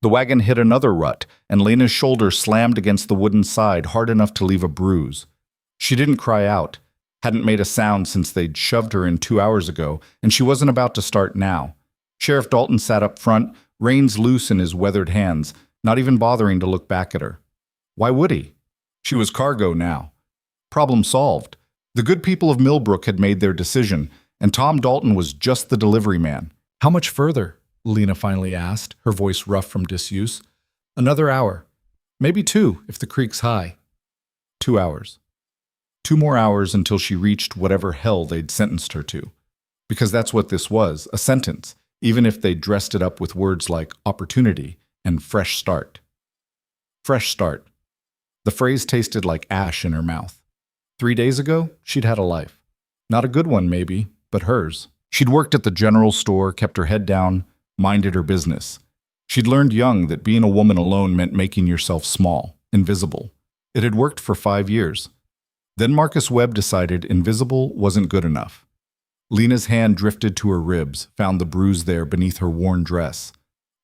The wagon hit another rut, and Lena's shoulder slammed against the wooden side hard enough to leave a bruise. She didn't cry out, hadn't made a sound since they'd shoved her in 2 hours ago, and she wasn't about to start now. Sheriff Dalton sat up front, reins loose in his weathered hands, not even bothering to look back at her. Why would he? She was cargo now. Problem solved. The good people of Millbrook had made their decision, and Tom Dalton was just the delivery man. How much further? Lena finally asked, her voice rough from disuse. Another hour. Maybe 2, if the creek's high. 2 hours. 2 more hours until she reached whatever hell they'd sentenced her to. Because that's what this was, a sentence, even if they dressed it up with words like opportunity and fresh start. Fresh start. The phrase tasted like ash in her mouth. 3 days ago, she'd had a life. Not a good one, maybe, but hers. She'd worked at the general store, kept her head down, minded her business. She'd learned young that being a woman alone meant making yourself small, invisible. It had worked for 5 years. Then Marcus Webb decided invisible wasn't good enough. Lena's hand drifted to her ribs, found the bruise there beneath her worn dress.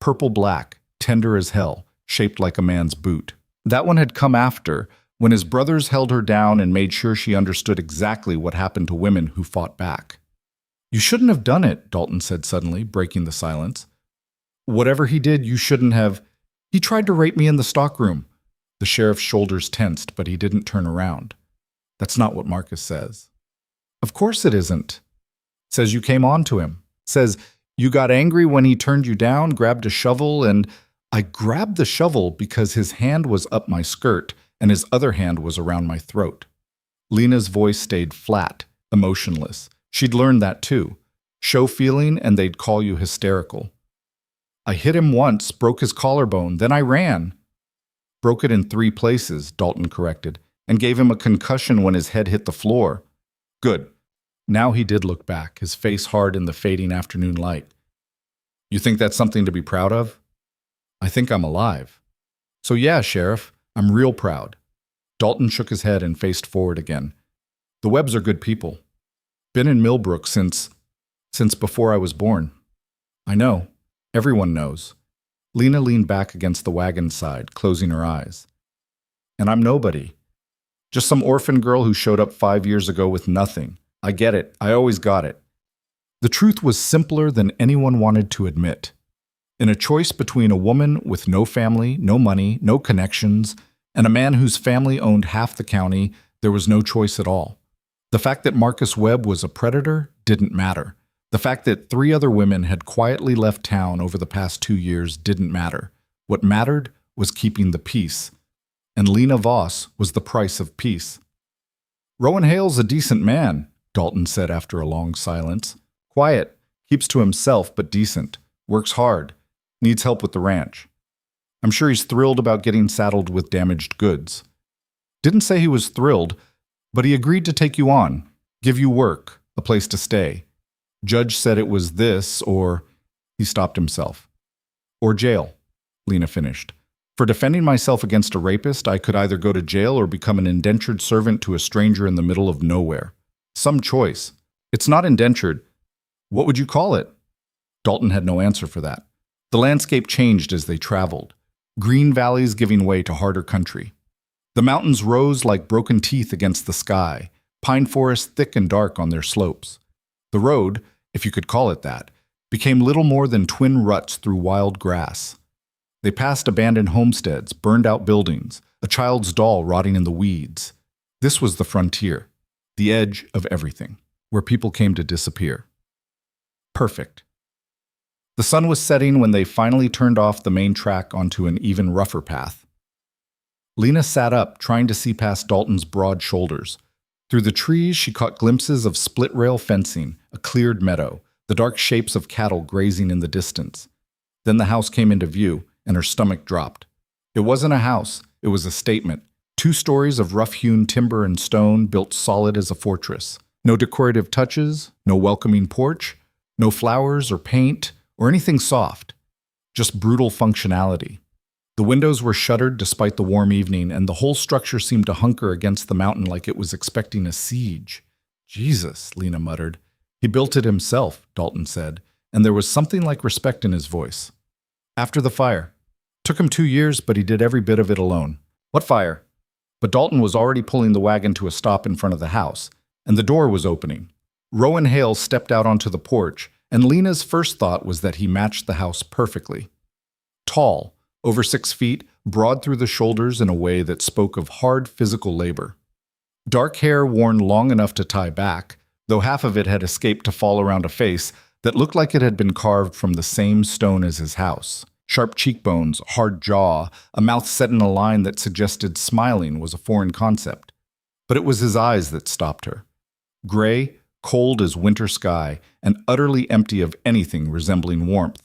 Purple-black, tender as hell, shaped like a man's boot. That one had come after, when his brothers held her down and made sure she understood exactly what happened to women who fought back. You shouldn't have done it, Dalton said suddenly, breaking the silence. Whatever he did, you shouldn't have. He tried to rape me in the stockroom. The sheriff's shoulders tensed, but he didn't turn around. That's not what Marcus says. Of course it isn't. Says you came on to him. Says you got angry when he turned you down, grabbed a shovel, and I grabbed the shovel because his hand was up my skirt and his other hand was around my throat. Lena's voice stayed flat, emotionless. She'd learned that too. Show feeling and they'd call you hysterical. I hit him once, broke his collarbone, then I ran. Broke it in 3 places, Dalton corrected, and gave him a concussion when his head hit the floor. Good. Now he did look back, his face hard in the fading afternoon light. You think that's something to be proud of? I think I'm alive. So yeah, Sheriff, I'm real proud. Dalton shook his head and faced forward again. The Webbs are good people. Been in Millbrook since before I was born. I know. Everyone knows. Lena leaned back against the wagon side, closing her eyes. And I'm nobody. Just some orphan girl who showed up 5 years ago with nothing. I get it. I always got it. The truth was simpler than anyone wanted to admit. In a choice between a woman with no family, no money, no connections, and a man whose family owned half the county, there was no choice at all. The fact that Marcus Webb was a predator didn't matter. The fact that 3 other women had quietly left town over the past 2 years didn't matter. What mattered was keeping the peace. And Lena Voss was the price of peace. Rowan Hale's a decent man, Dalton said after a long silence. Quiet, keeps to himself but decent, works hard, needs help with the ranch. I'm sure he's thrilled about getting saddled with damaged goods. Didn't say he was thrilled, but he agreed to take you on, give you work, a place to stay. Judge said it was this, or... He stopped himself. Or jail, Lena finished. For defending myself against a rapist, I could either go to jail or become an indentured servant to a stranger in the middle of nowhere. Some choice. It's not indentured. What would you call it? Dalton had no answer for that. The landscape changed as they traveled. Green valleys giving way to harder country. The mountains rose like broken teeth against the sky, pine forests thick and dark on their slopes. The road, if you could call it that, became little more than twin ruts through wild grass. They passed abandoned homesteads, burned-out buildings, a child's doll rotting in the weeds. This was the frontier, the edge of everything, where people came to disappear. Perfect. The sun was setting when they finally turned off the main track onto an even rougher path. Lena sat up, trying to see past Dalton's broad shoulders. Through the trees, she caught glimpses of split-rail fencing, a cleared meadow, the dark shapes of cattle grazing in the distance. Then the house came into view, and her stomach dropped. It wasn't a house, it was a statement. 2 stories of rough-hewn timber and stone built solid as a fortress. No decorative touches, no welcoming porch, no flowers or paint or anything soft. Just brutal functionality. The windows were shuttered despite the warm evening, and the whole structure seemed to hunker against the mountain like it was expecting a siege. Jesus, Lena muttered. He built it himself, Dalton said, and there was something like respect in his voice. After the fire. Took him 2 years, but he did every bit of it alone. What fire? But Dalton was already pulling the wagon to a stop in front of the house, and the door was opening. Rowan Hale stepped out onto the porch, and Lena's first thought was that he matched the house perfectly. Tall, over 6 feet, broad through the shoulders in a way that spoke of hard physical labor. Dark hair worn long enough to tie back, though half of it had escaped to fall around a face that looked like it had been carved from the same stone as his house. Sharp cheekbones, hard jaw, a mouth set in a line that suggested smiling was a foreign concept. But it was his eyes that stopped her. Gray, cold as winter sky, and utterly empty of anything resembling warmth.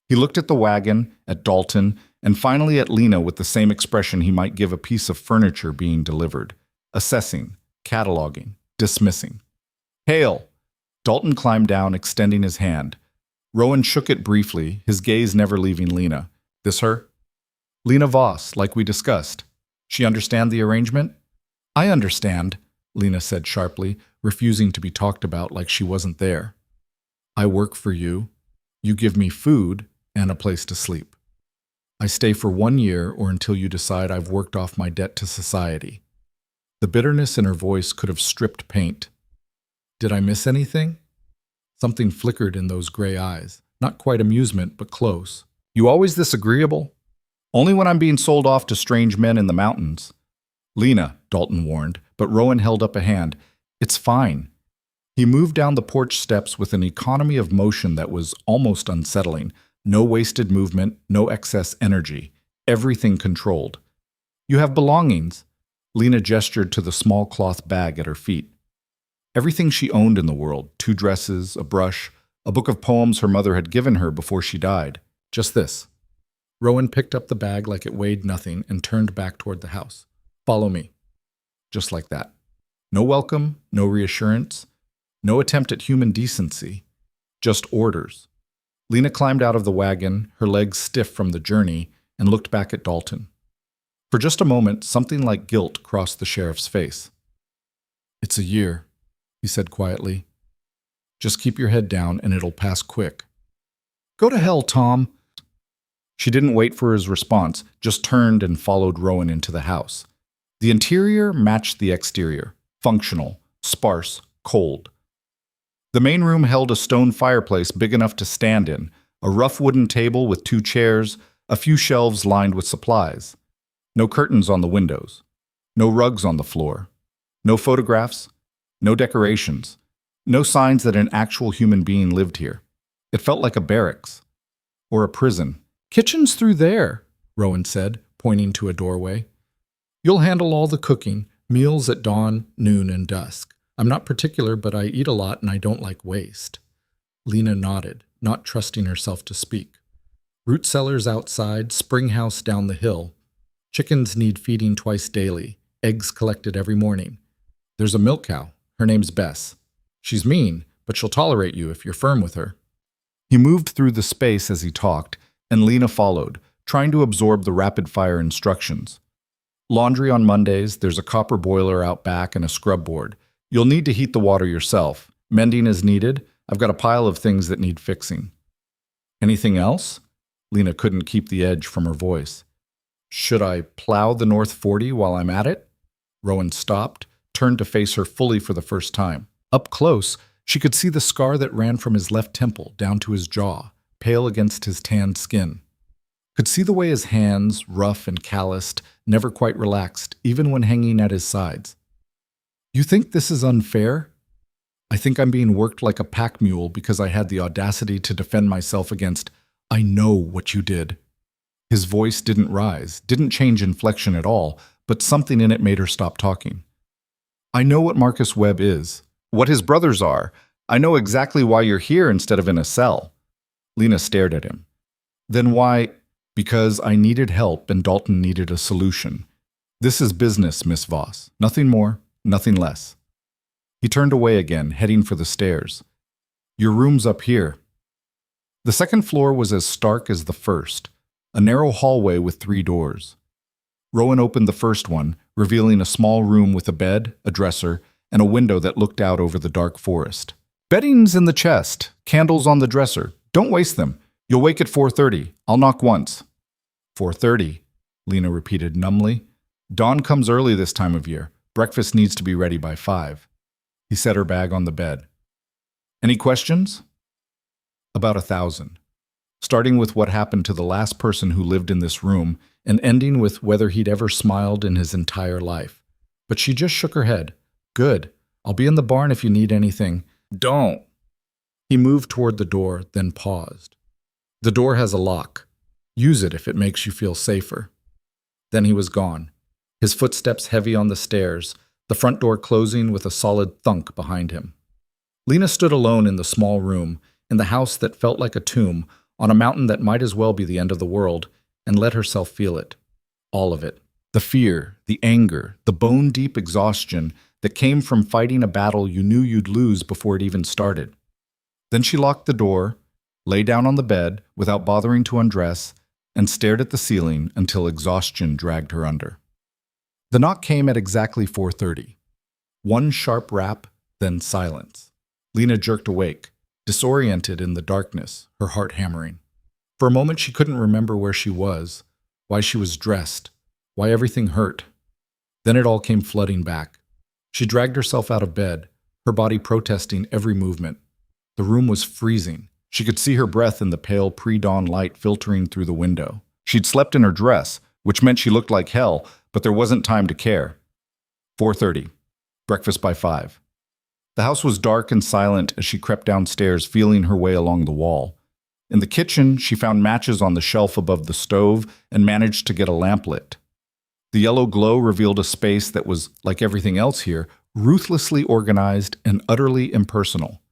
He looked at the wagon, at Dalton, and finally at Lena with the same expression he might give a piece of furniture being delivered. Assessing, cataloging, dismissing. Hail! Dalton climbed down, extending his hand. Rowan shook it briefly, his gaze never leaving Lena. This her? Lena Voss, like we discussed. She understand the arrangement? I understand, Lena said sharply, refusing to be talked about like she wasn't there. I work for you. You give me food and a place to sleep. I stay for 1 year or until you decide I've worked off my debt to society. The bitterness in her voice could have stripped paint. Did I miss anything? Something flickered in those gray eyes. Not quite amusement, but close. You always this agreeable? Only when I'm being sold off to strange men in the mountains. Lena, Dalton warned, but Rowan held up a hand. It's fine. He moved down the porch steps with an economy of motion that was almost unsettling. No wasted movement, no excess energy. Everything controlled. You have belongings. Lena gestured to the small cloth bag at her feet. Everything she owned in the world, 2 dresses, a brush, a book of poems her mother had given her before she died. Just this. Rowan picked up the bag like it weighed nothing and turned back toward the house. Follow me. Just like that. No welcome, no reassurance, no attempt at human decency. Just orders. Lena climbed out of the wagon, her legs stiff from the journey, and looked back at Dalton. For just a moment, something like guilt crossed the sheriff's face. It's a year, he said quietly. Just keep your head down and it'll pass quick. Go to hell, Tom. She didn't wait for his response, just turned and followed Rowan into the house. The interior matched the exterior, functional, sparse, cold. The main room held a stone fireplace big enough to stand in, a rough wooden table with 2 chairs, a few shelves lined with supplies. No curtains on the windows. No rugs on the floor. No photographs. No decorations. No signs that an actual human being lived here. It felt like a barracks. Or a prison. Kitchen's through there, Rowan said, pointing to a doorway. You'll handle all the cooking, meals at dawn, noon, and dusk. I'm not particular, but I eat a lot and I don't like waste. Lena nodded, not trusting herself to speak. Root cellars outside, spring house down the hill. Chickens need feeding twice daily, eggs collected every morning. There's a milk cow. Her name's Bess. She's mean, but she'll tolerate you if you're firm with her. He moved through the space as he talked, and Lena followed, trying to absorb the rapid-fire instructions. Laundry on Mondays, there's a copper boiler out back and a scrub board. You'll need to heat the water yourself. Mending is needed. I've got a pile of things that need fixing. Anything else? Lena couldn't keep the edge from her voice. Should I plow the North 40 while I'm at it? Rowan stopped, turned to face her fully for the first time. Up close, she could see the scar that ran from his left temple down to his jaw, pale against his tanned skin. Could see the way his hands, rough and calloused, never quite relaxed, even when hanging at his sides. You think this is unfair? I think I'm being worked like a pack mule because I had the audacity to defend myself against, I know what you did. His voice didn't rise, didn't change inflection at all, but something in it made her stop talking. I know what Marcus Webb is, what his brothers are. I know exactly why you're here instead of in a cell. Lena stared at him. Then why? Because I needed help and Dalton needed a solution. This is business, Miss Voss. Nothing more, nothing less. He turned away again, heading for the stairs. Your room's up here. The second floor was as stark as the first, a narrow hallway with 3 doors. Rowan opened the first one, revealing a small room with a bed, a dresser, and a window that looked out over the dark forest. Bedding's in the chest, candles on the dresser. Don't waste them. You'll wake at 4:30. I'll knock once. 4:30, Lena repeated numbly. Dawn comes early this time of year. Breakfast needs to be ready by 5. He set her bag on the bed. Any questions? About 1,000. Starting with what happened to the last person who lived in this room and ending with whether he'd ever smiled in his entire life. But she just shook her head. Good. I'll be in the barn if you need anything. Don't. He moved toward the door, then paused. The door has a lock. Use it if it makes you feel safer. Then he was gone, his footsteps heavy on the stairs, the front door closing with a solid thunk behind him. Lena stood alone in the small room, in the house that felt like a tomb, on a mountain that might as well be the end of the world, and let herself feel it. All of it. The fear, the anger, the bone-deep exhaustion that came from fighting a battle you knew you'd lose before it even started. Then she locked the door, lay down on the bed without bothering to undress, and stared at the ceiling until exhaustion dragged her under. The knock came at exactly 4:30. One sharp rap, then silence. Lena jerked awake, disoriented in the darkness, her heart hammering. For a moment she couldn't remember where she was, why she was dressed, why everything hurt. Then it all came flooding back. She dragged herself out of bed, her body protesting every movement. The room was freezing. She could see her breath in the pale pre-dawn light filtering through the window. She'd slept in her dress, which meant she looked like hell, but there wasn't time to care. 4:30. Breakfast by 5. The house was dark and silent as she crept downstairs, feeling her way along the wall. In the kitchen, she found matches on the shelf above the stove and managed to get a lamp lit. The yellow glow revealed a space that was, like everything else here, ruthlessly organized and utterly impersonal.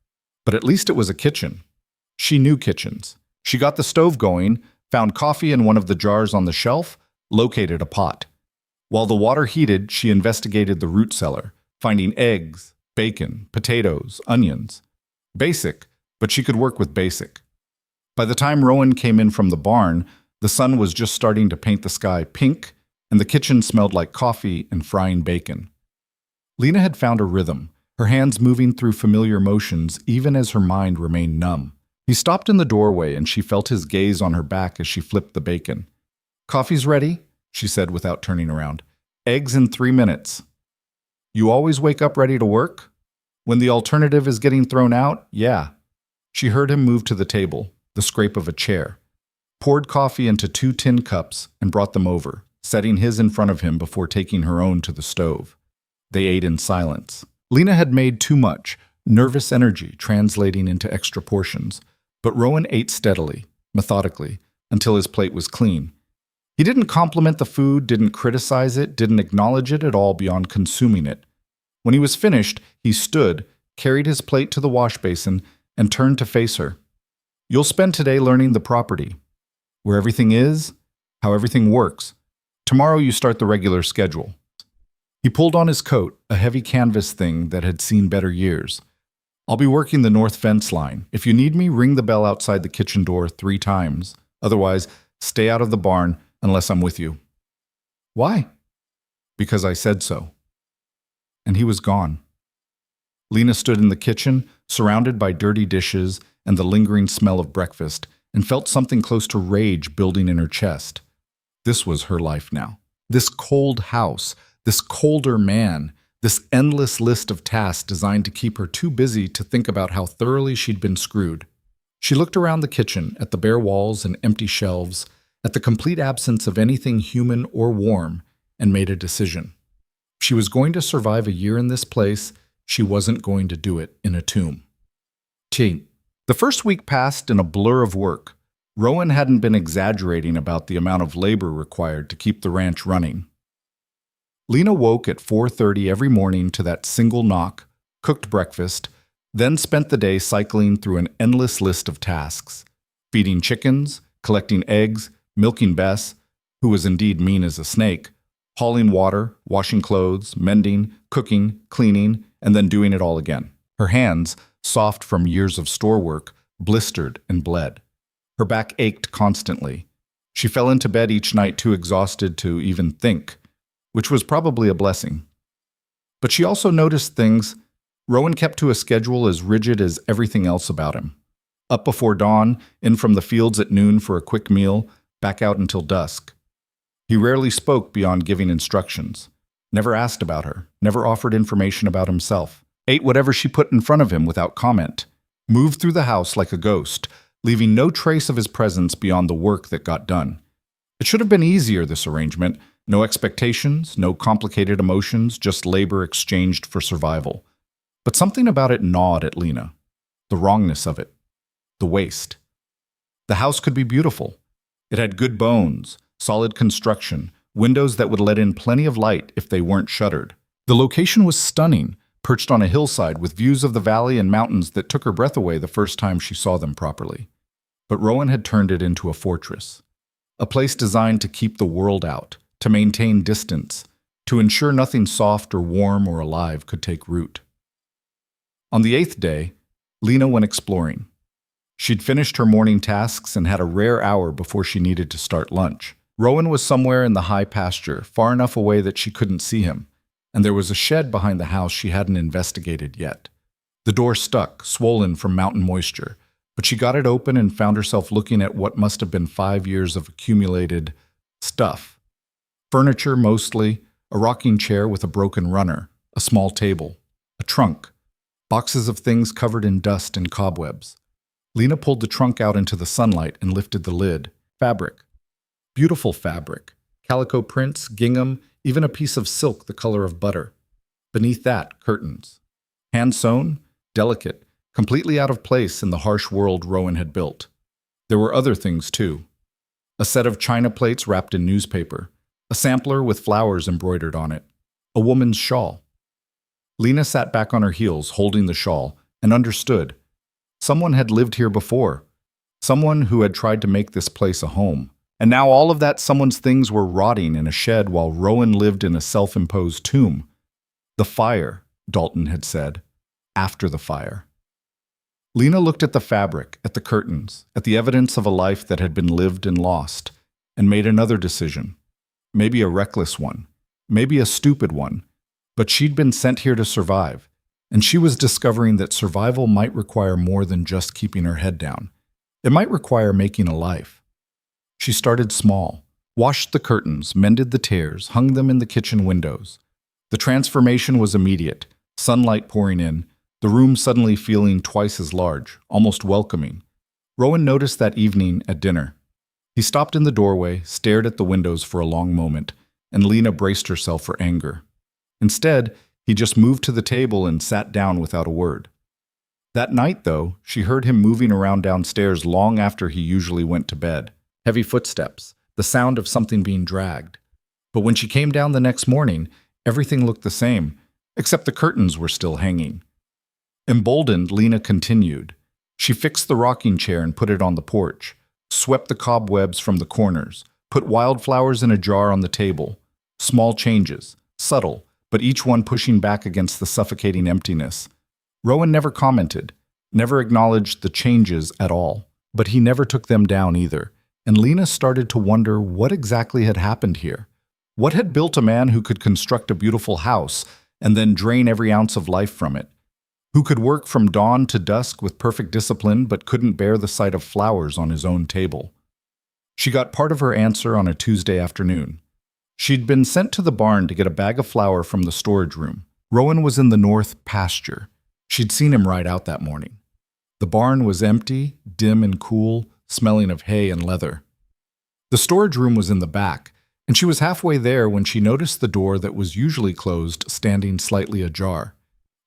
But at least it was a kitchen. She knew kitchens. She got the stove going, found coffee in one of the jars on the shelf, located a pot. While the water heated, she investigated the root cellar, finding eggs, bacon, potatoes, onions. Basic, but she could work with basic. By the time Rowan came in from the barn, the sun was just starting to paint the sky pink, and the kitchen smelled like coffee and frying bacon. Lena had found a rhythm, her hands moving through familiar motions even as her mind remained numb. He stopped in the doorway and she felt his gaze on her back as she flipped the bacon. "Coffee's ready," she said without turning around. "Eggs in 3 minutes." "You always wake up ready to work? When the alternative is getting thrown out, yeah." She heard him move to the table, the scrape of a chair, poured coffee into 2 tin cups and brought them over, setting his in front of him before taking her own to the stove. They ate in silence. Lena had made too much, nervous energy translating into extra portions, but Rowan ate steadily, methodically, until his plate was clean. He didn't compliment the food, didn't criticize it, didn't acknowledge it at all beyond consuming it. When he was finished, he stood, carried his plate to the wash basin, and turned to face her. "You'll spend today learning the property. Where everything is, how everything works. Tomorrow you start the regular schedule." He pulled on his coat, a heavy canvas thing that had seen better years. "I'll be working the north fence line. If you need me, ring the bell outside the kitchen door 3 times. Otherwise, stay out of the barn unless I'm with you." "Why?" "Because I said so." And he was gone. Lena stood in the kitchen, surrounded by dirty dishes and the lingering smell of breakfast, and felt something close to rage building in her chest. This was her life now. This cold house, this colder man, this endless list of tasks designed to keep her too busy to think about how thoroughly she'd been screwed. She looked around the kitchen, at the bare walls and empty shelves, at the complete absence of anything human or warm, and made a decision. She was going to survive a year in this place. She wasn't going to do it in a tomb. The first week passed in a blur of work. Rowan hadn't been exaggerating about the amount of labor required to keep the ranch running. Lena woke at 4:30 every morning to that single knock, cooked breakfast, then spent the day cycling through an endless list of tasks. Feeding chickens, collecting eggs, milking Bess, who was indeed mean as a snake, hauling water, washing clothes, mending, cooking, cleaning, and then doing it all again. Her hands, soft from years of store work, blistered and bled. Her back ached constantly. She fell into bed each night too exhausted to even think, which was probably a blessing. But she also noticed things. Rowan kept to a schedule as rigid as everything else about him. Up before dawn, in from the fields at noon for a quick meal, back out until dusk. He rarely spoke beyond giving instructions, never asked about her, never offered information about himself, ate whatever she put in front of him without comment, moved through the house like a ghost, leaving no trace of his presence beyond the work that got done. It should have been easier, this arrangement. No expectations, no complicated emotions, just labor exchanged for survival. But something about it gnawed at Lena. The wrongness of it. The waste. The house could be beautiful. It had good bones, solid construction, windows that would let in plenty of light if they weren't shuttered. The location was stunning, perched on a hillside with views of the valley and mountains that took her breath away the first time she saw them properly. But Rowan had turned it into a fortress. A place designed to keep the world out, to maintain distance, to ensure nothing soft or warm or alive could take root. On the 8th day, Lena went exploring. She'd finished her morning tasks and had a rare hour before she needed to start lunch. Rowan was somewhere in the high pasture, far enough away that she couldn't see him, and there was a shed behind the house she hadn't investigated yet. The door stuck, swollen from mountain moisture, but she got it open and found herself looking at what must have been 5 years of accumulated stuff. Furniture mostly, a rocking chair with a broken runner, a small table, a trunk, boxes of things covered in dust and cobwebs. Lena pulled the trunk out into the sunlight and lifted the lid. Fabric. Beautiful fabric. Calico prints, gingham, even a piece of silk the color of butter. Beneath that, curtains. Hand-sewn, delicate, completely out of place in the harsh world Rowan had built. There were other things, too. A set of china plates wrapped in newspaper. A sampler with flowers embroidered on it. A woman's shawl. Lena sat back on her heels, holding the shawl, and understood. Someone had lived here before. Someone who had tried to make this place a home. And now all of that someone's things were rotting in a shed while Rowan lived in a self-imposed tomb. The fire, Dalton had said. After the fire. Lena looked at the fabric, at the curtains, at the evidence of a life that had been lived and lost, and made another decision. Maybe a reckless one. Maybe a stupid one. But she'd been sent here to survive, and she was discovering that survival might require more than just keeping her head down. It might require making a life. She started small, washed the curtains, mended the tears, hung them in the kitchen windows. The transformation was immediate, sunlight pouring in, the room suddenly feeling twice as large, almost welcoming. Rowan noticed that evening at dinner. He stopped in the doorway, stared at the windows for a long moment, and Lena braced herself for anger. Instead, he just moved to the table and sat down without a word. That night, though, she heard him moving around downstairs long after he usually went to bed. Heavy footsteps, the sound of something being dragged. But when she came down the next morning, everything looked the same, except the curtains were still hanging. Emboldened, Lena continued. She fixed the rocking chair and put it on the porch, swept the cobwebs from the corners, put wildflowers in a jar on the table. Small changes, subtle, but each one pushing back against the suffocating emptiness. Rowan never commented, never acknowledged the changes at all, but he never took them down either, and Lena started to wonder what exactly had happened here. What had built a man who could construct a beautiful house and then drain every ounce of life from it? Who could work from dawn to dusk with perfect discipline but couldn't bear the sight of flowers on his own table? She got part of her answer on a Tuesday afternoon. She'd been sent to the barn to get a bag of flour from the storage room. Rowan was in the north pasture. She'd seen him ride out that morning. The barn was empty, dim and cool, smelling of hay and leather. The storage room was in the back, and she was halfway there when she noticed the door that was usually closed standing slightly ajar.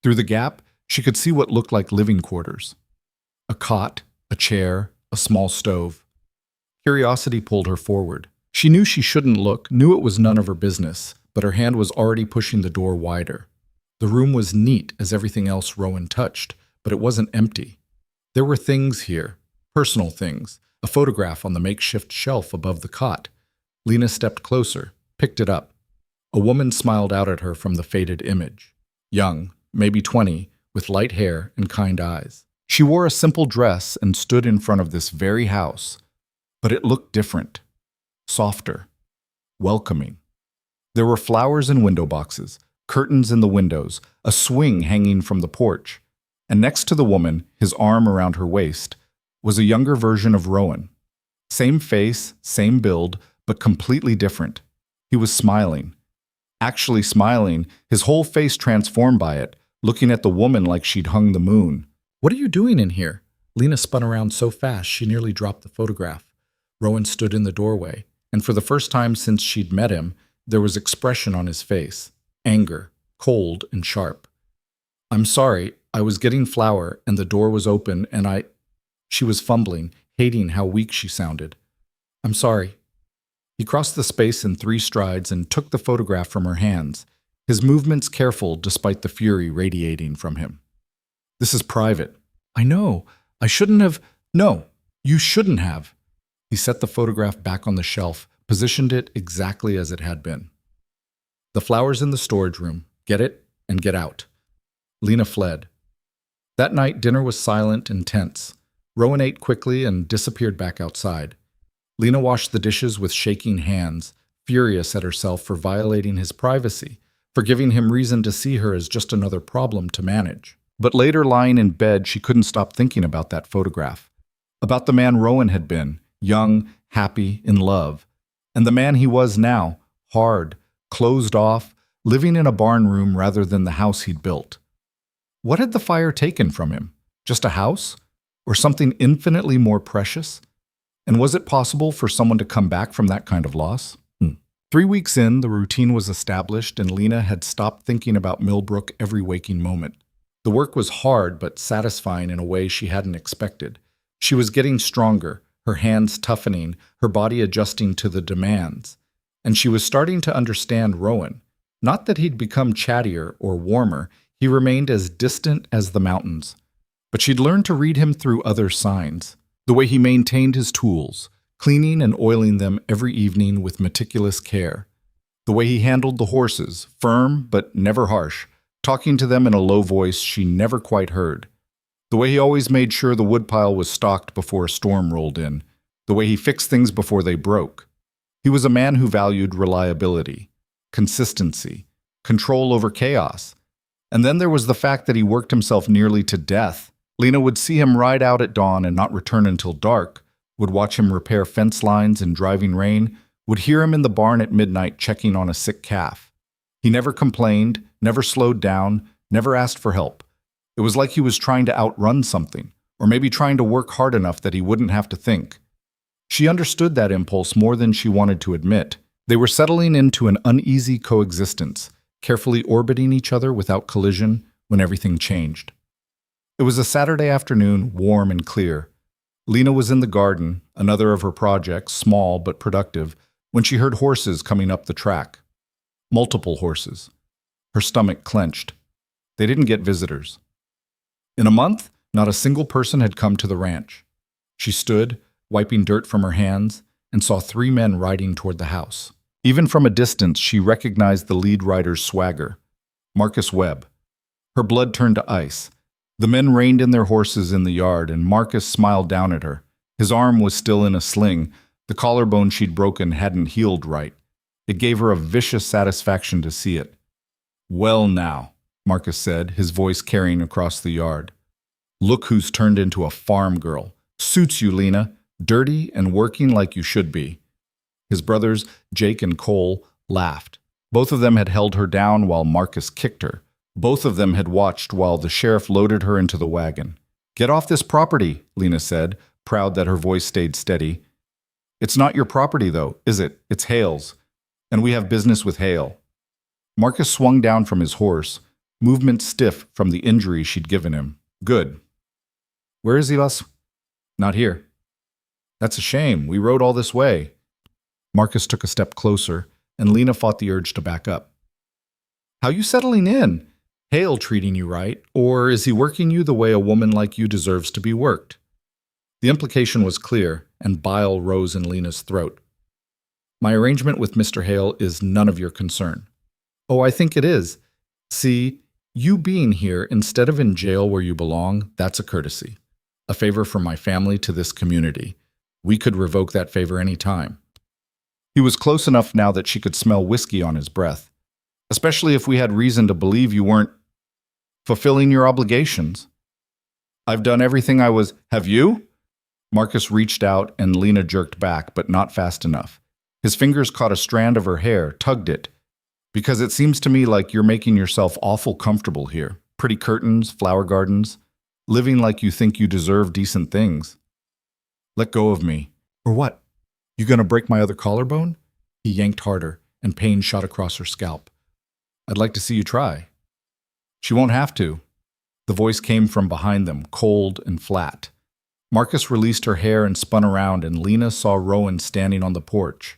Through the gap, she could see what looked like living quarters. A cot, a chair, a small stove. Curiosity pulled her forward. She knew she shouldn't look, knew it was none of her business, but her hand was already pushing the door wider. The room was neat as everything else Rowan touched, but it wasn't empty. There were things here, personal things, a photograph on the makeshift shelf above the cot. Lena stepped closer, picked it up. A woman smiled out at her from the faded image. Young, maybe 20, with light hair and kind eyes. She wore a simple dress and stood in front of this very house, but it looked different, softer, welcoming. There were flowers in window boxes, curtains in the windows, a swing hanging from the porch, and next to the woman, his arm around her waist, was a younger version of Rowan. Same face, same build, but completely different. He was smiling. Actually smiling, his whole face transformed by it, looking at the woman like she'd hung the moon. "What are you doing in here?" Lena spun around so fast she nearly dropped the photograph. Rowan stood in the doorway, and for the first time since she'd met him, there was expression on his face. Anger, cold and sharp. "I'm sorry, I was getting flour, and the door was open, and She was fumbling, hating how weak she sounded. "I'm sorry." He crossed the space in 3 strides and took the photograph from her hands, his movements careful despite the fury radiating from him. "This is private." "I know. I shouldn't have—" "No, you shouldn't have." He set the photograph back on the shelf, positioned it exactly as it had been. "The flower's in the storage room. Get it and get out." Lena fled. That night, dinner was silent and tense. Rowan ate quickly and disappeared back outside. Lena washed the dishes with shaking hands, furious at herself for violating his privacy, for giving him reason to see her as just another problem to manage. But later, lying in bed, she couldn't stop thinking about that photograph. About the man Rowan had been, young, happy, in love. And the man he was now, hard, closed off, living in a barn room rather than the house he'd built. What had the fire taken from him? Just a house? Or something infinitely more precious? And was it possible for someone to come back from that kind of loss? 3 weeks in, the routine was established and Lena had stopped thinking about Millbrook every waking moment. The work was hard but satisfying in a way she hadn't expected. She was getting stronger, her hands toughening, her body adjusting to the demands. And she was starting to understand Rowan. Not that he'd become chattier or warmer, he remained as distant as the mountains. But she'd learned to read him through other signs. The way he maintained his tools, cleaning and oiling them every evening with meticulous care. The way he handled the horses, firm but never harsh, talking to them in a low voice she never quite heard. The way he always made sure the woodpile was stocked before a storm rolled in. The way he fixed things before they broke. He was a man who valued reliability, consistency, control over chaos. And then there was the fact that he worked himself nearly to death. Lena would see him ride out at dawn and not return until dark, would watch him repair fence lines in driving rain, would hear him in the barn at midnight checking on a sick calf. He never complained, never slowed down, never asked for help. It was like he was trying to outrun something, or maybe trying to work hard enough that he wouldn't have to think. She understood that impulse more than she wanted to admit. They were settling into an uneasy coexistence, carefully orbiting each other without collision when everything changed. It was a Saturday afternoon, warm and clear. Lena was in the garden, another of her projects, small but productive, when she heard horses coming up the track. Multiple horses. Her stomach clenched. They didn't get visitors. In a month, not a single person had come to the ranch. She stood, wiping dirt from her hands, and saw 3 men riding toward the house. Even from a distance, she recognized the lead rider's swagger. Marcus Webb. Her blood turned to ice. The men reined in their horses in the yard, and Marcus smiled down at her. His arm was still in a sling. The collarbone she'd broken hadn't healed right. It gave her a vicious satisfaction to see it. "Well now," Marcus said, his voice carrying across the yard. "Look who's turned into a farm girl. Suits you, Lena. Dirty and working like you should be." His brothers, Jake and Cole, laughed. Both of them had held her down while Marcus kicked her. Both of them had watched while the sheriff loaded her into the wagon. "Get off this property," Lena said, proud that her voice stayed steady. "It's not your property, though, is it? It's Hale's. And we have business with Hale." Marcus swung down from his horse, movement stiff from the injury she'd given him. "Good. Where is Ibas?" "Not here." "That's a shame. We rode all this way." Marcus took a step closer, and Lena fought the urge to back up. "How you settling in? Hale treating you right, or is he working you the way a woman like you deserves to be worked?" The implication was clear, and bile rose in Lena's throat. "My arrangement with Mr. Hale is none of your concern." "Oh, I think it is. See, you being here instead of in jail where you belong, that's a courtesy. A favor from my family to this community. We could revoke that favor any time." He was close enough now that she could smell whiskey on his breath. "Especially if we had reason to believe you weren't fulfilling your obligations." "I've done everything I was—" "Have you?" Marcus reached out and Lena jerked back, but not fast enough. His fingers caught a strand of her hair, tugged it. Because it seems to me like you're making yourself awful comfortable here. Pretty curtains, flower gardens, living like you think you deserve decent things. Let go of me. Or what? You gonna break my other collarbone? He yanked harder, and pain shot across her scalp. I'd like to see you try. She won't have to. The voice came from behind them, cold and flat. Marcus released her hair and spun around, and Lena saw Rowan standing on the porch.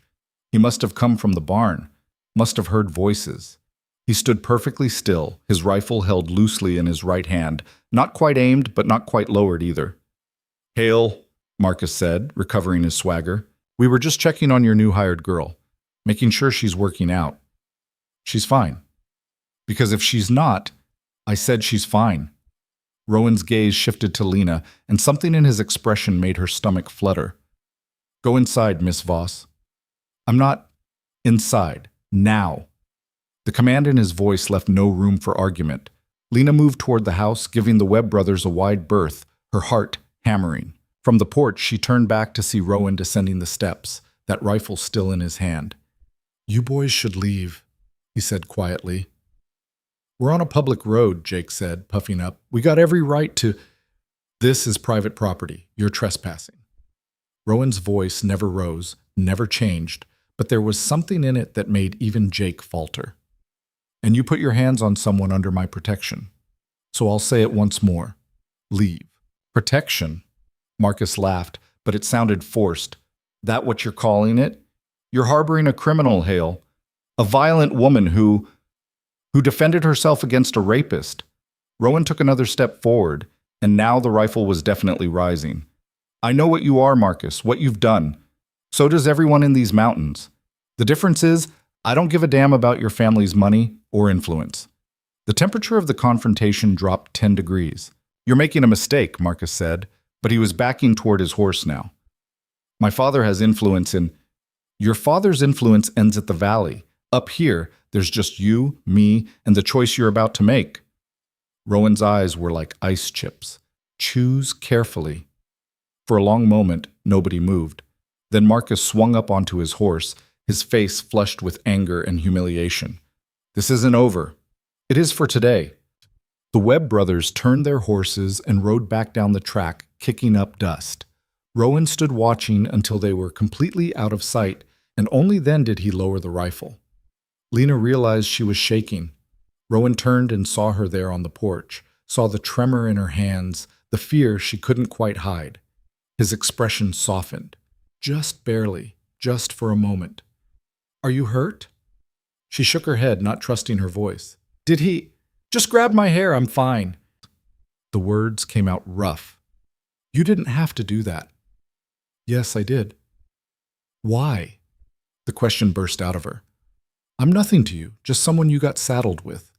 He must have come from the barn, must have heard voices. He stood perfectly still, his rifle held loosely in his right hand, not quite aimed, but not quite lowered either. "Hail," Marcus said, recovering his swagger. "We were just checking on your new hired girl, making sure she's working out. She's fine." "Because if she's not, I said she's fine." Rowan's gaze shifted to Lena, and something in his expression made her stomach flutter. "Go inside, Miss Voss." "I'm not inside. Now." The command in his voice left no room for argument. Lena moved toward the house, giving the Webb brothers a wide berth, her heart hammering. From the porch, she turned back to see Rowan descending the steps, that rifle still in his hand. "You boys should leave," he said quietly. "We're on a public road," Jake said, puffing up. "We got every right to—" "This is private property. You're trespassing." Rowan's voice never rose, never changed, but there was something in it that made even Jake falter. "And you put your hands on someone under my protection. So I'll say it once more. Leave." "Protection?" Marcus laughed, but it sounded forced. "That what you're calling it? You're harboring a criminal, Hale. A violent woman who defended herself against a rapist." Rowan took another step forward, and now the rifle was definitely rising. "I know what you are, Marcus, what you've done. So does everyone in these mountains. The difference is, I don't give a damn about your family's money or influence." The temperature of the confrontation dropped 10 degrees. "You're making a mistake," Marcus said, but he was backing toward his horse now. "My father has influence in—" "Your father's influence ends at the valley. Up here, there's just you, me, and the choice you're about to make." Rowan's eyes were like ice chips. "Choose carefully." For a long moment, nobody moved. Then Marcus swung up onto his horse, his face flushed with anger and humiliation. "This isn't over. It is for today." The Webb brothers turned their horses and rode back down the track, kicking up dust. Rowan stood watching until they were completely out of sight, and only then did he lower the rifle. Lena realized she was shaking. Rowan turned and saw her there on the porch, saw the tremor in her hands, the fear she couldn't quite hide. His expression softened. Just barely, just for a moment. "Are you hurt?" She shook her head, not trusting her voice. "Did he? Just grab my hair, I'm fine." The words came out rough. "You didn't have to do that." "Yes, I did." "Why?" The question burst out of her. "I'm nothing to you, just someone you got saddled with.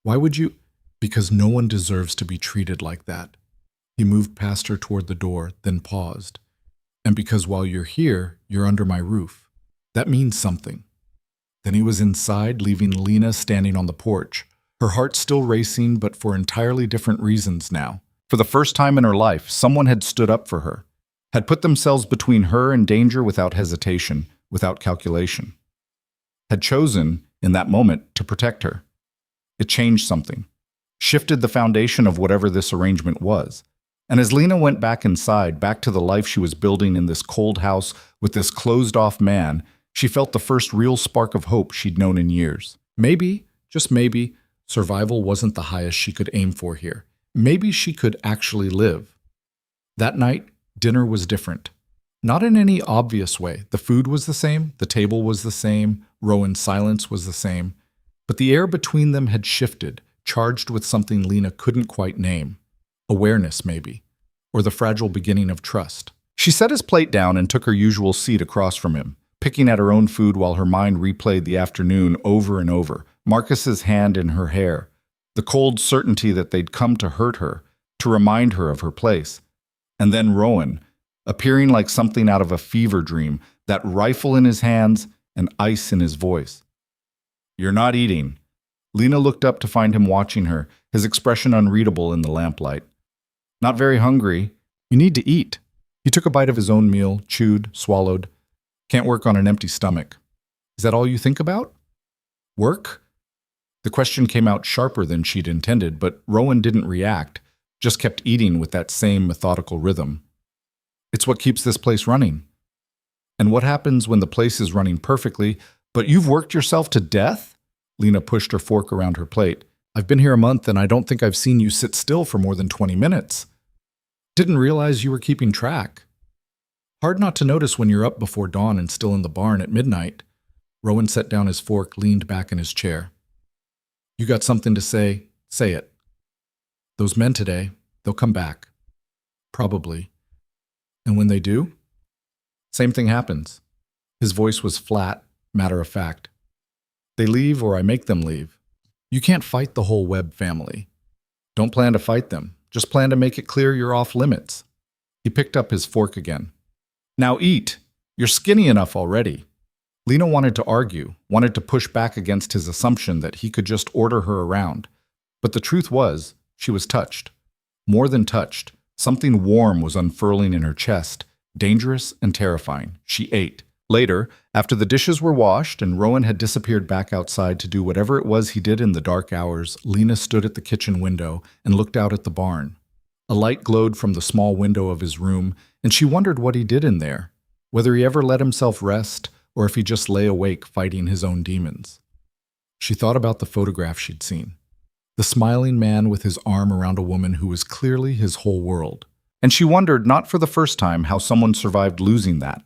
Why would you—" "Because no one deserves to be treated like that." He moved past her toward the door, then paused. "And because while you're here, you're under my roof. That means something." Then he was inside, leaving Lena standing on the porch, her heart still racing, but for entirely different reasons now. For the first time in her life, someone had stood up for her, had put themselves between her and danger without hesitation, without calculation. Had chosen, in that moment, to protect her. It changed something, shifted the foundation of whatever this arrangement was. And as Lena went back inside, back to the life she was building in this cold house with this closed-off man, she felt the first real spark of hope she'd known in years. Maybe, just maybe, survival wasn't the highest she could aim for here. Maybe she could actually live. That night, dinner was different. Not in any obvious way. The food was the same, the table was the same, Rowan's silence was the same. But the air between them had shifted, charged with something Lena couldn't quite name. Awareness, maybe, or the fragile beginning of trust. She set his plate down and took her usual seat across from him, picking at her own food while her mind replayed the afternoon over and over, Marcus's hand in her hair, the cold certainty that they'd come to hurt her, to remind her of her place. And then Rowan, appearing like something out of a fever dream, that rifle in his hands and ice in his voice. "You're not eating." Lena looked up to find him watching her, his expression unreadable in the lamplight. "Not very hungry. You need to eat." He took a bite of his own meal, chewed, swallowed. Can't work on an empty stomach. Is that all you think about? Work? The question came out sharper than she'd intended, but Rowan didn't react, just kept eating with that same methodical rhythm. It's what keeps this place running. And what happens when the place is running perfectly, but you've worked yourself to death? Lena pushed her fork around her plate. I've been here a month and I don't think I've seen you sit still for more than 20 minutes. Didn't realize you were keeping track. Hard not to notice when you're up before dawn and still in the barn at midnight. Rowan set down his fork, leaned back in his chair. You got something to say? Say it. Those men today, they'll come back. Probably. And when they do? Same thing happens. His voice was flat, matter of fact. They leave or I make them leave. You can't fight the whole Webb family. Don't plan to fight them. Just plan to make it clear you're off limits. He picked up his fork again. Now eat. You're skinny enough already. Lena wanted to argue, wanted to push back against his assumption that he could just order her around. But the truth was, she was touched. More than touched. Something warm was unfurling in her chest, dangerous and terrifying. She ate. Later, after the dishes were washed and Rowan had disappeared back outside to do whatever it was he did in the dark hours, Lena stood at the kitchen window and looked out at the barn. A light glowed from the small window of his room, and she wondered what he did in there, whether he ever let himself rest or if he just lay awake fighting his own demons. She thought about the photograph she'd seen. The smiling man with his arm around a woman who was clearly his whole world. And she wondered, not for the first time, how someone survived losing that.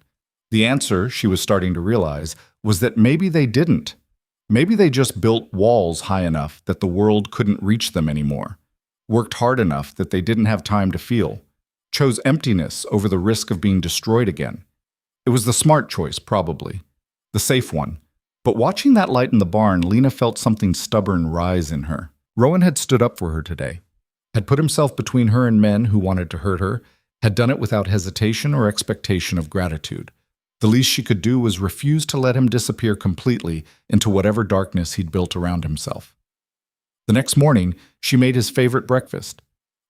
The answer, she was starting to realize, was that maybe they didn't. Maybe they just built walls high enough that the world couldn't reach them anymore. Worked hard enough that they didn't have time to feel. Chose emptiness over the risk of being destroyed again. It was the smart choice, probably. The safe one. But watching that light in the barn, Lena felt something stubborn rise in her. Rowan had stood up for her today. Had put himself between her and men who wanted to hurt her. Had done it without hesitation or expectation of gratitude. The least she could do was refuse to let him disappear completely into whatever darkness he'd built around himself. The next morning, she made his favorite breakfast.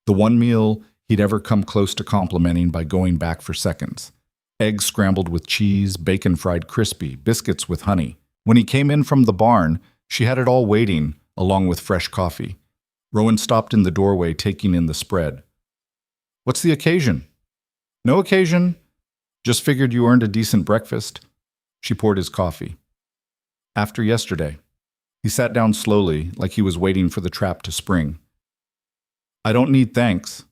The one meal he'd ever come close to complimenting by going back for seconds. Eggs scrambled with cheese, bacon fried crispy, biscuits with honey. When he came in from the barn, she had it all waiting, along with fresh coffee. Rowan stopped in the doorway, taking in the spread. What's the occasion? No occasion. Just figured you earned a decent breakfast. She poured his coffee. After yesterday. He sat down slowly, like he was waiting for the trap to spring. I don't need thanks.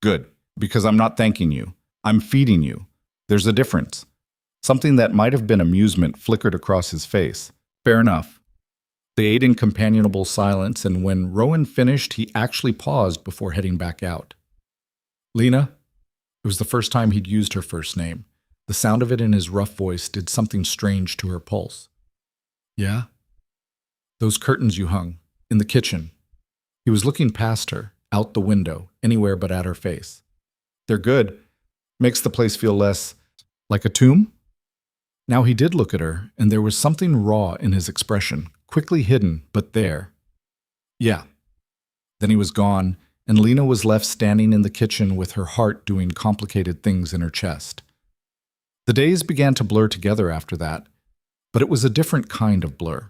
Good, because I'm not thanking you. I'm feeding you. There's a difference. Something that might have been amusement flickered across his face. Fair enough. They ate in companionable silence, and when Rowan finished, he actually paused before heading back out. Lena? It was the first time he'd used her first name. The sound of it in his rough voice did something strange to her pulse. Yeah? Those curtains you hung, in the kitchen. He was looking past her, out the window, anywhere but at her face. They're good. Makes the place feel less like a tomb? Now he did look at her, and there was something raw in his expression, quickly hidden, but there. Yeah. Then he was gone, and Lena was left standing in the kitchen with her heart doing complicated things in her chest. The days began to blur together after that, but it was a different kind of blur.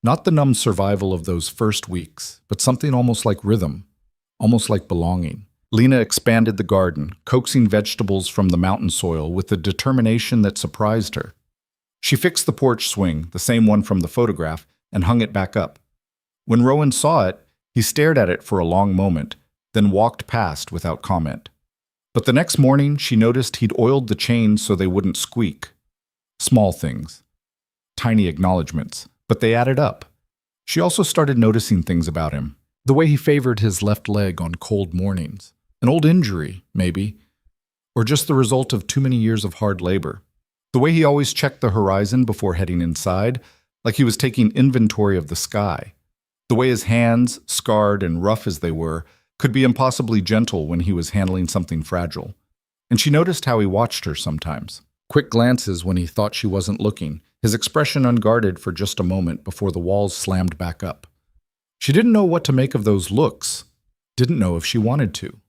Not the numb survival of those first weeks, but something almost like rhythm, almost like belonging. Lena expanded the garden, coaxing vegetables from the mountain soil with a determination that surprised her. She fixed the porch swing, the same one from the photograph, and hung it back up. When Rowan saw it, he stared at it for a long moment, then walked past without comment. But the next morning, she noticed he'd oiled the chains so they wouldn't squeak. Small things. Tiny acknowledgments, but they added up. She also started noticing things about him. The way he favored his left leg on cold mornings. An old injury, maybe. Or just the result of too many years of hard labor. The way he always checked the horizon before heading inside, like he was taking inventory of the sky. The way his hands, scarred and rough as they were, could be impossibly gentle when he was handling something fragile. And she noticed how he watched her sometimes. Quick glances when he thought she wasn't looking, his expression unguarded for just a moment before the walls slammed back up. She didn't know what to make of those looks, didn't know if she wanted to.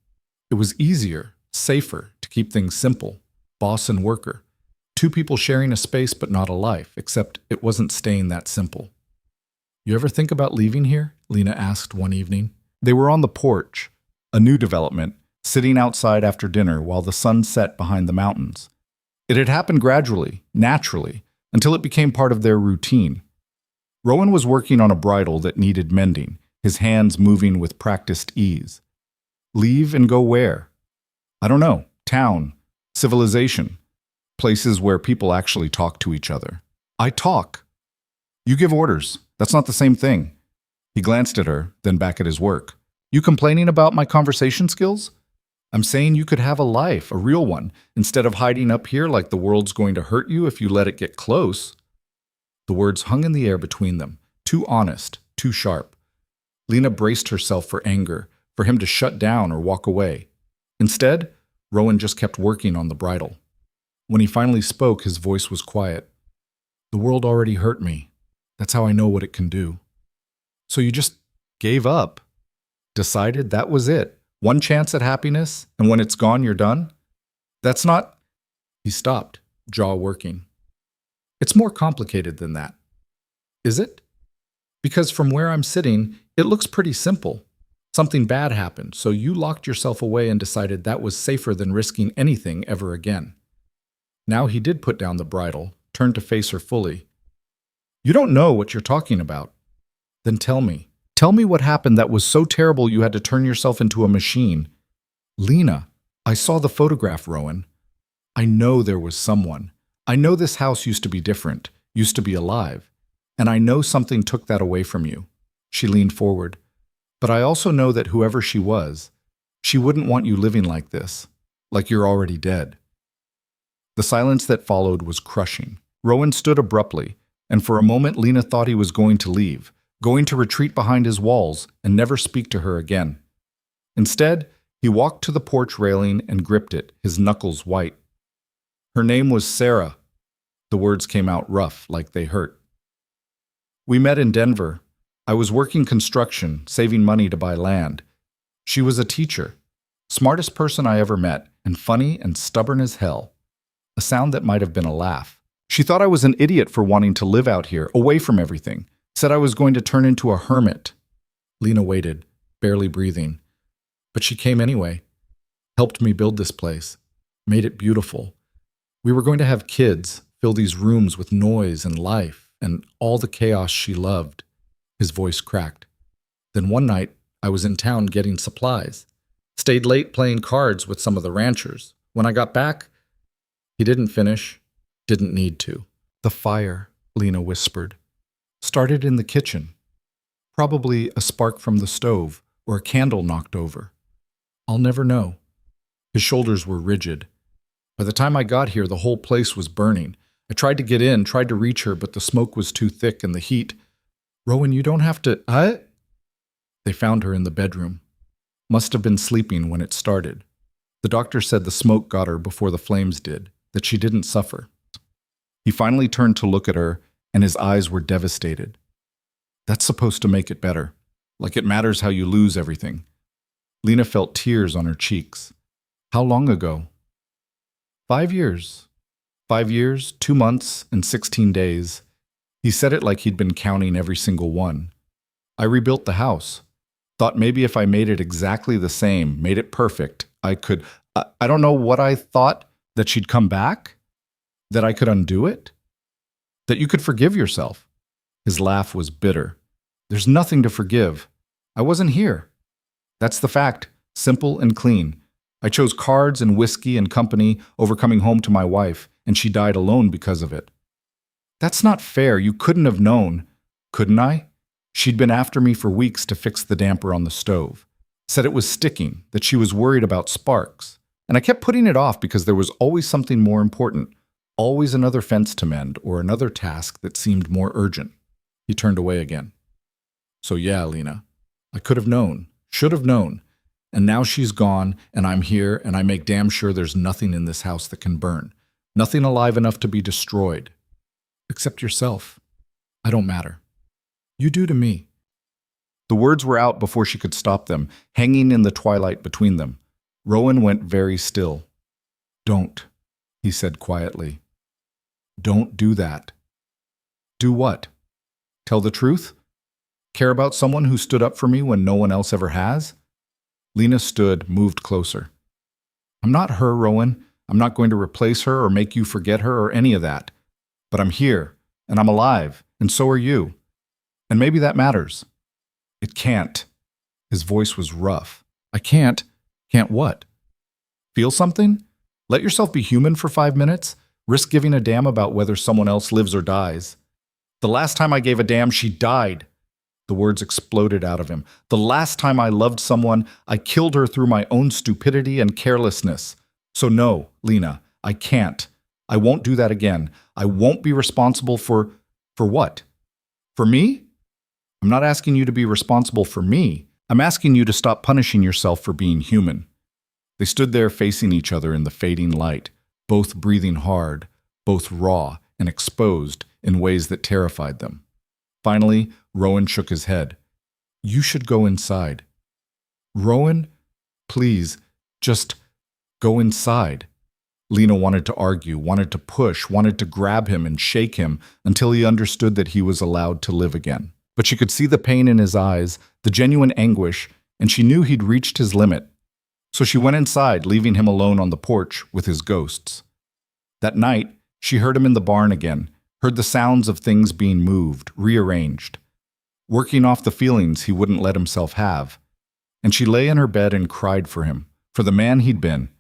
It was easier, safer, to keep things simple, boss and worker. Two people sharing a space but not a life, except it wasn't staying that simple. You ever think about leaving here? Lena asked one evening. They were on the porch, a new development, sitting outside after dinner while the sun set behind the mountains. It had happened gradually, naturally, until it became part of their routine. Rowan was working on a bridle that needed mending, his hands moving with practiced ease. Leave and go where? I don't know. Town, civilization, places where people actually talk to each other. I talk. You give orders. That's not the same thing. He glanced at her, then back at his work. You complaining about my conversation skills? I'm saying you could have a life, a real one, instead of hiding up here like the world's going to hurt you if you let it get close. The words hung in the air between them, too honest, too sharp. Lena braced herself for anger, for him to shut down or walk away. Instead, Rowan just kept working on the bridle. When he finally spoke, his voice was quiet. The world already hurt me. That's how I know what it can do. So you just gave up? Decided that was it? One chance at happiness, and when it's gone, you're done? That's not... He stopped, jaw working. It's more complicated than that. Is it? Because from where I'm sitting, it looks pretty simple. Something bad happened, so you locked yourself away and decided that was safer than risking anything ever again. Now he did put down the bridle, turned to face her fully. You don't know what you're talking about. Then tell me. Tell me what happened that was so terrible you had to turn yourself into a machine. Lena, I saw the photograph, Rowan. I know there was someone. I know this house used to be different, used to be alive. And I know something took that away from you. She leaned forward. But I also know that whoever she was, she wouldn't want you living like this, like you're already dead. The silence that followed was crushing. Rowan stood abruptly, and for a moment Lena thought he was going to leave, going to retreat behind his walls and never speak to her again. Instead, he walked to the porch railing and gripped it, his knuckles white. Her name was Sarah. The words came out rough, like they hurt. We met in Denver. I was working construction, saving money to buy land. She was a teacher, smartest person I ever met, and funny and stubborn as hell. A sound that might have been a laugh. She thought I was an idiot for wanting to live out here, away from everything. Said I was going to turn into a hermit. Lena waited, barely breathing. But she came anyway. Helped me build this place. Made it beautiful. We were going to have kids, fill these rooms with noise and life, and all the chaos she loved. His voice cracked. Then one night, I was in town getting supplies. Stayed late playing cards with some of the ranchers. When I got back, he didn't finish. Didn't need to. The fire, Lena whispered. Started in the kitchen. Probably a spark from the stove or a candle knocked over. I'll never know. His shoulders were rigid. By the time I got here, the whole place was burning. I tried to get in, tried to reach her, but the smoke was too thick and the heat. Rowan, you don't have to... They found her in the bedroom. Must have been sleeping when it started. The doctor said the smoke got her before the flames did, that she didn't suffer. He finally turned to look at her, and his eyes were devastated. That's supposed to make it better, like it matters how you lose everything. Lena felt tears on her cheeks. How long ago? 5 years. 5 years, 2 months, and 16 days. He said it like he'd been counting every single one. I rebuilt the house. Thought maybe if I made it exactly the same, made it perfect, I could... I don't know what I thought, that she'd come back? That I could undo it? That you could forgive yourself? His laugh was bitter. There's nothing to forgive. I wasn't here. That's the fact, simple and clean. I chose cards and whiskey and company over coming home to my wife, and she died alone because of it. That's not fair. You couldn't have known. Couldn't I? She'd been after me for weeks to fix the damper on the stove. Said it was sticking, that she was worried about sparks. And I kept putting it off because there was always something more important. Always another fence to mend or another task that seemed more urgent. He turned away again. So yeah, Lena, I could have known, should have known. And now she's gone, and I'm here, and I make damn sure there's nothing in this house that can burn. Nothing alive enough to be destroyed. Except yourself. I don't matter. You do to me. The words were out before she could stop them, hanging in the twilight between them. Rowan went very still. Don't, he said quietly. Don't do that. Do what? Tell the truth? Care about someone who stood up for me when no one else ever has? Lena stood, moved closer. I'm not her, Rowan. I'm not going to replace her or make you forget her or any of that. But I'm here, and I'm alive, and so are you. And maybe that matters. It can't. His voice was rough. I can't. Can't what? Feel something? Let yourself be human for 5 minutes? Risk giving a damn about whether someone else lives or dies? The last time I gave a damn, she died. The words exploded out of him. The last time I loved someone, I killed her through my own stupidity and carelessness. So no, Lena, I can't. I won't do that again. I won't be responsible for what? For me? I'm not asking you to be responsible for me. I'm asking you to stop punishing yourself for being human. They stood there facing each other in the fading light, both breathing hard, both raw and exposed in ways that terrified them. Finally, Rowan shook his head. You should go inside. Rowan, please, just go inside. Lena wanted to argue, wanted to push, wanted to grab him and shake him until he understood that he was allowed to live again. But she could see the pain in his eyes, the genuine anguish, and she knew he'd reached his limit. So she went inside, leaving him alone on the porch with his ghosts. That night, she heard him in the barn again, heard the sounds of things being moved, rearranged, working off the feelings he wouldn't let himself have. And she lay in her bed and cried for him, for the man he'd been,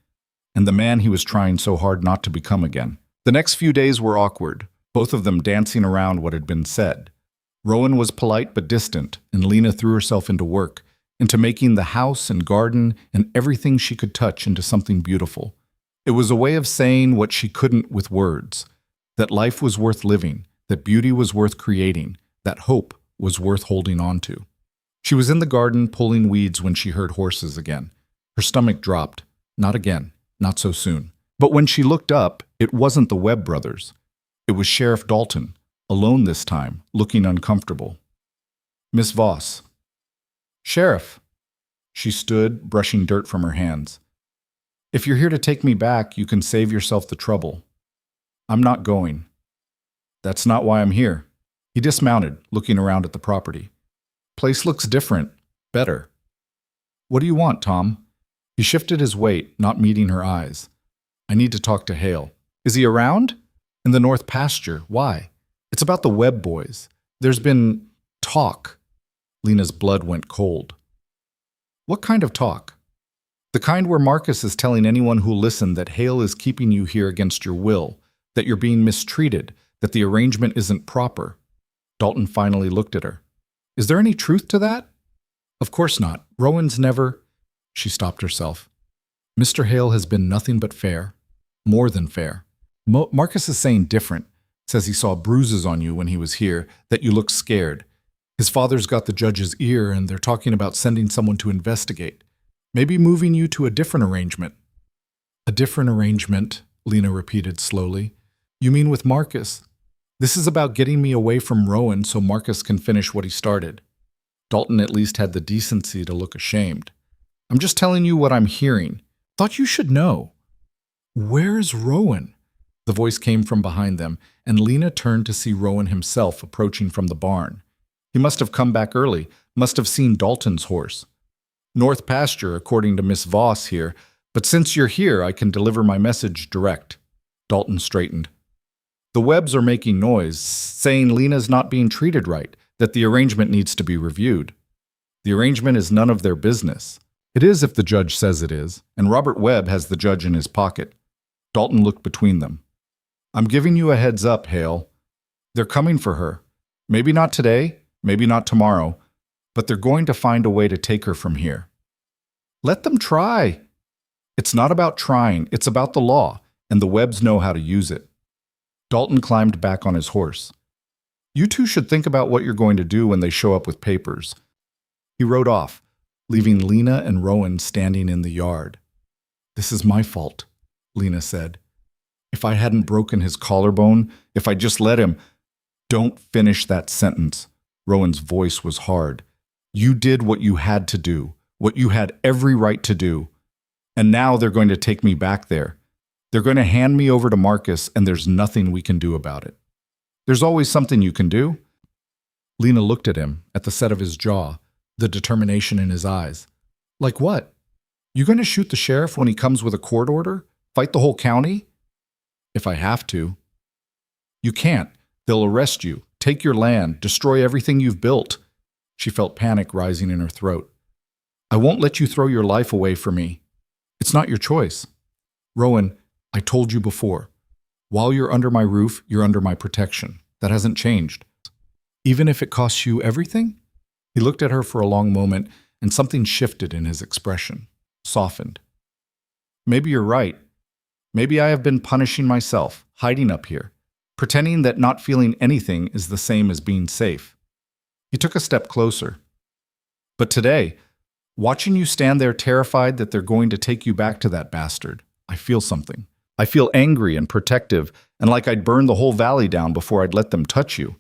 and the man he was trying so hard not to become again. The next few days were awkward, both of them dancing around what had been said. Rowan was polite but distant, and Lena threw herself into work, into making the house and garden and everything she could touch into something beautiful. It was a way of saying what she couldn't with words, that life was worth living, that beauty was worth creating, that hope was worth holding on to. She was in the garden pulling weeds when she heard horses again. Her stomach dropped. Not again, not so soon. But when she looked up, it wasn't the Webb brothers. It was Sheriff Dalton, alone this time, looking uncomfortable. Miss Voss. Sheriff. She stood, brushing dirt from her hands. If you're here to take me back, you can save yourself the trouble. I'm not going. That's not why I'm here. He dismounted, looking around at the property. Place looks different, better. What do you want, Tom? He shifted his weight, not meeting her eyes. I need to talk to Hale. Is he around? In the north pasture. Why? It's about the Webb boys. There's been talk. Lena's blood went cold. What kind of talk? The kind where Marcus is telling anyone who'll listen that Hale is keeping you here against your will, that you're being mistreated, that the arrangement isn't proper. Dalton finally looked at her. Is there any truth to that? Of course not. Rowan's never... She stopped herself. Mr. Hale has been nothing but fair. More than fair. Marcus is saying different. Says he saw bruises on you when he was here, that you looked scared. His father's got the judge's ear, and they're talking about sending someone to investigate. Maybe moving you to a different arrangement. A different arrangement, Lena repeated slowly. You mean with Marcus? This is about getting me away from Rowan so Marcus can finish what he started. Dalton at least had the decency to look ashamed. I'm just telling you what I'm hearing. Thought you should know. Where's Rowan? The voice came from behind them, and Lena turned to see Rowan himself approaching from the barn. He must have come back early, must have seen Dalton's horse. North pasture, according to Miss Voss here, but since you're here, I can deliver my message direct. Dalton straightened. The Webbs are making noise, saying Lena's not being treated right, that the arrangement needs to be reviewed. The arrangement is none of their business. It is if the judge says it is, and Robert Webb has the judge in his pocket. Dalton looked between them. I'm giving you a heads up, Hale. They're coming for her. Maybe not today, maybe not tomorrow, but they're going to find a way to take her from here. Let them try. It's not about trying, it's about the law, and the Webbs know how to use it. Dalton climbed back on his horse. You two should think about what you're going to do when they show up with papers. He rode off, leaving Lena and Rowan standing in the yard. This is my fault, Lena said. If I hadn't broken his collarbone, if I just let him... Don't finish that sentence. Rowan's voice was hard. You did what you had to do, what you had every right to do. And now they're going to take me back there. They're going to hand me over to Marcus, and there's nothing we can do about it. There's always something you can do. Lena looked at him, at the set of his jaw, the determination in his eyes. Like what? You going to shoot the sheriff when he comes with a court order? Fight the whole county? If I have to. You can't. They'll arrest you, take your land, destroy everything you've built. She felt panic rising in her throat. I won't let you throw your life away for me. It's not your choice. Rowan, I told you before. While you're under my roof, you're under my protection. That hasn't changed. Even if it costs you everything? He looked at her for a long moment, and something shifted in his expression, softened. Maybe you're right. Maybe I have been punishing myself, hiding up here, pretending that not feeling anything is the same as being safe. He took a step closer. But today, watching you stand there terrified that they're going to take you back to that bastard, I feel something. I feel angry and protective, and like I'd burn the whole valley down before I'd let them touch you.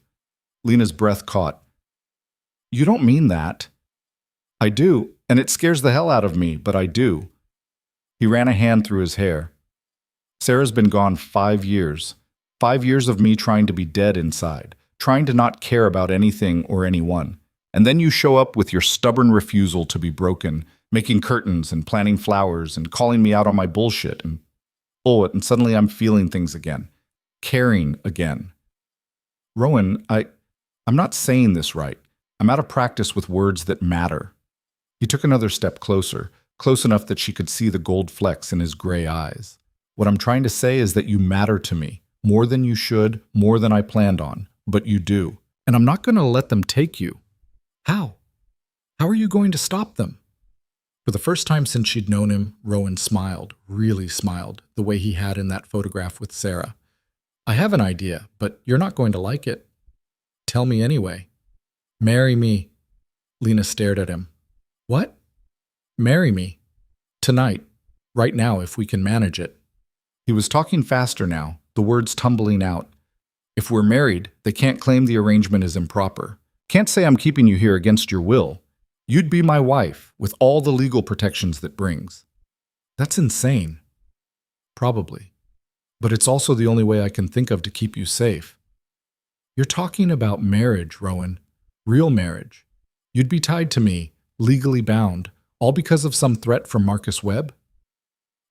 Lena's breath caught. You don't mean that. I do, and it scares the hell out of me, but I do. He ran a hand through his hair. Sarah's been gone 5 years. 5 years of me trying to be dead inside, trying to not care about anything or anyone. And then you show up with your stubborn refusal to be broken, making curtains and planting flowers and calling me out on my bullshit and and suddenly I'm feeling things again, caring again. Rowan, I'm not saying this right. I'm out of practice with words that matter. He took another step closer, close enough that she could see the gold flecks in his gray eyes. What I'm trying to say is that you matter to me, more than you should, more than I planned on, but you do. And I'm not going to let them take you. How? How are you going to stop them? For the first time since she'd known him, Rowan smiled, really smiled, the way he had in that photograph with Sarah. I have an idea, but you're not going to like it. Tell me anyway. Marry me. Lena stared at him. What? Marry me. Tonight. Right now, if we can manage it. He was talking faster now, the words tumbling out. If we're married, they can't claim the arrangement is improper. Can't say I'm keeping you here against your will. You'd be my wife, with all the legal protections that brings. That's insane. Probably. But it's also the only way I can think of to keep you safe. You're talking about marriage, Rowan. Real marriage. You'd be tied to me, legally bound, all because of some threat from Marcus Webb?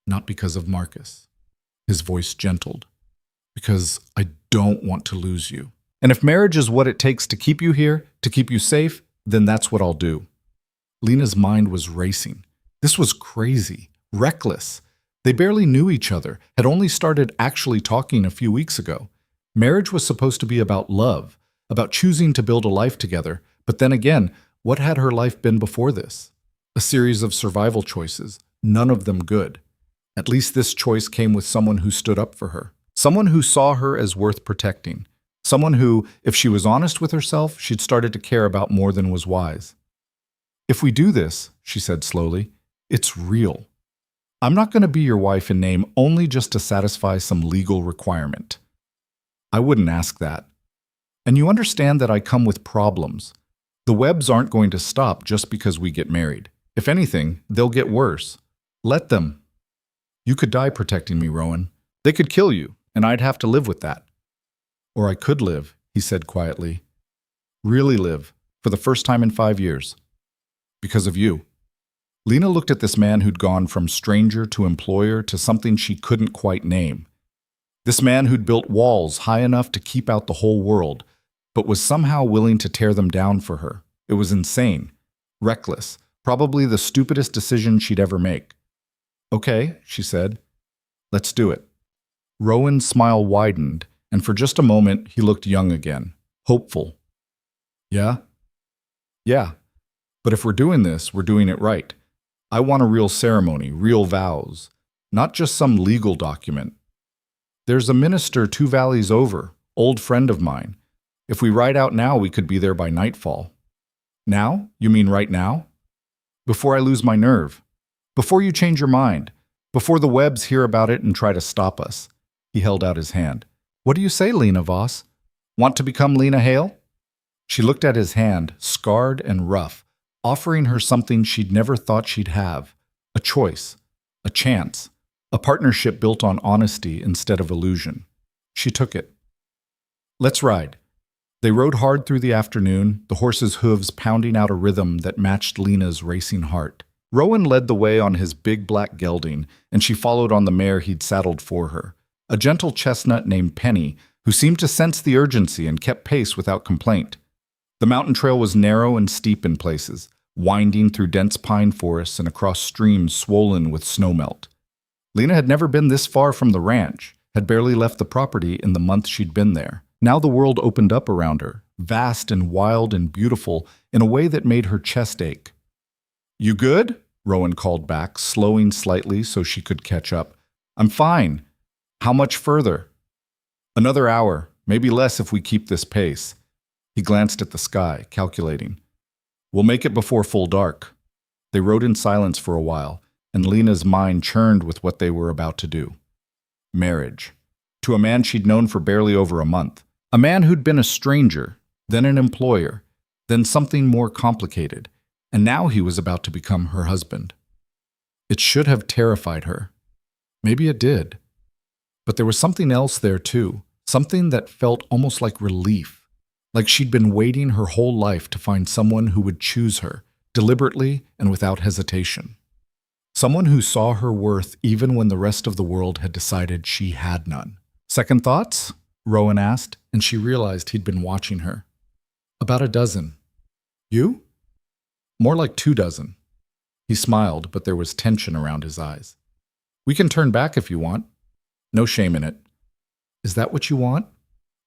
Not because of Marcus. His voice gentled. Because I don't want to lose you. And if marriage is what it takes to keep you here, to keep you safe, then that's what I'll do. Lena's mind was racing. This was crazy, reckless. They barely knew each other, had only started actually talking a few weeks ago. Marriage was supposed to be about love, about choosing to build a life together. But then again, what had her life been before this? A series of survival choices, none of them good. At least this choice came with someone who stood up for her. Someone who saw her as worth protecting. Someone who, if she was honest with herself, she'd started to care about more than was wise. If we do this, she said slowly, it's real. I'm not going to be your wife in name only just to satisfy some legal requirement. I wouldn't ask that. And you understand that I come with problems. The Webbs aren't going to stop just because we get married. If anything, they'll get worse. Let them. You could die protecting me, Rowan. They could kill you, and I'd have to live with that. Or I could live, he said quietly. Really live, for the first time in 5 years. Because of you. Lena looked at this man who'd gone from stranger to employer to something she couldn't quite name. This man who'd built walls high enough to keep out the whole world, but was somehow willing to tear them down for her. It was insane, reckless, probably the stupidest decision she'd ever make. Okay, she said. Let's do it. Rowan's smile widened, and for just a moment he looked young again, hopeful. Yeah? Yeah. But if we're doing this, we're doing it right. I want a real ceremony, real vows, not just some legal document. There's a minister 2 valleys over, old friend of mine. If we ride out now, we could be there by nightfall. Now? You mean right now? Before I lose my nerve. Before you change your mind. Before the Webbs hear about it and try to stop us. He held out his hand. What do you say, Lena Voss? Want to become Lena Hale? She looked at his hand, scarred and rough, offering her something she'd never thought she'd have. A choice. A chance. A partnership built on honesty instead of illusion. She took it. Let's ride. They rode hard through the afternoon, the horses' hooves pounding out a rhythm that matched Lena's racing heart. Rowan led the way on his big black gelding, and she followed on the mare he'd saddled for her, a gentle chestnut named Penny, who seemed to sense the urgency and kept pace without complaint. The mountain trail was narrow and steep in places, winding through dense pine forests and across streams swollen with snowmelt. Lena had never been this far from the ranch, had barely left the property in the month she'd been there. Now the world opened up around her, vast and wild and beautiful in a way that made her chest ache. "You good?" Rowan called back, slowing slightly so she could catch up. "I'm fine. How much further?" "Another hour, maybe less if we keep this pace." He glanced at the sky, calculating. "We'll make it before full dark." They rode in silence for a while, and Lena's mind churned with what they were about to do. Marriage. To a man she'd known for barely over a month. A man who'd been a stranger, then an employer, then something more complicated, and now he was about to become her husband. It should have terrified her. Maybe it did. But there was something else there too, something that felt almost like relief, like she'd been waiting her whole life to find someone who would choose her, deliberately and without hesitation. Someone who saw her worth even when the rest of the world had decided she had none. "Second thoughts?" Rowan asked, and she realized he'd been watching her. "About a dozen." "You?" "More like 24." He smiled, but there was tension around his eyes. "We can turn back if you want. No shame in it." "Is that what you want?"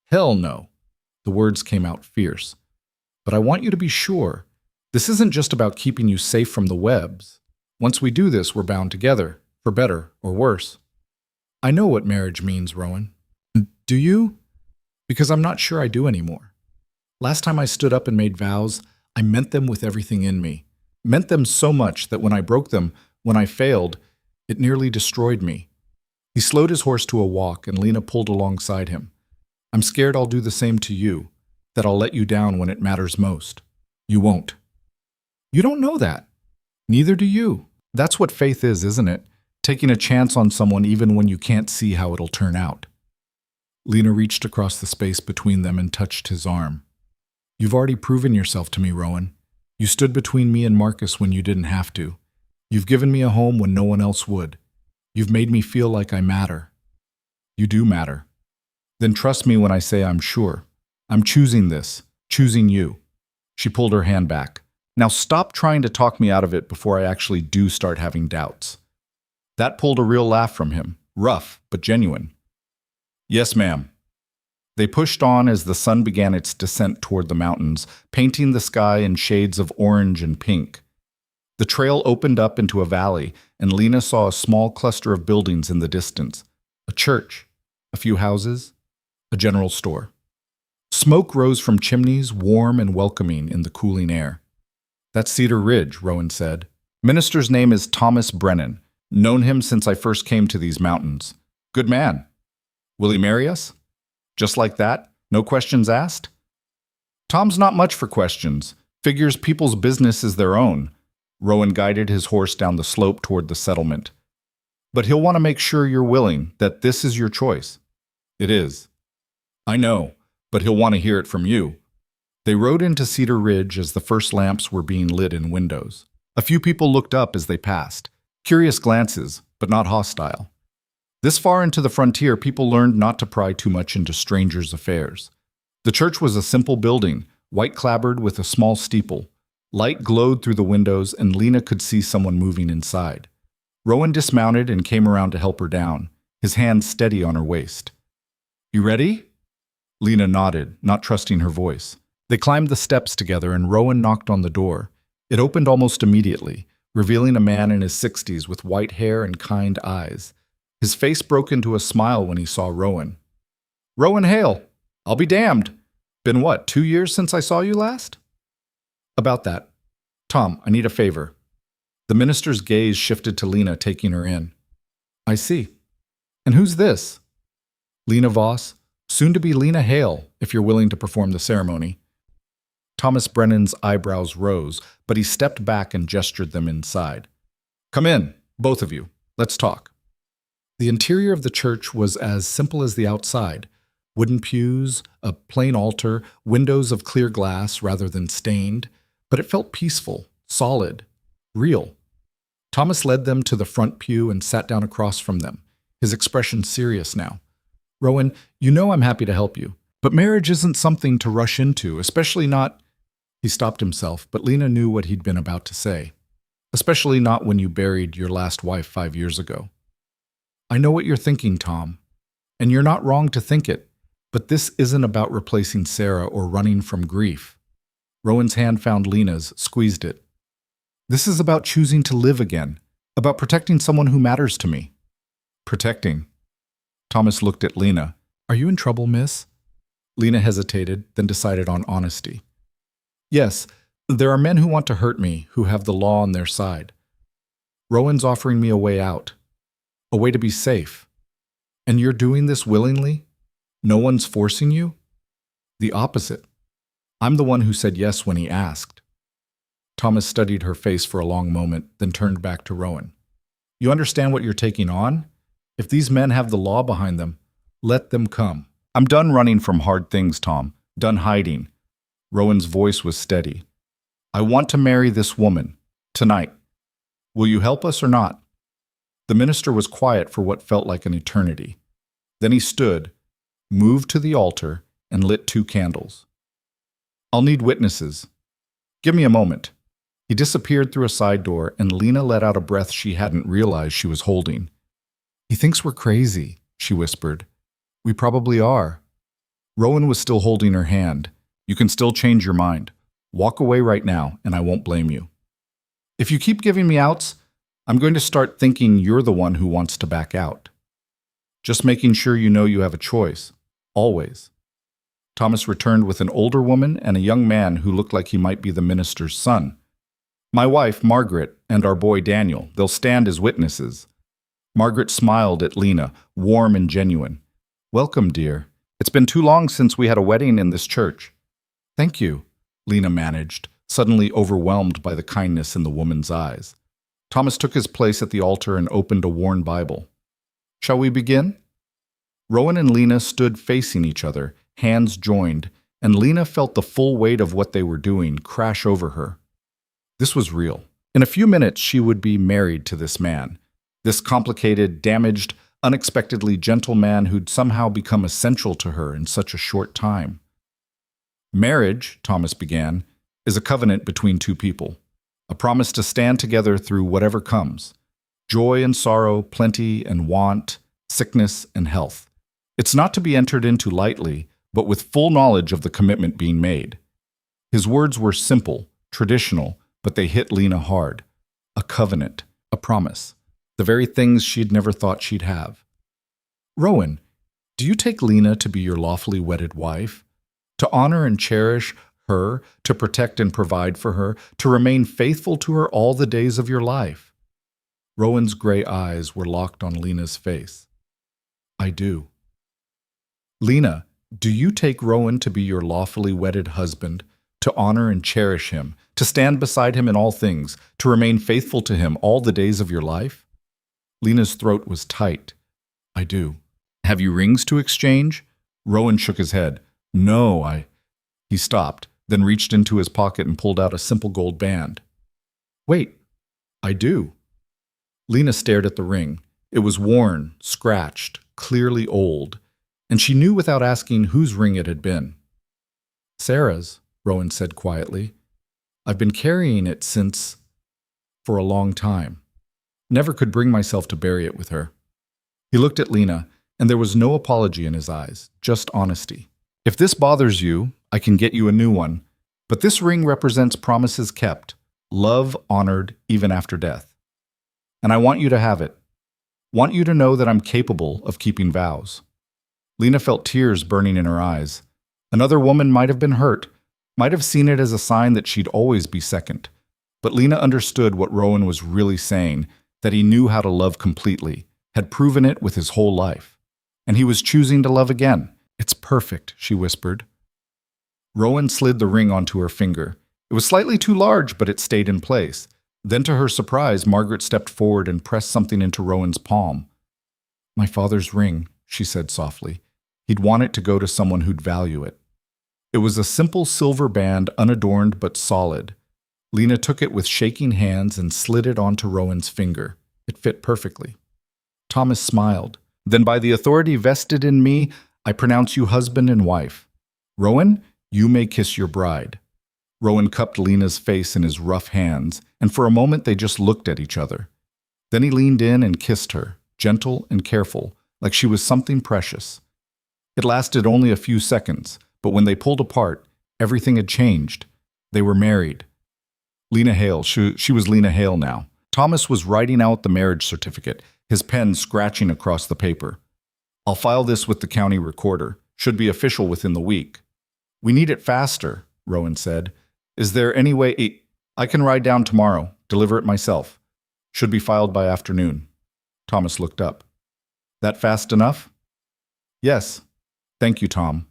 "Hell no." The words came out fierce. "But I want you to be sure. This isn't just about keeping you safe from the webs. Once we do this, we're bound together, for better or worse." "I know what marriage means, Rowan." "Do you?" "Because I'm not sure I do anymore. Last time I stood up and made vows, I meant them with everything in me. Meant them so much that when I broke them, when I failed, it nearly destroyed me." He slowed his horse to a walk, and Lena pulled alongside him. "I'm scared I'll do the same to you, that I'll let you down when it matters most." "You won't." "You don't know that. Neither do you." That's what faith is, isn't it? Taking a chance on someone even when you can't see how it'll turn out. Lena reached across the space between them and touched his arm. "You've already proven yourself to me, Rowan. You stood between me and Marcus when you didn't have to. You've given me a home when no one else would. You've made me feel like I matter." "You do matter." "Then trust me when I say I'm sure. I'm choosing this, choosing you." She pulled her hand back. "Now stop trying to talk me out of it before I actually do start having doubts." That pulled a real laugh from him, rough but genuine. "Yes, ma'am." They pushed on as the sun began its descent toward the mountains, painting the sky in shades of orange and pink. The trail opened up into a valley, and Lena saw a small cluster of buildings in the distance. A church, a few houses, a general store. Smoke rose from chimneys, warm and welcoming in the cooling air. "That's Cedar Ridge," Rowan said. "Minister's name is Thomas Brennan. Known him since I first came to these mountains. Good man. Will he marry us? Just like that? No questions asked?" "Tom's not much for questions. Figures people's business is their own." Rowan guided his horse down the slope toward the settlement. "But he'll want to make sure you're willing, that this is your choice." "It is." "I know, but he'll want to hear it from you." They rode into Cedar Ridge as the first lamps were being lit in windows. A few people looked up as they passed. Curious glances, but not hostile. This far into the frontier, people learned not to pry too much into strangers' affairs. The church was a simple building, white-clapboard with a small steeple. Light glowed through the windows, and Lena could see someone moving inside. Rowan dismounted and came around to help her down, his hand steady on her waist. "You ready?" Lena nodded, not trusting her voice. They climbed the steps together, and Rowan knocked on the door. It opened almost immediately, revealing a man in his 60s with white hair and kind eyes. His face broke into a smile when he saw Rowan. "Rowan Hale! I'll be damned! Been what, 2 years since I saw you last?" "About that. Tom, I need a favor." The minister's gaze shifted to Lena, taking her in. "I see. And who's this?" "Lena Voss, soon to be Lena Hale, if you're willing to perform the ceremony." Thomas Brennan's eyebrows rose, but he stepped back and gestured them inside. "Come in, both of you. Let's talk." The interior of the church was as simple as the outside: wooden pews, a plain altar, windows of clear glass rather than stained, but it felt peaceful, solid, real. Thomas led them to the front pew and sat down across from them, his expression serious now. "Rowan, you know I'm happy to help you, but marriage isn't something to rush into, especially not—" He stopped himself, but Lena knew what he'd been about to say. "Especially not when you buried your last wife 5 years ago." "I know what you're thinking, Tom, and you're not wrong to think it, but this isn't about replacing Sarah or running from grief." Rowan's hand found Lena's, squeezed it. "This is about choosing to live again, about protecting someone who matters to me." "Protecting?" Thomas looked at Lena. "Are you in trouble, miss?" Lena hesitated, then decided on honesty. "Yes, there are men who want to hurt me, who have the law on their side. Rowan's offering me a way out, a way to be safe. And you're doing this willingly? No one's forcing you?" "The opposite. I'm the one who said yes when he asked." Thomas studied her face for a long moment, then turned back to Rowan. "You understand what you're taking on? If these men have the law behind them, let them come. I'm done running from hard things, Tom. Done hiding." Rowan's voice was steady. "I want to marry this woman. Tonight. Will you help us or not?" The minister was quiet for what felt like an eternity. Then he stood, moved to the altar, and lit 2 candles. "I'll need witnesses. Give me a moment." He disappeared through a side door, and Lena let out a breath she hadn't realized she was holding. "He thinks we're crazy," she whispered. "We probably are." Rowan was still holding her hand. "You can still change your mind. Walk away right now, and I won't blame you. If you keep giving me outs, I'm going to start thinking you're the one who wants to back out. Just making sure you know you have a choice. Always." Thomas returned with an older woman and a young man who looked like he might be the minister's son. "My wife, Margaret, and our boy Daniel. They'll stand as witnesses." Margaret smiled at Lena, warm and genuine. "Welcome, dear. It's been too long since we had a wedding in this church." "Thank you," Lena managed, suddenly overwhelmed by the kindness in the woman's eyes. Thomas took his place at the altar and opened a worn Bible. "Shall we begin?" Rowan and Lena stood facing each other, hands joined, and Lena felt the full weight of what they were doing crash over her. This was real. In a few minutes, she would be married to this man, this complicated, damaged, unexpectedly gentle man who'd somehow become essential to her in such a short time. "Marriage," Thomas began, "is a covenant between 2 people, a promise to stand together through whatever comes, joy and sorrow, plenty and want, sickness and health. It's not to be entered into lightly, but with full knowledge of the commitment being made." His words were simple, traditional, but they hit Lena hard. A covenant, a promise, the very things she'd never thought she'd have. "Rowan, do you take Lena to be your lawfully wedded wife? To honor and cherish her, to protect and provide for her, to remain faithful to her all the days of your life?" Rowan's gray eyes were locked on Lena's face. "I do." "Lena, do you take Rowan to be your lawfully wedded husband, to honor and cherish him, to stand beside him in all things, to remain faithful to him all the days of your life?" Lena's throat was tight. "I do." "Have you rings to exchange?" Rowan shook his head. "No, He stopped, then reached into his pocket and pulled out a simple gold band. "Wait, I do." Lena stared at the ring. It was worn, scratched, clearly old, and she knew without asking whose ring it had been. "Sarah's," Rowan said quietly. "I've been carrying it for a long time. Never could bring myself to bury it with her." He looked at Lena, and there was no apology in his eyes, just honesty. "If this bothers you, I can get you a new one, but this ring represents promises kept, love honored even after death. And I want you to have it. Want you to know that I'm capable of keeping vows." Lena felt tears burning in her eyes. Another woman might have been hurt, might have seen it as a sign that she'd always be second. But Lena understood what Rowan was really saying, that he knew how to love completely, had proven it with his whole life. And he was choosing to love again. "It's perfect," she whispered. Rowan slid the ring onto her finger. It was slightly too large, but it stayed in place. Then, to her surprise, Margaret stepped forward and pressed something into Rowan's palm. My father's ring, she said softly. He'd want it to go to someone who'd value it. It was a simple silver band, unadorned but solid. Lena took it with shaking hands and slid it onto Rowan's finger. It fit perfectly. Thomas smiled. Then by the authority vested in me, I pronounce you husband and wife. Rowan, you may kiss your bride. Rowan cupped Lena's face in his rough hands, and for a moment they just looked at each other. Then he leaned in and kissed her, gentle and careful, like she was something precious. It lasted only a few seconds, but when they pulled apart, everything had changed. They were married. Lena Hale, she was Lena Hale now. Thomas was writing out the marriage certificate, his pen scratching across the paper. I'll file this with the county recorder. Should be official within the week. We need it faster, Rowan said. Is there any way I can ride down tomorrow, deliver it myself. Should be filed by afternoon. Thomas looked up. That fast enough? Yes. Thank you, Tom.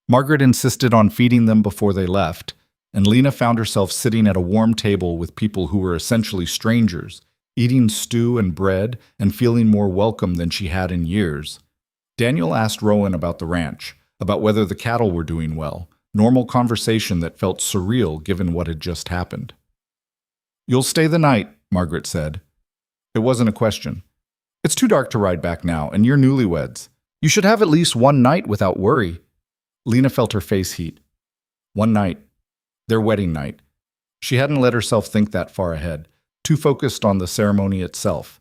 Margaret insisted on feeding them before they left, and Lena found herself sitting at a warm table with people who were essentially strangers, eating stew and bread and feeling more welcome than she had in years. Daniel asked Rowan about the ranch, about whether the cattle were doing well, normal conversation that felt surreal given what had just happened. You'll stay the night, Margaret said. It wasn't a question. It's too dark to ride back now, and you're newlyweds. You should have at least one night without worry. Lena felt her face heat. One night. Their wedding night. She hadn't let herself think that far ahead, too focused on the ceremony itself.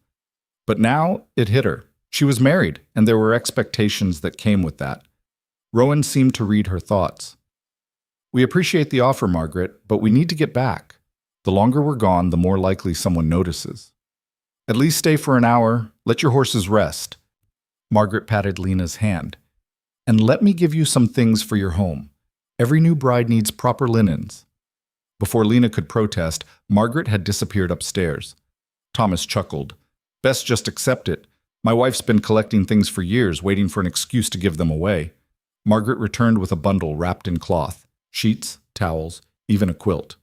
But now it hit her. She was married, and there were expectations that came with that. Rowan seemed to read her thoughts. We appreciate the offer, Margaret, but we need to get back. The longer we're gone, the more likely someone notices. At least stay for an hour. Let your horses rest. Margaret patted Lena's hand. And let me give you some things for your home. Every new bride needs proper linens. Before Lena could protest, Margaret had disappeared upstairs. Thomas chuckled. Best just accept it. My wife's been collecting things for years, waiting for an excuse to give them away. Margaret returned with a bundle wrapped in cloth, sheets, towels, even a quilt.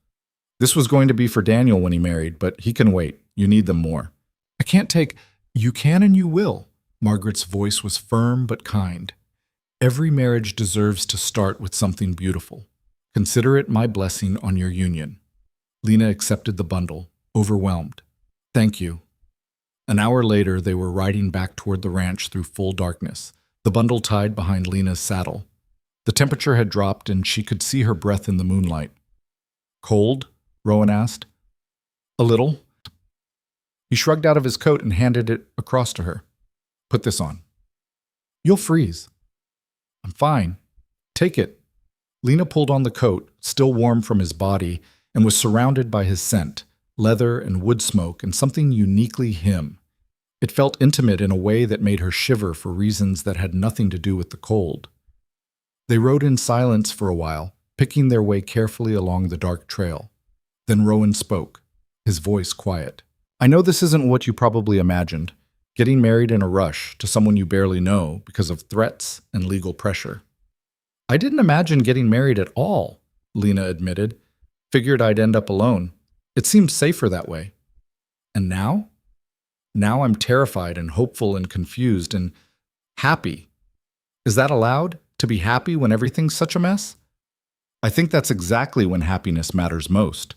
This was going to be for Daniel when he married, but he can wait. You need them more. I can't take... You can and you will. Margaret's voice was firm but kind. Every marriage deserves to start with something beautiful. Consider it my blessing on your union. Lena accepted the bundle, overwhelmed. Thank you. An hour later, they were riding back toward the ranch through full darkness, the bundle tied behind Lena's saddle. The temperature had dropped, and she could see her breath in the moonlight. Cold? Rowan asked. A little. He shrugged out of his coat and handed it across to her. Put this on. You'll freeze. I'm fine. Take it. Lena pulled on the coat, still warm from his body, and was surrounded by his scent, leather and wood smoke, and something uniquely him. It felt intimate in a way that made her shiver for reasons that had nothing to do with the cold. They rode in silence for a while, picking their way carefully along the dark trail. Then Rowan spoke, his voice quiet. I know this isn't what you probably imagined. Getting married in a rush to someone you barely know because of threats and legal pressure. I didn't imagine getting married at all, Lena admitted. Figured I'd end up alone. It seemed safer that way. And now? Now I'm terrified and hopeful and confused and happy. Is that allowed, to be happy when everything's such a mess? I think that's exactly when happiness matters most.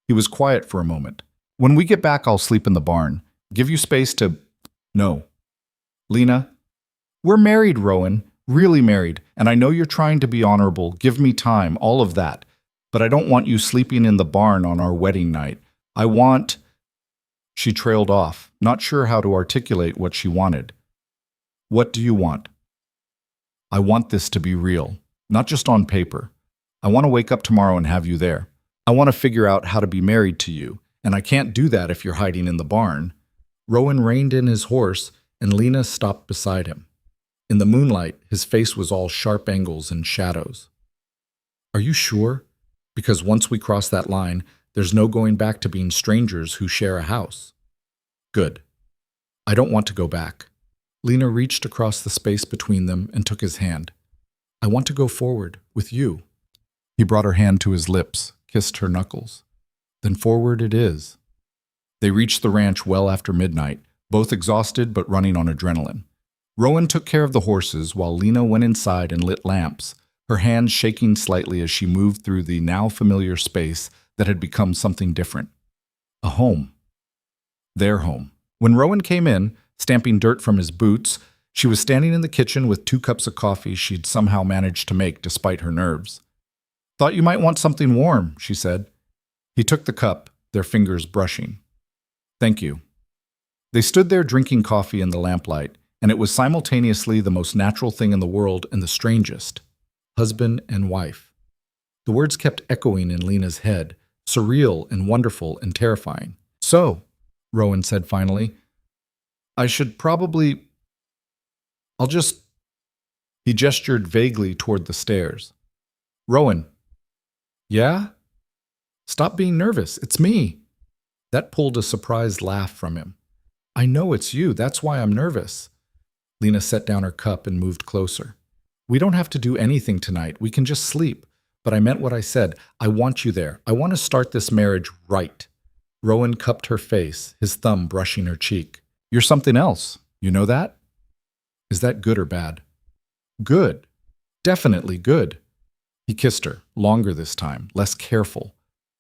He was quiet for a moment. When we get back, I'll sleep in the barn. Give you space to... No. Lena, we're married, Rowan, really married, and I know you're trying to be honorable, give me time, all of that, but I don't want you sleeping in the barn on our wedding night. I want... She trailed off, not sure how to articulate what she wanted. What do you want? I want this to be real, not just on paper. I want to wake up tomorrow and have you there. I want to figure out how to be married to you, and I can't do that if you're hiding in the barn. Rowan reined in his horse, and Lena stopped beside him. In the moonlight, his face was all sharp angles and shadows. Are you sure? Because once we cross that line, there's no going back to being strangers who share a house. Good. I don't want to go back. Lena reached across the space between them and took his hand. I want to go forward, with you. He brought her hand to his lips, kissed her knuckles. Then forward it is. They reached the ranch well after midnight, both exhausted but running on adrenaline. Rowan took care of the horses while Lena went inside and lit lamps, her hands shaking slightly as she moved through the now familiar space that had become something different. A home. Their home. When Rowan came in, stamping dirt from his boots, she was standing in the kitchen with 2 cups of coffee she'd somehow managed to make despite her nerves. "Thought you might want something warm," she said. He took the cup, their fingers brushing. "Thank you." They stood there drinking coffee in the lamplight, and it was simultaneously the most natural thing in the world and the strangest. Husband and wife. The words kept echoing in Lena's head, surreal and wonderful and terrifying. "So," Rowan said finally, "I should probably... He gestured vaguely toward the stairs. "Rowan." "Yeah?" "Stop being nervous. It's me." That pulled a surprised laugh from him. "I know it's you. That's why I'm nervous." Lena set down her cup and moved closer. "We don't have to do anything tonight. We can just sleep. But I meant what I said. I want you there. I want to start this marriage right." Rowan cupped her face, his thumb brushing her cheek. "You're something else. You know that?" "Is that good or bad?" "Good. Definitely good." He kissed her, longer this time, less careful.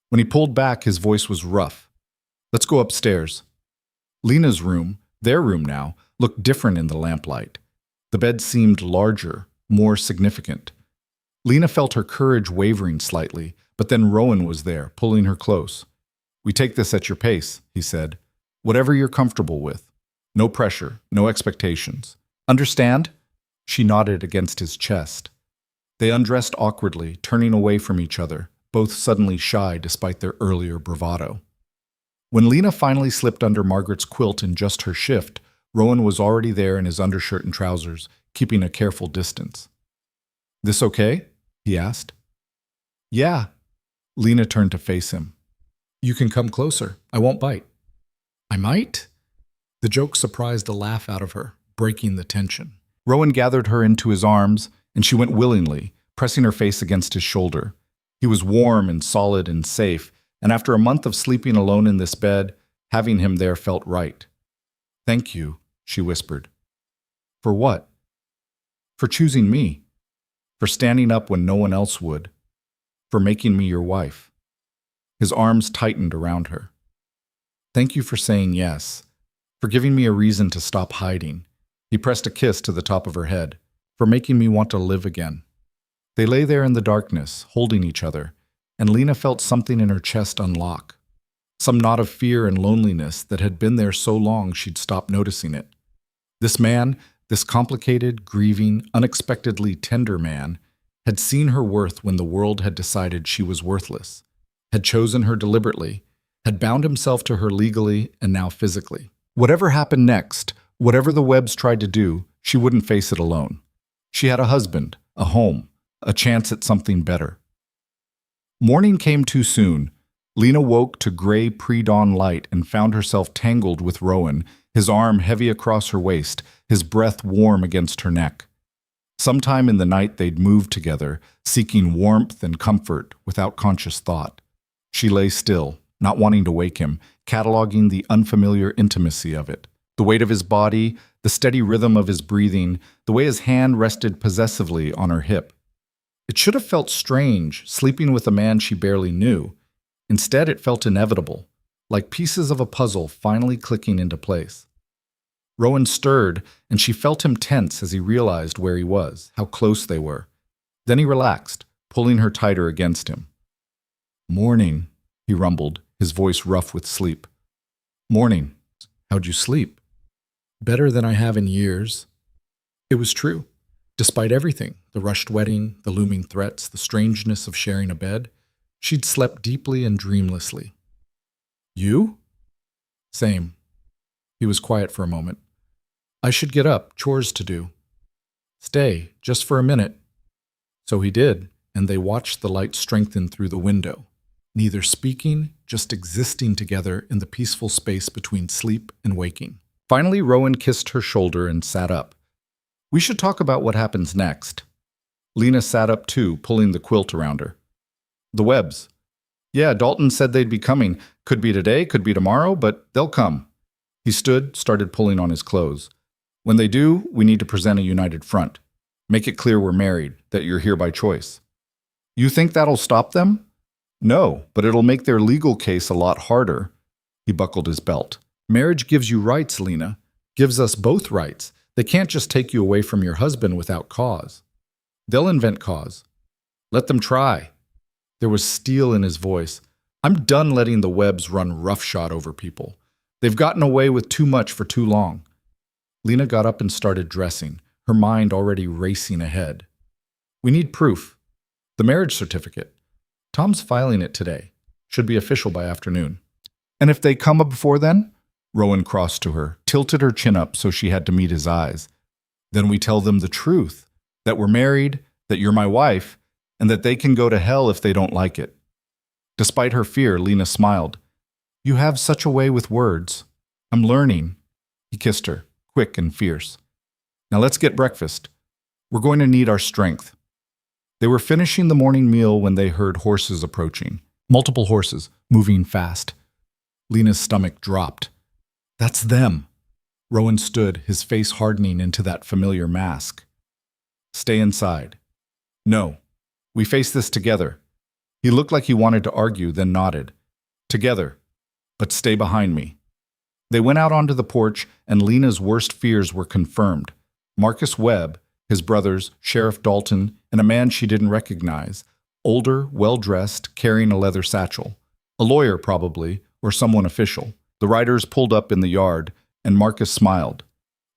When he pulled back, his voice was rough. "Let's go upstairs." Lena's room, their room now, looked different in the lamplight. The bed seemed larger, more significant. Lena felt her courage wavering slightly, but then Rowan was there, pulling her close. "We take this at your pace," he said. "Whatever you're comfortable with. No pressure, no expectations. Understand?" She nodded against his chest. They undressed awkwardly, turning away from each other, both suddenly shy despite their earlier bravado. When Lena finally slipped under Margaret's quilt in just her shift, Rowan was already there in his undershirt and trousers, keeping a careful distance. "This okay?" he asked. "Yeah." Lena turned to face him. "You can come closer. I won't bite." "I might?" The joke surprised a laugh out of her, breaking the tension. Rowan gathered her into his arms, and she went willingly, pressing her face against his shoulder. He was warm and solid and safe, and after a month of sleeping alone in this bed, having him there felt right. "Thank you," she whispered. "For what?" "For choosing me. For standing up when no one else would. For making me your wife." His arms tightened around her. "Thank you for saying yes. For giving me a reason to stop hiding." He pressed a kiss to the top of her head. "For making me want to live again." They lay there in the darkness, holding each other, and Lena felt something in her chest unlock. Some knot of fear and loneliness that had been there so long she'd stopped noticing it. This man, this complicated, grieving, unexpectedly tender man, had seen her worth when the world had decided she was worthless, had chosen her deliberately, had bound himself to her legally and now physically. Whatever happened next, whatever the Webbs tried to do, she wouldn't face it alone. She had a husband, a home, a chance at something better. Morning came too soon. Lena woke to gray pre-dawn light and found herself tangled with Rowan, his arm heavy across her waist, his breath warm against her neck. Sometime in the night they'd moved together, seeking warmth and comfort without conscious thought. She lay still, not wanting to wake him, cataloging the unfamiliar intimacy of it. The weight of his body, the steady rhythm of his breathing, the way his hand rested possessively on her hip. It should have felt strange, sleeping with a man she barely knew. Instead, it felt inevitable, like pieces of a puzzle finally clicking into place. Rowan stirred, and she felt him tense as he realized where he was, how close they were. Then he relaxed, pulling her tighter against him. "Morning," he rumbled, his voice rough with sleep. "Morning. How'd you sleep?" "Better than I have in years." It was true. Despite everything, the rushed wedding, the looming threats, the strangeness of sharing a bed, she'd slept deeply and dreamlessly. "You?" "Same." He was quiet for a moment. "I should get up, chores to do." "Stay, just for a minute." So he did, and they watched the light strengthen through the window, neither speaking, just existing together in the peaceful space between sleep and waking. Finally, Rowan kissed her shoulder and sat up. "We should talk about what happens next." Lena sat up too, pulling the quilt around her. "The Webbs. Yeah, Dalton said they'd be coming. Could be today, could be tomorrow, but they'll come." He stood, started pulling on his clothes. When they do, we need to present a united front. Make it clear we're married, that you're here by choice. You think that'll stop them? No, but it'll make their legal case a lot harder. He buckled his belt. Marriage gives you rights, Lena. Gives us both rights. They can't just take you away from your husband without cause. They'll invent cause. Let them try. There was steel in his voice. I'm done letting the Webbs run roughshod over people. They've gotten away with too much for too long. Lena got up and started dressing, her mind already racing ahead. We need proof. The marriage certificate. Tom's filing it today. Should be official by afternoon. And if they come up before then? Rowan crossed to her, tilted her chin up so she had to meet his eyes. Then we tell them the truth, that we're married, that you're my wife, and that they can go to hell if they don't like it. Despite her fear, Lena smiled. You have such a way with words. I'm learning. He kissed her, quick and fierce. Now let's get breakfast. We're going to need our strength. They were finishing the morning meal when they heard horses approaching. Multiple horses, moving fast. Lena's stomach dropped. That's them. Rowan stood, his face hardening into that familiar mask. Stay inside. No. We face this together. He looked like he wanted to argue, then nodded. Together. But stay behind me. They went out onto the porch, and Lena's worst fears were confirmed. Marcus Webb, his brothers, Sheriff Dalton, and a man she didn't recognize, older, well-dressed, carrying a leather satchel. A lawyer, probably, or someone official. The riders pulled up in the yard, and Marcus smiled.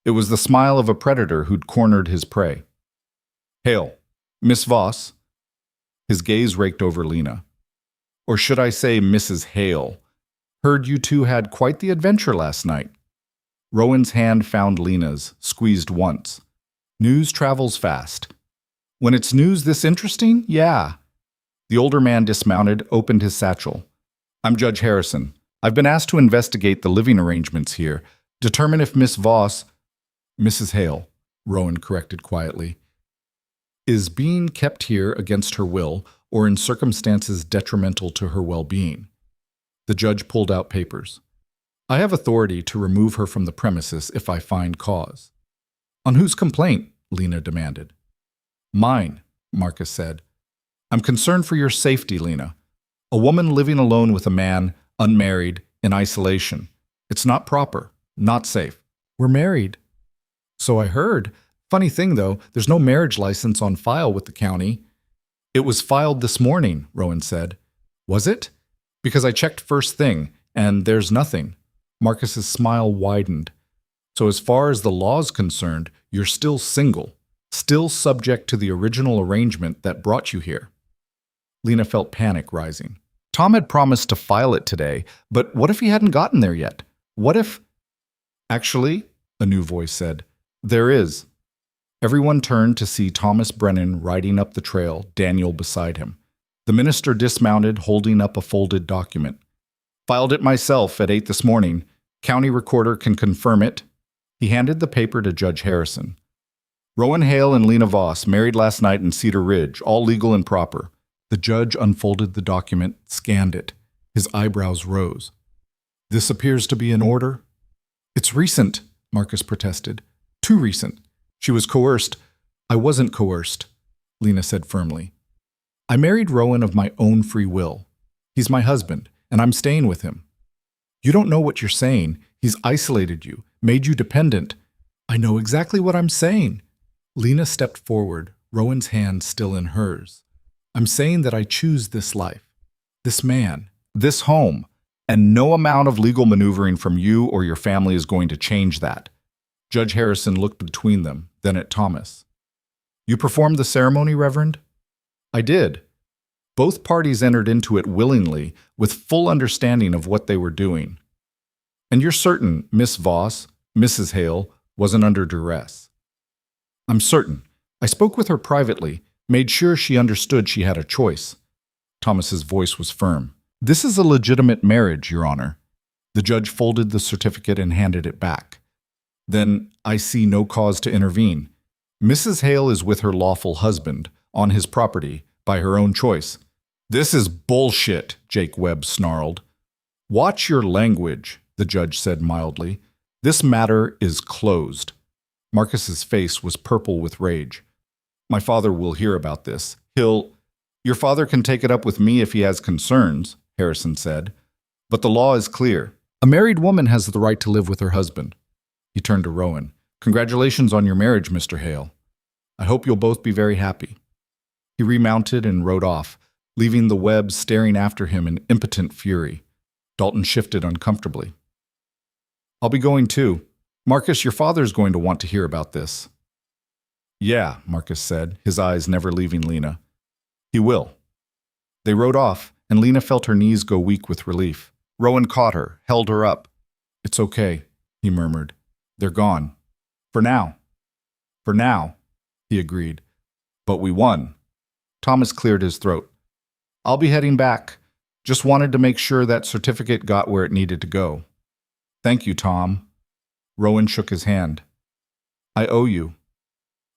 It was the smile of a predator who'd cornered his prey. Hail, Miss Voss. His gaze raked over Lena. Or should I say Mrs. Hale? Heard you two had quite the adventure last night. Rowan's hand found Lena's, squeezed once. News travels fast. When it's news this interesting, yeah. The older man dismounted, opened his satchel. I'm Judge Harrison. I've been asked to investigate the living arrangements here, determine if Miss Voss, Mrs. Hale, Rowan corrected quietly, is being kept here against her will or in circumstances detrimental to her well-being. The judge pulled out papers. I have authority to remove her from the premises if I find cause. On whose complaint? Lena demanded. Mine, Marcus said. I'm concerned for your safety, Lena. A woman living alone with a man, unmarried, in isolation. It's not proper, not safe. We're married. So I heard. Funny thing, though, there's no marriage license on file with the county. It was filed this morning, Rowan said. Was it? Because I checked first thing, and there's nothing. Marcus's smile widened. So as far as the law's concerned, you're still single, still subject to the original arrangement that brought you here. Lena felt panic rising. Tom had promised to file it today, but what if he hadn't gotten there yet? What if... Actually, a new voice said, there is. Everyone turned to see Thomas Brennan riding up the trail, Daniel beside him. The minister dismounted, holding up a folded document. Filed it myself at 8 this morning. County recorder can confirm it. He handed the paper to Judge Harrison. Rowan Hale and Lena Voss, married last night in Cedar Ridge, all legal and proper. The judge unfolded the document, scanned it. His eyebrows rose. This appears to be an order? It's recent, Marcus protested. Too recent. She was coerced. I wasn't coerced, Lena said firmly. I married Rowan of my own free will. He's my husband, and I'm staying with him. You don't know what you're saying. He's isolated you, made you dependent. I know exactly what I'm saying. Lena stepped forward, Rowan's hand still in hers. I'm saying that I choose this life, this man, this home, and no amount of legal maneuvering from you or your family is going to change that. Judge Harrison looked between them, then at Thomas. You performed the ceremony, Reverend? I did. Both parties entered into it willingly, with full understanding of what they were doing. And you're certain Miss Voss, Mrs. Hale, wasn't under duress? I'm certain. I spoke with her privately, made sure she understood she had a choice. Thomas's voice was firm. This is a legitimate marriage, Your Honor. The judge folded the certificate and handed it back. Then I see no cause to intervene. Mrs. Hale is with her lawful husband, on his property, by her own choice. This is bullshit, Jake Webb snarled. Watch your language, the judge said mildly. This matter is closed. Marcus's face was purple with rage. My father will hear about this. Your father can take it up with me if he has concerns, Harrison said. But the law is clear. A married woman has the right to live with her husband. He turned to Rowan. Congratulations on your marriage, Mr. Hale. I hope you'll both be very happy. He remounted and rode off, leaving the Webbs staring after him in impotent fury. Dalton shifted uncomfortably. I'll be going too. Marcus, your father's going to want to hear about this. Yeah, Marcus said, his eyes never leaving Lena. He will. They rode off, and Lena felt her knees go weak with relief. Rowan caught her, held her up. It's okay, he murmured. They're gone. For now. For now, he agreed. But we won. Thomas cleared his throat. I'll be heading back. Just wanted to make sure that certificate got where it needed to go. Thank you, Tom. Rowan shook his hand. I owe you.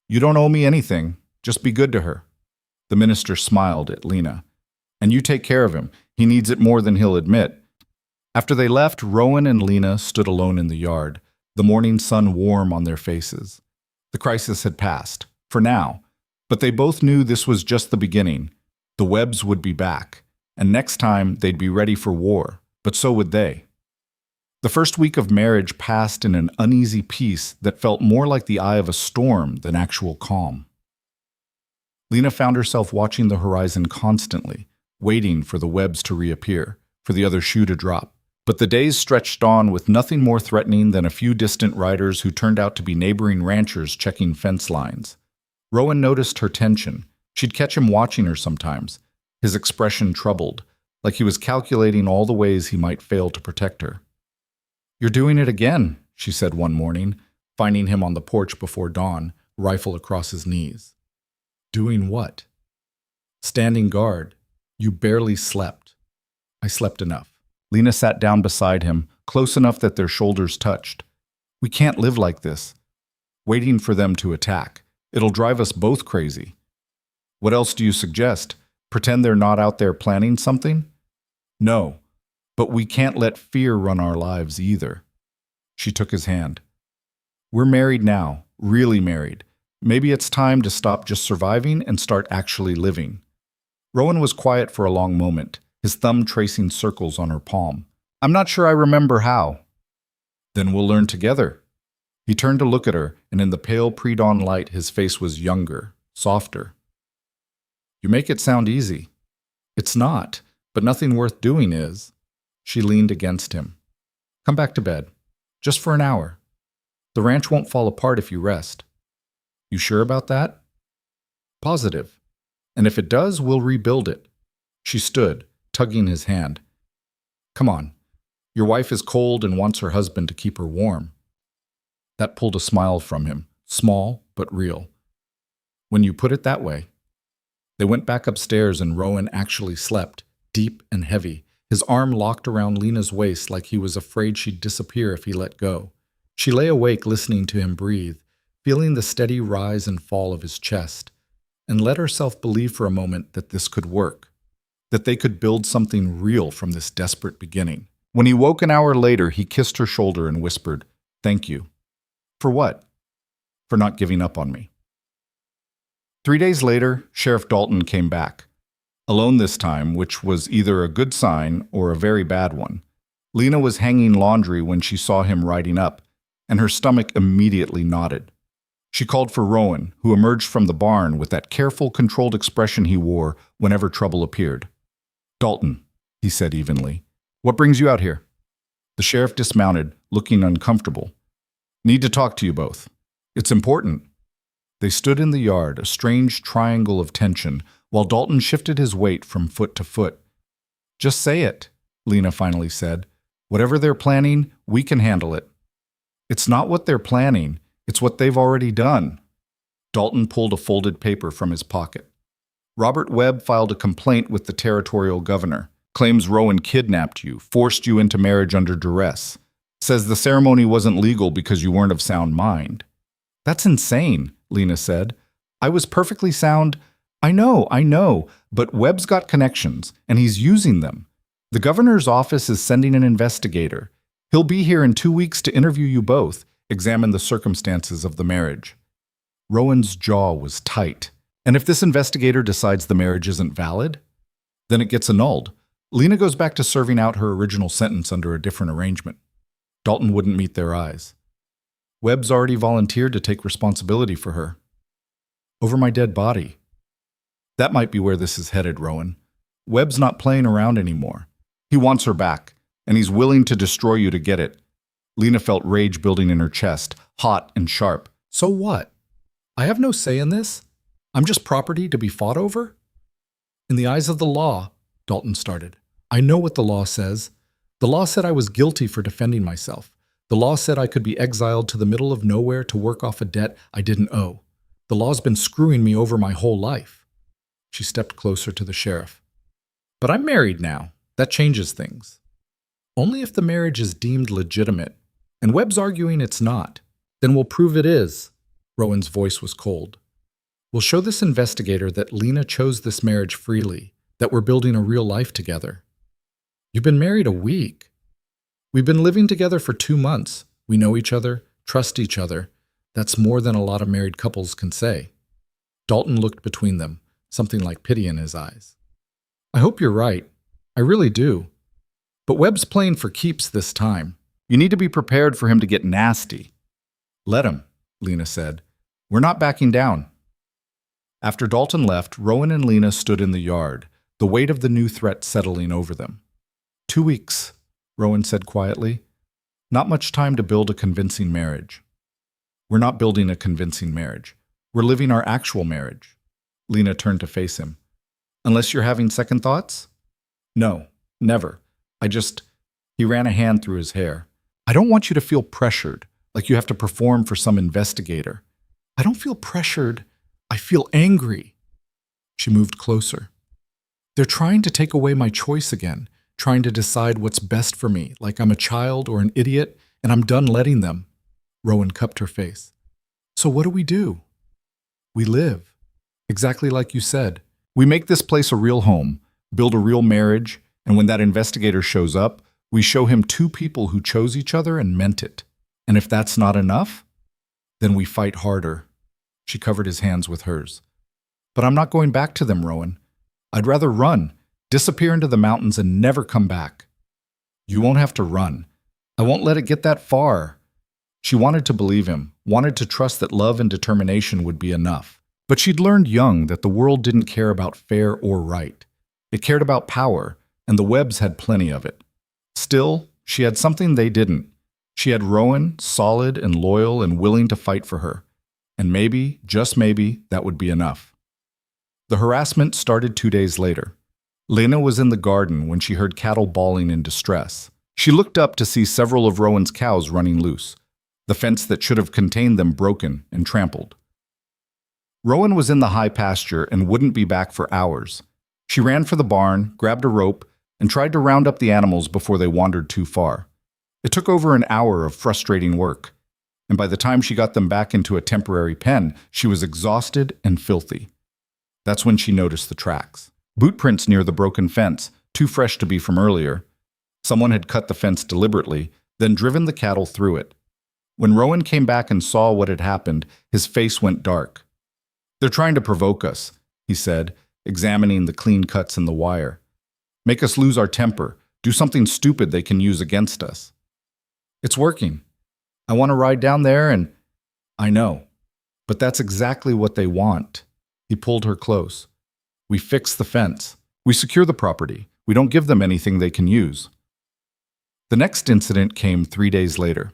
You don't owe me anything. Just be good to her. The minister smiled at Lena. And you take care of him. He needs it more than he'll admit. After they left, Rowan and Lena stood alone in the yard, the morning sun warm on their faces. The crisis had passed, for now, but they both knew this was just the beginning. The Webbs would be back, and next time they'd be ready for war, but so would they. The first week of marriage passed in an uneasy peace that felt more like the eye of a storm than actual calm. Lena found herself watching the horizon constantly, waiting for the Webbs to reappear, for the other shoe to drop. But the days stretched on with nothing more threatening than a few distant riders who turned out to be neighboring ranchers checking fence lines. Rowan noticed her tension. She'd catch him watching her sometimes, his expression troubled, like he was calculating all the ways he might fail to protect her. You're doing it again, she said one morning, finding him on the porch before dawn, rifle across his knees. Doing what? Standing guard. You barely slept. I slept enough. Lena sat down beside him, close enough that their shoulders touched. We can't live like this, waiting for them to attack. It'll drive us both crazy. What else do you suggest? Pretend they're not out there planning something? No, but we can't let fear run our lives either. She took his hand. We're married now, really married. Maybe it's time to stop just surviving and start actually living. Rowan was quiet for a long moment, his thumb tracing circles on her palm. I'm not sure I remember how. Then we'll learn together. He turned to look at her, and in the pale pre-dawn light his face was younger, softer. You make it sound easy. It's not, but nothing worth doing is. She leaned against him. Come back to bed. Just for an hour. The ranch won't fall apart if you rest. You sure about that? Positive. And if it does, we'll rebuild it. She stood, tugging his hand. Come on. Your wife is cold and wants her husband to keep her warm. That pulled a smile from him, small but real. When you put it that way. They went back upstairs and Rowan actually slept, deep and heavy, his arm locked around Lena's waist like he was afraid she'd disappear if he let go. She lay awake listening to him breathe, feeling the steady rise and fall of his chest, and let herself believe for a moment that this could work, that they could build something real from this desperate beginning. When he woke an hour later, he kissed her shoulder and whispered, "Thank you." For what? For not giving up on me. 3 days later, Sheriff Dalton came back. Alone this time, which was either a good sign or a very bad one. Lena was hanging laundry when she saw him riding up, and her stomach immediately knotted. She called for Rowan, who emerged from the barn with that careful, controlled expression he wore whenever trouble appeared. "Dalton," he said evenly, "what brings you out here?" The sheriff dismounted, looking uncomfortable. "Need to talk to you both. It's important." They stood in the yard, a strange triangle of tension, while Dalton shifted his weight from foot to foot. "Just say it," Lena finally said. "Whatever they're planning, we can handle it." "It's not what they're planning. It's what they've already done." Dalton pulled a folded paper from his pocket. "Robert Webb filed a complaint with the territorial governor. Claims Rowan kidnapped you, forced you into marriage under duress. Says the ceremony wasn't legal because you weren't of sound mind." "That's insane," Lena said. "I was perfectly sound." I know, but Webb's got connections, and he's using them. The governor's office is sending an investigator. He'll be here in 2 weeks to interview you both. examine the circumstances of the marriage. Rowan's jaw was tight. And if this investigator decides the marriage isn't valid, then it gets annulled. Lena goes back to serving out her original sentence under a different arrangement. Dalton wouldn't meet their eyes. Webb's already volunteered to take responsibility for her. Over my dead body. That might be where this is headed, Rowan. Webb's not playing around anymore. He wants her back, and he's willing to destroy you to get it. Lena felt rage building in her chest, hot and sharp. So what? I have no say in this? I'm just property to be fought over? In the eyes of the law, Dalton started. I know what the law says. The law said I was guilty for defending myself. The law said I could be exiled to the middle of nowhere to work off a debt I didn't owe. The law's been screwing me over my whole life. She stepped closer to the sheriff. But I'm married now. That changes things. Only if the marriage is deemed legitimate. And Webb's arguing it's not. Then we'll prove it is. Rowan's voice was cold. We'll show this investigator that Lena chose this marriage freely, that we're building a real life together. You've been married a week. We've been living together for 2 months. We know each other, trust each other. That's more than a lot of married couples can say. Dalton looked between them, something like pity in his eyes. I hope you're right. I really do. But Webb's playing for keeps this time. You need to be prepared for him to get nasty. Let him, Lena said. We're not backing down. After Dalton left, Rowan and Lena stood in the yard, the weight of the new threat settling over them. 2 weeks, Rowan said quietly. Not much time to build a convincing marriage. We're not building a convincing marriage. We're living our actual marriage. Lena turned to face him. Unless you're having second thoughts? No, never. He ran a hand through his hair. I don't want you to feel pressured, like you have to perform for some investigator. I don't feel pressured. I feel angry. She moved closer. They're trying to take away my choice again, trying to decide what's best for me, like I'm a child or an idiot, and I'm done letting them. Rowan cupped her face. So what do? We live. Exactly like you said. We make this place a real home, build a real marriage, and when that investigator shows up, we show him 2 people who chose each other and meant it. And if that's not enough, then we fight harder. She covered his hands with hers. But I'm not going back to them, Rowan. I'd rather run, disappear into the mountains and never come back. You won't have to run. I won't let it get that far. She wanted to believe him, wanted to trust that love and determination would be enough. But she'd learned young that the world didn't care about fair or right. It cared about power, and the Webbs had plenty of it. Still, she had something they didn't. She had Rowan, solid and loyal and willing to fight for her. And maybe, just maybe, that would be enough. The harassment started 2 days later. Lena was in the garden when she heard cattle bawling in distress. She looked up to see several of Rowan's cows running loose, the fence that should have contained them broken and trampled. Rowan was in the high pasture and wouldn't be back for hours. She ran for the barn, grabbed a rope, and tried to round up the animals before they wandered too far. It took over an hour of frustrating work, and by the time she got them back into a temporary pen, she was exhausted and filthy. That's when she noticed the tracks. Boot prints near the broken fence, too fresh to be from earlier. Someone had cut the fence deliberately, then driven the cattle through it. When Rowan came back and saw what had happened, his face went dark. They're trying to provoke us, he said, examining the clean cuts in the wire. Make us lose our temper, do something stupid they can use against us. It's working. I want to ride down there and... I know. But that's exactly what they want. He pulled her close. We fix the fence. We secure the property. We don't give them anything they can use. The next incident came 3 days later.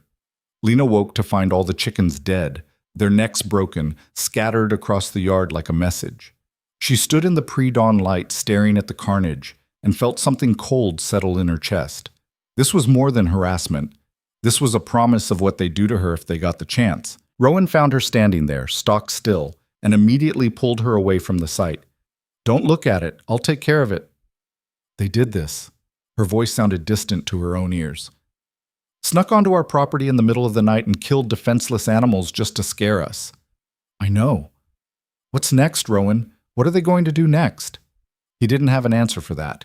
Lena woke to find all the chickens dead, their necks broken, scattered across the yard like a message. She stood in the pre-dawn light staring at the carnage and felt something cold settle in her chest. This was more than harassment. This was a promise of what they'd do to her if they got the chance. Rowan found her standing there, stock still, and immediately pulled her away from the sight. Don't look at it. I'll take care of it. They did this. Her voice sounded distant to her own ears. Snuck onto our property in the middle of the night and killed defenseless animals just to scare us. I know. What's next, Rowan? What are they going to do next? He didn't have an answer for that.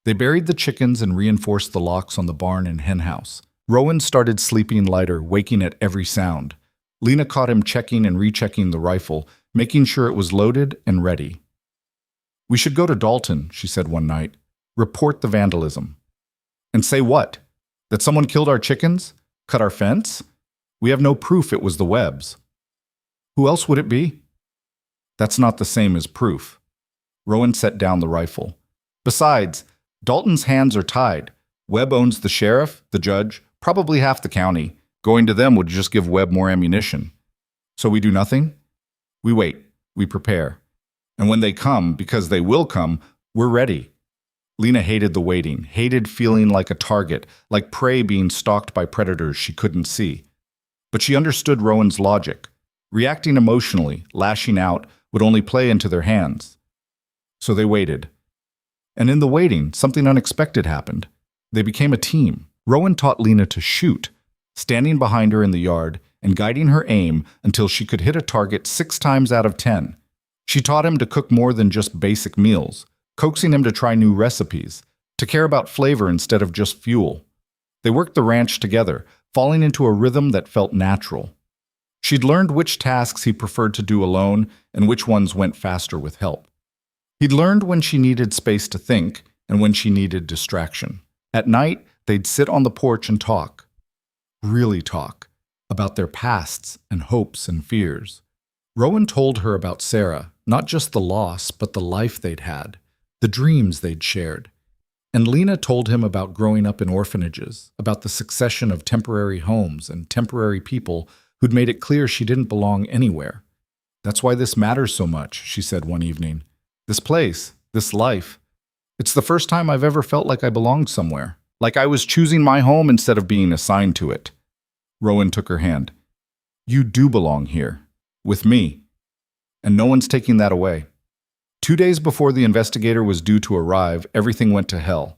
They buried the chickens and reinforced the locks on the barn and hen house. Rowan started sleeping lighter, waking at every sound. Lena caught him checking and rechecking the rifle, making sure it was loaded and ready. "We should go to Dalton," she said one night. "Report the vandalism." "And say what? That someone killed our chickens? Cut our fence? We have no proof it was the Webbs." "Who else would it be?" "That's not the same as proof." Rowan set down the rifle. "Besides, Dalton's hands are tied. Webb owns the sheriff, the judge, probably half the county. Going to them would just give Webb more ammunition. So we do nothing? We wait. We prepare. And when they come, because they will come, we're ready." Lena hated the waiting, hated feeling like a target, like prey being stalked by predators she couldn't see. But she understood Rowan's logic. Reacting emotionally, lashing out, would only play into their hands. So they waited. And in the waiting, something unexpected happened. They became a team. Rowan taught Lena to shoot, standing behind her in the yard and guiding her aim until she could hit a target 6 times out of 10. She taught him to cook more than just basic meals, coaxing him to try new recipes, to care about flavor instead of just fuel. They worked the ranch together, falling into a rhythm that felt natural. She'd learned which tasks he preferred to do alone and which ones went faster with help. He'd learned when she needed space to think and when she needed distraction. At night, they'd sit on the porch and talk. Really talk. About their pasts and hopes and fears. Rowan told her about Sarah, not just the loss, but the life they'd had, the dreams they'd shared. And Lena told him about growing up in orphanages, about the succession of temporary homes and temporary people who'd made it clear she didn't belong anywhere. "That's why this matters so much," she said one evening. "This place, this life. It's the first time I've ever felt like I belonged somewhere, like I was choosing my home instead of being assigned to it." Rowan took her hand. "You do belong here, with me, and no one's taking that away." 2 days before the investigator was due to arrive, everything went to hell.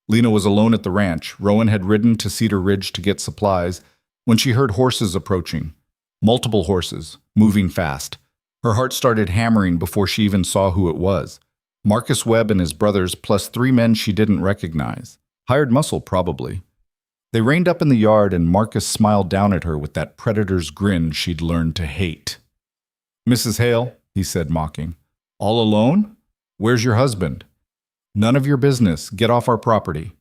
Lena was alone at the ranch. Rowan had ridden to Cedar Ridge to get supplies when she heard horses approaching. Multiple horses, moving fast. Her heart started hammering before she even saw who it was. Marcus Webb and his brothers, plus 3 men she didn't recognize. Hired muscle, probably. They reined up in the yard, and Marcus smiled down at her with that predator's grin she'd learned to hate. "Mrs. Hale," he said, mocking. "All alone? Where's your husband?" "None of your business. Get off our property."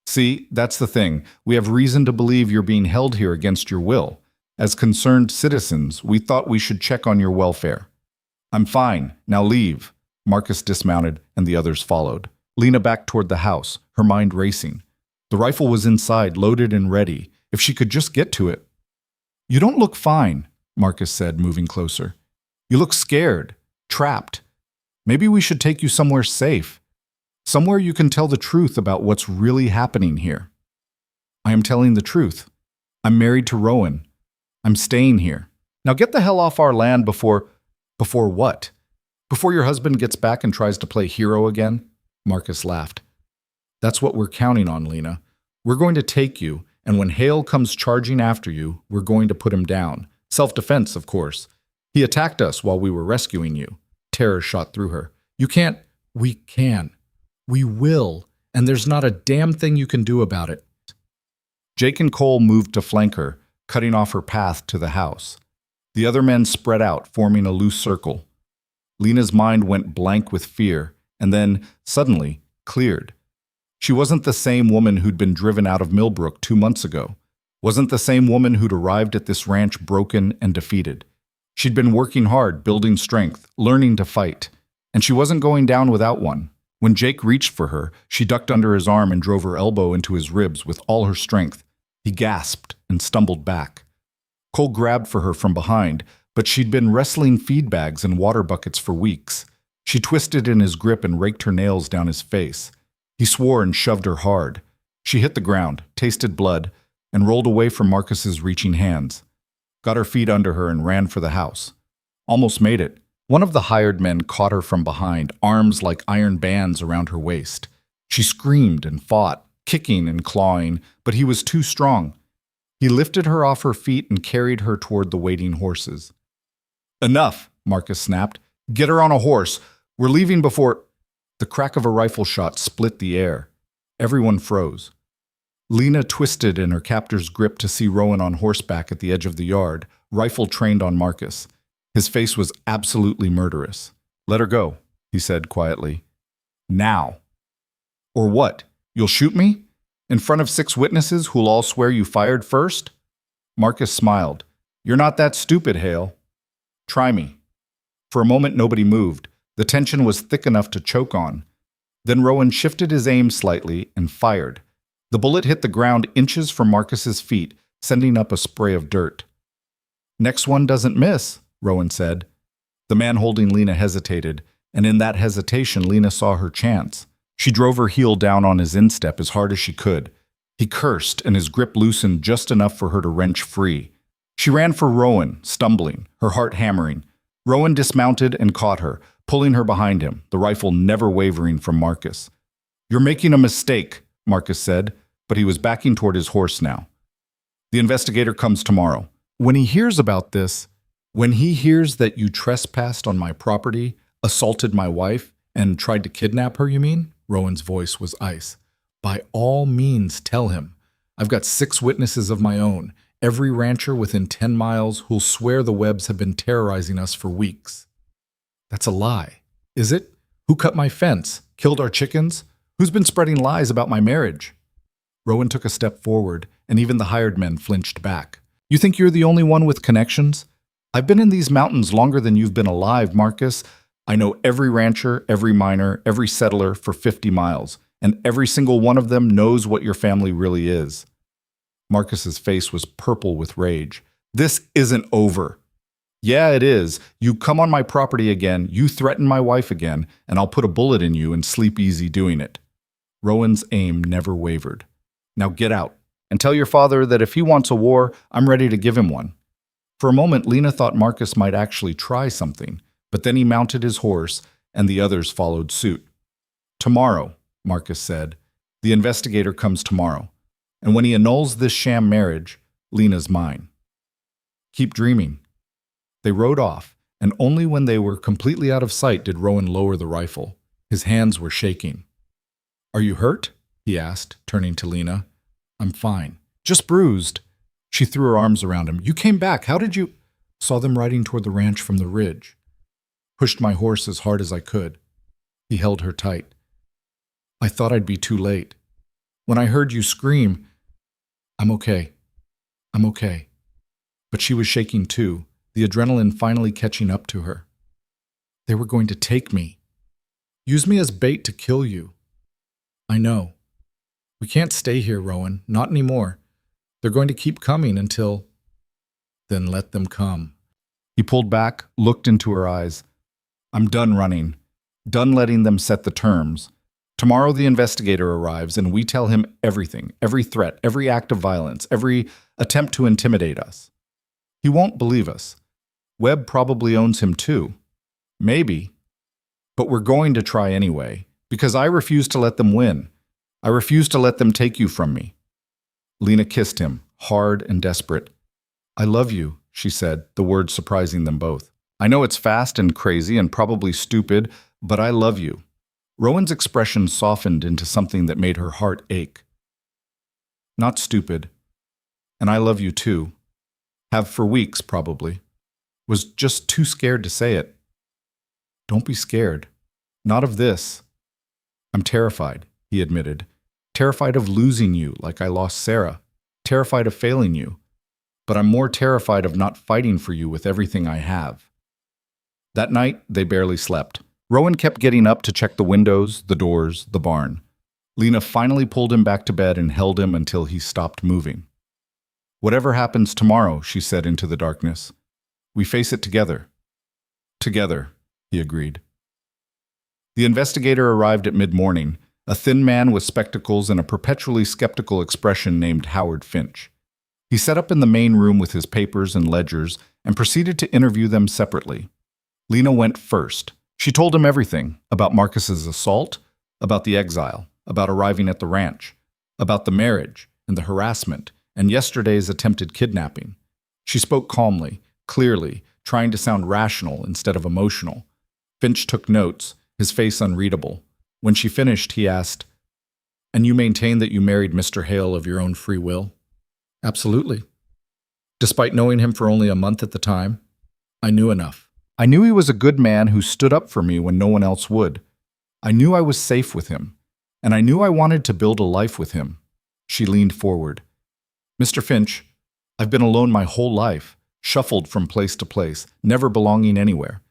"See, that's the thing. We have reason to believe you're being held here against your will. As concerned citizens, we thought we should check on your welfare." "I'm fine. Now leave." Marcus dismounted, and the others followed. Lena backed toward the house, her mind racing. The rifle was inside, loaded and ready. If she could just get to it. "You don't look fine," Marcus said, moving closer. "You look scared, trapped. Maybe we should take you somewhere safe. Somewhere you can tell the truth about what's really happening here." "I am telling the truth. I'm married to Rowan. I'm staying here. Now get the hell off our land before..." "Before what? Before your husband gets back and tries to play hero again?" Marcus laughed. "That's what we're counting on, Lena. We're going to take you, and when Hale comes charging after you, we're going to put him down. Self-defense, of course. He attacked us while we were rescuing you." Terror shot through her. "You can't..." "We can. We will. And there's not a damn thing you can do about it." Jake and Cole moved to flank her, cutting off her path to the house. The other men spread out, forming a loose circle. Lena's mind went blank with fear, and then, suddenly, cleared. She wasn't the same woman who'd been driven out of Millbrook 2 months ago. Wasn't the same woman who'd arrived at this ranch broken and defeated. She'd been working hard, building strength, learning to fight. And she wasn't going down without one. When Jake reached for her, she ducked under his arm and drove her elbow into his ribs with all her strength. He gasped and stumbled back. Cole grabbed for her from behind, but she'd been wrestling feed bags and water buckets for weeks. She twisted in his grip and raked her nails down his face. He swore and shoved her hard. She hit the ground, tasted blood, and rolled away from Marcus's reaching hands. Got her feet under her and ran for the house. Almost made it. One of the hired men caught her from behind, arms like iron bands around her waist. She screamed and fought, kicking and clawing, but he was too strong. He lifted her off her feet and carried her toward the waiting horses. "Enough," Marcus snapped. "Get her on a horse. We're leaving before..." The crack of a rifle shot split the air. Everyone froze. Lena twisted in her captor's grip to see Rowan on horseback at the edge of the yard, rifle trained on Marcus. His face was absolutely murderous. "Let her go," he said quietly. "Now." "Or what? You'll shoot me? In front of 6 witnesses who'll all swear you fired first?" Marcus smiled. "You're not that stupid, Hale. Try me." For a moment, nobody moved. The tension was thick enough to choke on. Then Rowan shifted his aim slightly and fired. The bullet hit the ground inches from Marcus's feet, sending up a spray of dirt. "Next one doesn't miss," Rowan said. The man holding Lena hesitated, and in that hesitation, Lena saw her chance. She drove her heel down on his instep as hard as she could. He cursed, and his grip loosened just enough for her to wrench free. She ran for Rowan, stumbling, her heart hammering. Rowan dismounted and caught her, pulling her behind him, the rifle never wavering from Marcus. "You're making a mistake," Marcus said, but he was backing toward his horse now. "The investigator comes tomorrow. When he hears about this, when he hears that you trespassed on my property, assaulted my wife, and tried to kidnap her, you mean?" Rowan's voice was ice. "By all means, tell him. I've got 6 witnesses of my own, every rancher within 10 miles who'll swear the Webbs have been terrorizing us for weeks." "That's a lie." "Is it? Who cut my fence? Killed our chickens? Who's been spreading lies about my marriage?" Rowan took a step forward, and even the hired men flinched back. "You think you're the only one with connections? I've been in these mountains longer than you've been alive, Marcus. I know every rancher, every miner, every settler for 50 miles, and every single one of them knows what your family really is." Marcus's face was purple with rage. "This isn't over." "Yeah, it is. You come on my property again, you threaten my wife again, and I'll put a bullet in you and sleep easy doing it." Rowan's aim never wavered. "Now get out, and tell your father that if he wants a war, I'm ready to give him one." For a moment, Lena thought Marcus might actually try something, but then he mounted his horse, and the others followed suit. "Tomorrow," Marcus said. "The investigator comes tomorrow. And when he annuls this sham marriage, Lena's mine. Keep dreaming." They rode off, and only when they were completely out of sight did Rowan lower the rifle. His hands were shaking. "Are you hurt?" he asked, turning to Lena. "I'm fine. Just bruised." She threw her arms around him. "You came back. How did you—" "Saw them riding toward the ranch from the ridge. Pushed my horse as hard as I could." He held her tight. "I thought I'd be too late. When I heard you scream, I'm okay. I'm okay." But she was shaking too, the adrenaline finally catching up to her. "They were going to take me. Use me as bait to kill you." "I know. We can't stay here, Rowan. Not anymore. They're going to keep coming until—" "Then let them come." He pulled back, looked into her eyes. "I'm done running. Done letting them set the terms. Tomorrow the investigator arrives and we tell him everything, every threat, every act of violence, every attempt to intimidate us. He won't believe us. Webb probably owns him too. Maybe. But we're going to try anyway, because I refuse to let them win. I refuse to let them take you from me." Lena kissed him, hard and desperate. "I love you," she said, the words surprising them both. "I know it's fast and crazy and probably stupid, but I love you." Rowan's expression softened into something that made her heart ache. "Not stupid. And I love you too. Have for weeks, probably. Was just too scared to say it." "Don't be scared. Not of this." "I'm terrified," he admitted. "Terrified of losing you like I lost Sarah. Terrified of failing you. But I'm more terrified of not fighting for you with everything I have." That night, they barely slept. Rowan kept getting up to check the windows, the doors, the barn. Lena finally pulled him back to bed and held him until he stopped moving. "Whatever happens tomorrow," she said into the darkness, "we face it together." "Together," he agreed. The investigator arrived at mid-morning, a thin man with spectacles and a perpetually skeptical expression named Howard Finch. He sat up in the main room with his papers and ledgers and proceeded to interview them separately. Lena went first. She told him everything about Marcus's assault, about the exile, about arriving at the ranch, about the marriage and the harassment, and yesterday's attempted kidnapping. She spoke calmly, clearly, trying to sound rational instead of emotional. Finch took notes, his face unreadable. When she finished, he asked, And you maintain that you married Mr. Hale of your own free will? Absolutely. Despite knowing him for only a month at the time, I knew enough. I knew he was a good man who stood up for me when no one else would. I knew I was safe with him, and I knew I wanted to build a life with him. She leaned forward. Mr. Finch, I've been alone my whole life, shuffled from place to place, never belonging anywhere.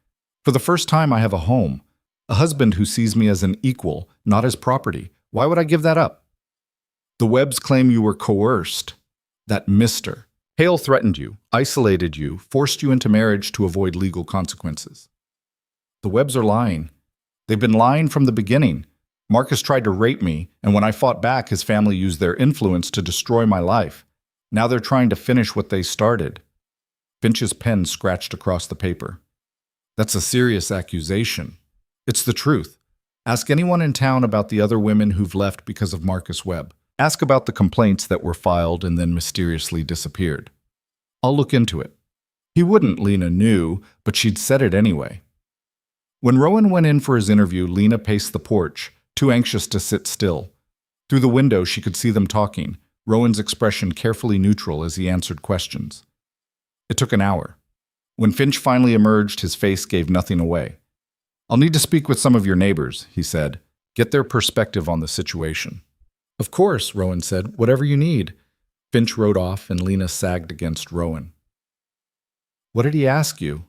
For the first time, I have a home, a husband who sees me as an equal, not as property. Why would I give that up? The Webbs claim you were coerced. That Mr. Hale threatened you, isolated you, forced you into marriage to avoid legal consequences. The Webbs are lying. They've been lying from the beginning. Marcus tried to rape me, and when I fought back, his family used their influence to destroy my life. Now they're trying to finish what they started. Finch's pen scratched across the paper. That's a serious accusation. It's the truth. Ask anyone in town about the other women who've left because of Marcus Webb. Ask about the complaints that were filed and then mysteriously disappeared. I'll look into it. He wouldn't, Lena knew, but she'd said it anyway. When Rowan went in for his interview, Lena paced the porch, too anxious to sit still. Through the window, she could see them talking, Rowan's expression carefully neutral as he answered questions. It took an hour. When Finch finally emerged, his face gave nothing away. I'll need to speak with some of your neighbors, he said. Get their perspective on the situation. Of course, Rowan said. Whatever you need. Finch rode off, and Lena sagged against Rowan. What did he ask you?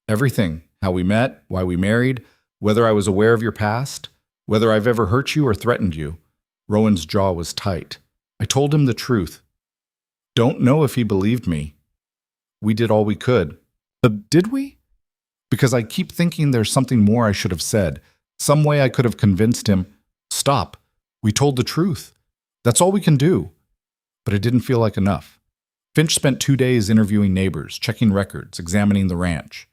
Everything. How we met, why we married, whether I was aware of your past, whether I've ever hurt you or threatened you. Rowan's jaw was tight. I told him the truth. Don't know if he believed me. We did all we could. Did we? Because I keep thinking there's something more I should have said. Some way I could have convinced him. Stop. We told the truth. That's all we can do. But it didn't feel like enough. Finch spent 2 days interviewing neighbors, checking records, examining the ranch.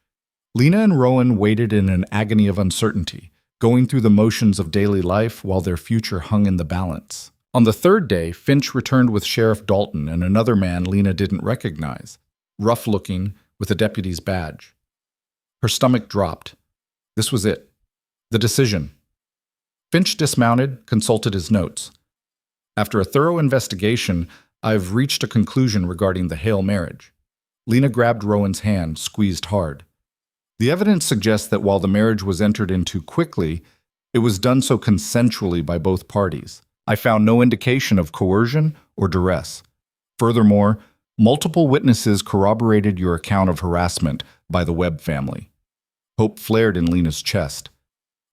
Lena and Rowan waited in an agony of uncertainty, going through the motions of daily life while their future hung in the balance. On the 3rd day, Finch returned with Sheriff Dalton and another man Lena didn't recognize, rough-looking, with a deputy's badge. Her stomach dropped. This was it. The decision. Finch dismounted, consulted his notes. After a thorough investigation, I've reached a conclusion regarding the Hale marriage. Lena grabbed Rowan's hand, squeezed hard. The evidence suggests that while the marriage was entered into quickly, it was done so consensually by both parties. I found no indication of coercion or duress. Furthermore, multiple witnesses corroborated your account of harassment by the Webb family. Hope flared in Lena's chest.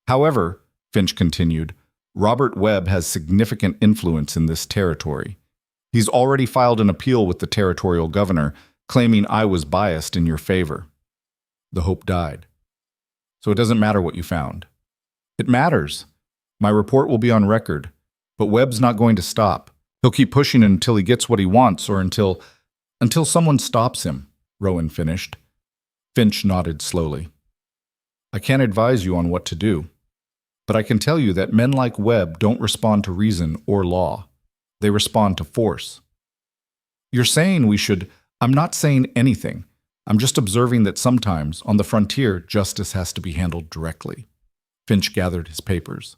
However, Finch continued, Robert Webb has significant influence in this territory. He's already filed an appeal with the territorial governor, claiming I was biased in your favor. The hope died. So it doesn't matter what you found. It matters. My report will be on record, but Webb's not going to stop. He'll keep pushing until he gets what he wants or until someone stops him, Rowan finished. Finch nodded slowly. I can't advise you on what to do, but I can tell you that men like Webb don't respond to reason or law. They respond to force. You're saying we should... I'm not saying anything. I'm just observing that sometimes, on the frontier, justice has to be handled directly. Finch gathered his papers.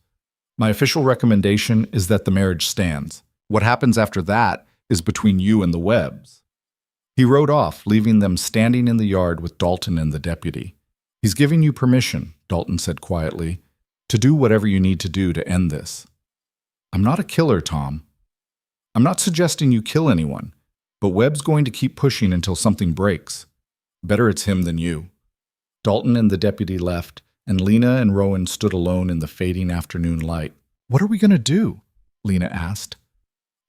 My official recommendation is that the marriage stands. What happens after that is between you and the Webbs. He rode off, leaving them standing in the yard with Dalton and the deputy. He's giving you permission, Dalton said quietly, to do whatever you need to do to end this. I'm not a killer, Tom. I'm not suggesting you kill anyone, but Webb's going to keep pushing until something breaks. Better it's him than you. Dalton and the deputy left, and Lena and Rowan stood alone in the fading afternoon light. What are we going to do? Lena asked.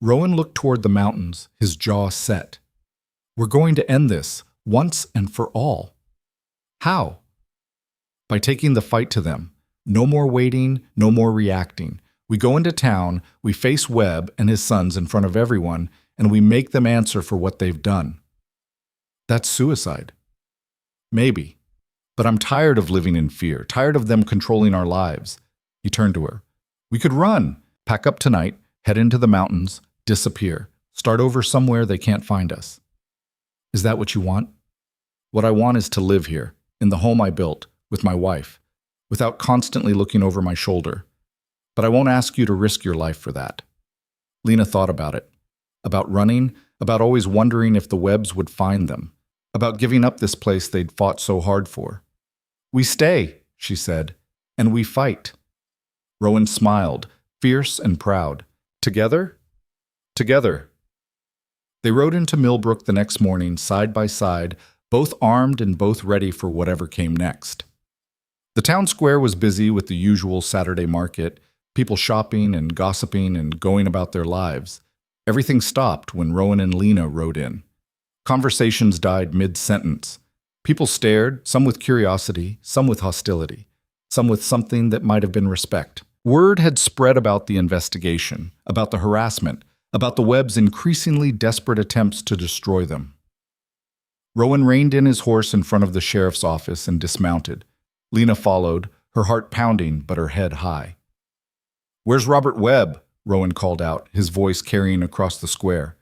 Rowan looked toward the mountains, his jaw set. We're going to end this, once and for all. How? By taking the fight to them. No more waiting, no more reacting. We go into town, we face Webb and his sons in front of everyone, and we make them answer for what they've done. That's suicide. Maybe. But I'm tired of living in fear, tired of them controlling our lives. He turned to her. We could run, pack up tonight, head into the mountains, disappear, start over somewhere they can't find us. Is that what you want? What I want is to live here, in the home I built, with my wife, without constantly looking over my shoulder. But I won't ask you to risk your life for that." Lena thought about it. About running, about always wondering if the Webbs would find them, about giving up this place they'd fought so hard for. "We stay," she said, "and we fight." Rowan smiled, fierce and proud. "Together?" "Together." They rode into Millbrook the next morning, side by side, both armed and both ready for whatever came next. The town square was busy with the usual Saturday market, people shopping and gossiping and going about their lives. Everything stopped when Rowan and Lena rode in. Conversations died mid-sentence. People stared, some with curiosity, some with hostility, some with something that might have been respect. Word had spread about the investigation, about the harassment, about the Webbs' increasingly desperate attempts to destroy them. Rowan reined in his horse in front of the sheriff's office and dismounted. Lena followed, her heart pounding but her head high. "Where's Robert Webb?" Rowan called out, his voice carrying across the square.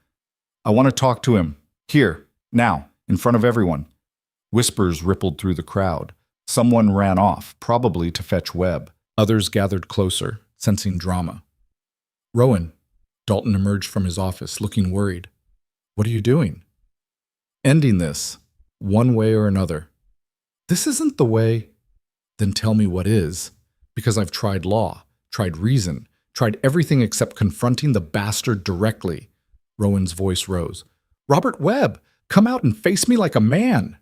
"I want to talk to him. Here, now, in front of everyone." Whispers rippled through the crowd. Someone ran off, probably to fetch Webb. Others gathered closer, sensing drama. "Rowan," Dalton emerged from his office, looking worried. "What are you doing?" "Ending this, one way or another." "This isn't the way." "Then tell me what is, because I've tried law, tried reason, tried everything except confronting the bastard directly." Rowan's voice rose. "Robert Webb, come out and face me like a man."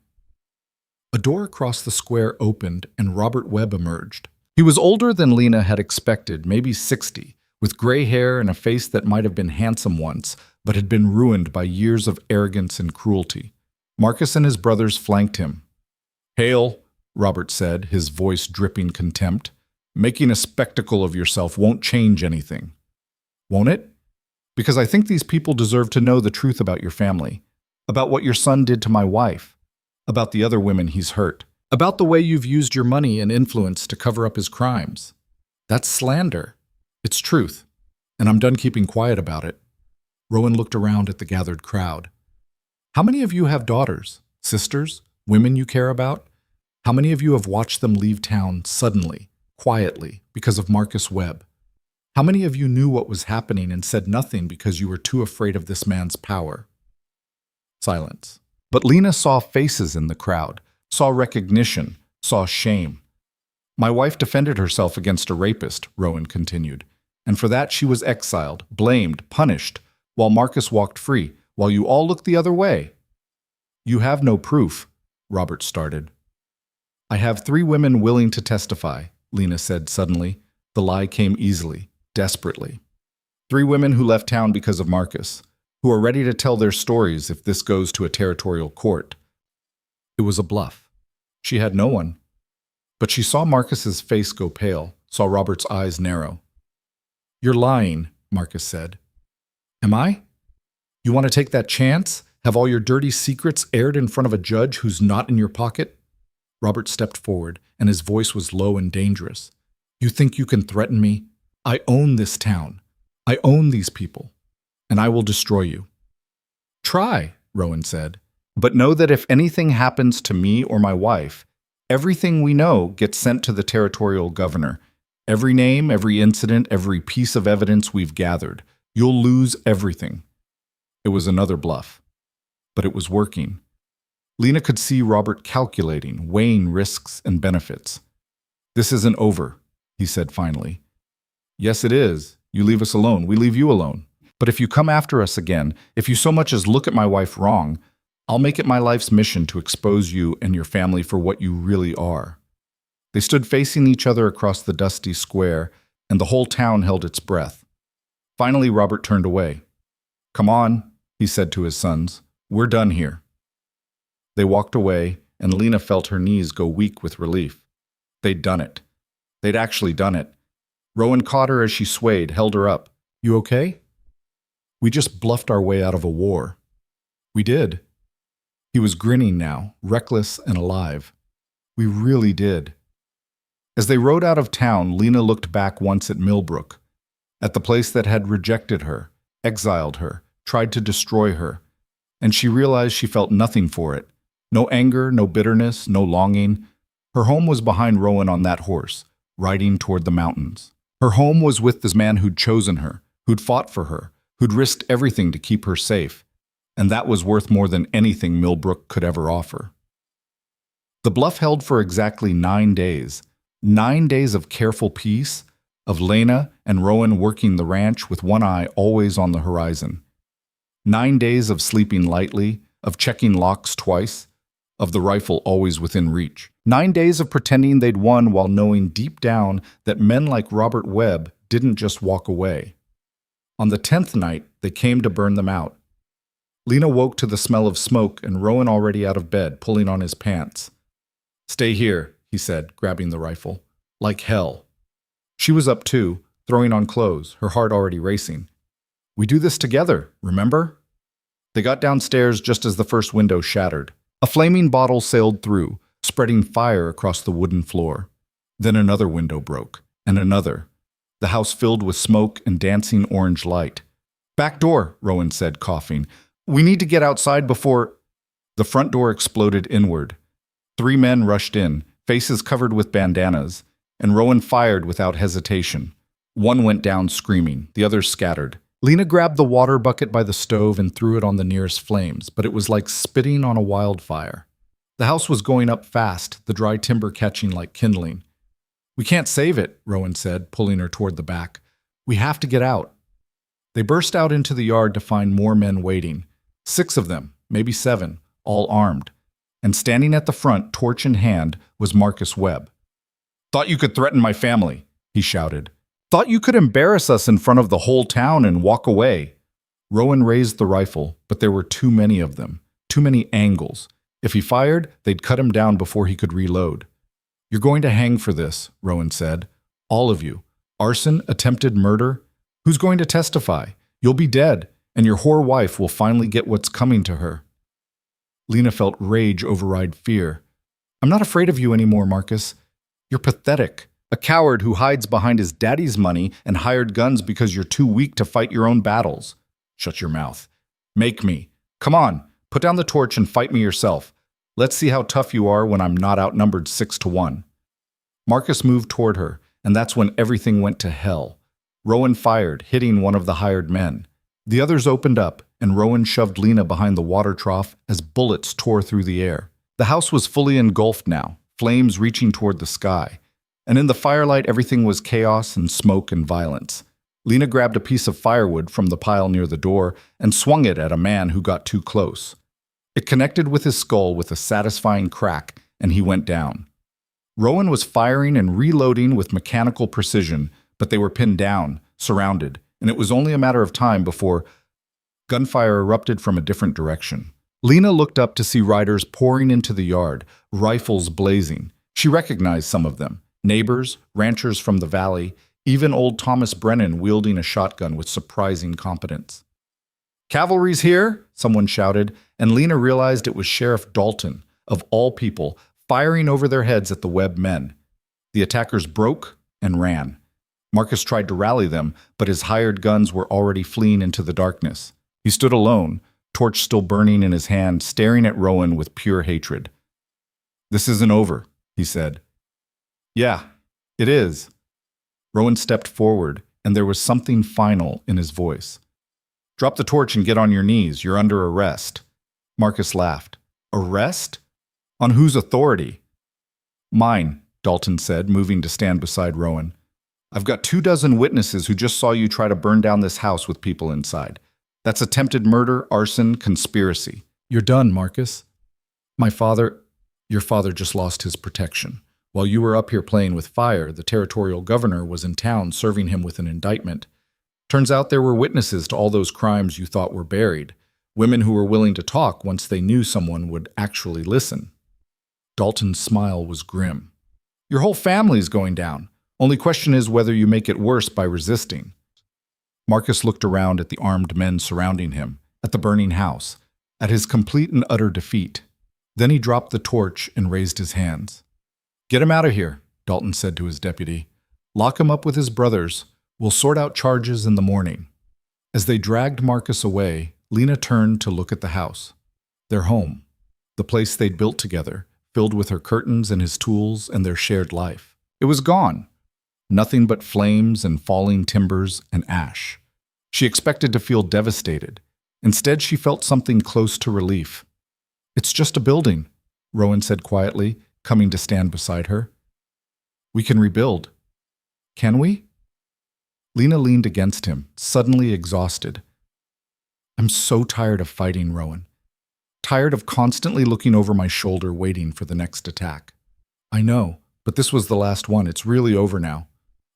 A door across the square opened and Robert Webb emerged. He was older than Lena had expected, maybe 60, with gray hair and a face that might have been handsome once, but had been ruined by years of arrogance and cruelty. Marcus and his brothers flanked him. "Hail," Robert said, his voice dripping contempt. "Making a spectacle of yourself won't change anything." "Won't it?" "Because I think these people deserve to know the truth about your family, about what your son did to my wife, about the other women he's hurt, about the way you've used your money and influence to cover up his crimes. That's slander. It's truth, and I'm done keeping quiet about it." Rowan looked around at the gathered crowd. "How many of you have daughters, sisters, women you care about? How many of you have watched them leave town suddenly, quietly, because of Marcus Webb? How many of you knew what was happening and said nothing because you were too afraid of this man's power?" Silence. But Lena saw faces in the crowd, saw recognition, saw shame. "My wife defended herself against a rapist," Rowan continued, "and for that she was exiled, blamed, punished, while Marcus walked free, while you all looked the other way." "You have no proof," Robert started. "I have 3 women willing to testify," Lena said suddenly. The lie came easily, desperately. 3 women who left town because of Marcus, who are ready to tell their stories if this goes to a territorial court. It was a bluff. She had no one. But she saw Marcus's face go pale, saw Robert's eyes narrow. "You're lying," Marcus said. "Am I? You want to take that chance? Have all your dirty secrets aired in front of a judge who's not in your pocket?" Robert stepped forward, and his voice was low and dangerous. "You think you can threaten me? I own this town. I own these people. And I will destroy you." "Try," Rowan said. "But know that if anything happens to me or my wife, everything we know gets sent to the territorial governor. Every name, every incident, every piece of evidence we've gathered. You'll lose everything." It was another bluff. But it was working. Lena could see Robert calculating, weighing risks and benefits. "This isn't over," he said finally. "Yes, it is. You leave us alone. We leave you alone. But if you come after us again, if you so much as look at my wife wrong, I'll make it my life's mission to expose you and your family for what you really are." They stood facing each other across the dusty square, and the whole town held its breath. Finally, Robert turned away. "Come on," he said to his sons. "We're done here." They walked away, and Lena felt her knees go weak with relief. They'd done it. They'd actually done it. Rowan caught her as she swayed, held her up. "You okay?" "We just bluffed our way out of a war." "We did." He was grinning now, reckless and alive. "We really did." As they rode out of town, Lena looked back once at Millbrook, at the place that had rejected her, exiled her, tried to destroy her, and she realized she felt nothing for it. No anger, no bitterness, no longing. Her home was behind Rowan on that horse, riding toward the mountains. Her home was with this man who'd chosen her, who'd fought for her, who'd risked everything to keep her safe, and that was worth more than anything Millbrook could ever offer. The bluff held for exactly 9 days. 9 days of careful peace, of Lena and Rowan working the ranch with one eye always on the horizon. 9 days of sleeping lightly, of checking locks twice, of the rifle always within reach. 9 days of pretending they'd won while knowing deep down that men like Robert Webb didn't just walk away. On the 10th night, they came to burn them out. Lena woke to the smell of smoke and Rowan already out of bed, pulling on his pants. "Stay here," he said, grabbing the rifle. "Like hell." She was up too, throwing on clothes, her heart already racing. "We do this together, remember?" They got downstairs just as the first window shattered. A flaming bottle sailed through, spreading fire across the wooden floor. Then another window broke, and another. The house filled with smoke and dancing orange light. "Back door," Rowan said, coughing. "We need to get outside before—" The front door exploded inward. 3 men rushed in, faces covered with bandanas, and Rowan fired without hesitation. One went down screaming, the others scattered. Lena grabbed the water bucket by the stove and threw it on the nearest flames, but it was like spitting on a wildfire. The house was going up fast, the dry timber catching like kindling. "We can't save it," Rowan said, pulling her toward the back. "We have to get out." They burst out into the yard to find more men waiting. 6 of them, maybe 7, all armed. And standing at the front, torch in hand, was Marcus Webb. "Thought you could threaten my family," he shouted. "Thought you could embarrass us in front of the whole town and walk away." Rowan raised the rifle, but there were too many of them, too many angles. If he fired, they'd cut him down before he could reload. "You're going to hang for this," Rowan said. "All of you. Arson, attempted murder. Who's going to testify? You'll be dead, and your whore wife will finally get what's coming to her." Lena felt rage override fear. "I'm not afraid of you anymore, Marcus. You're pathetic. A coward who hides behind his daddy's money and hired guns because you're too weak to fight your own battles." "Shut your mouth." "Make me. Come on, put down the torch and fight me yourself. Let's see how tough you are when I'm not outnumbered 6-1. Marcus moved toward her, and that's when everything went to hell. Rowan fired, hitting one of the hired men. The others opened up, and Rowan shoved Lena behind the water trough as bullets tore through the air. The house was fully engulfed now, flames reaching toward the sky. And in the firelight, everything was chaos and smoke and violence. Lena grabbed a piece of firewood from the pile near the door and swung it at a man who got too close. It connected with his skull with a satisfying crack, and he went down. Rowan was firing and reloading with mechanical precision, but they were pinned down, surrounded, and it was only a matter of time before gunfire erupted from a different direction. Lena looked up to see riders pouring into the yard, rifles blazing. She recognized some of them. Neighbors, ranchers from the valley, even old Thomas Brennan wielding a shotgun with surprising competence. "Cavalry's here," someone shouted, and Lena realized it was Sheriff Dalton, of all people, firing over their heads at the Webb men. The attackers broke and ran. Marcus tried to rally them, but his hired guns were already fleeing into the darkness. He stood alone, torch still burning in his hand, staring at Rowan with pure hatred. "This isn't over," he said. "Yeah, it is." Rowan stepped forward, and there was something final in his voice. "Drop the torch and get on your knees. You're under arrest." Marcus laughed. "Arrest? On whose authority?" "Mine," Dalton said, moving to stand beside Rowan. "I've got 24 witnesses who just saw you try to burn down this house with people inside. That's attempted murder, arson, conspiracy." "You're done, Marcus. Your father just lost his protection. While you were up here playing with fire, the territorial governor was in town serving him with an indictment. Turns out there were witnesses to all those crimes you thought were buried, women who were willing to talk once they knew someone would actually listen." Dalton's smile was grim. "Your whole family's going down. Only question is whether you make it worse by resisting." Marcus looked around at the armed men surrounding him, at the burning house, at his complete and utter defeat. Then he dropped the torch and raised his hands. "Get him out of here," Dalton said to his deputy. "Lock him up with his brothers. We'll sort out charges in the morning." As they dragged Marcus away, Lena turned to look at the house. Their home, the place they'd built together, filled with her curtains and his tools and their shared life. It was gone. Nothing but flames and falling timbers and ash. She expected to feel devastated. Instead, she felt something close to relief. "It's just a building," Rowan said quietly, coming to stand beside her. "We can rebuild." "Can we?" Lena leaned against him, suddenly exhausted. "I'm so tired of fighting, Rowan. Tired of constantly looking over my shoulder waiting for the next attack." "I know, but this was the last one. It's really over now."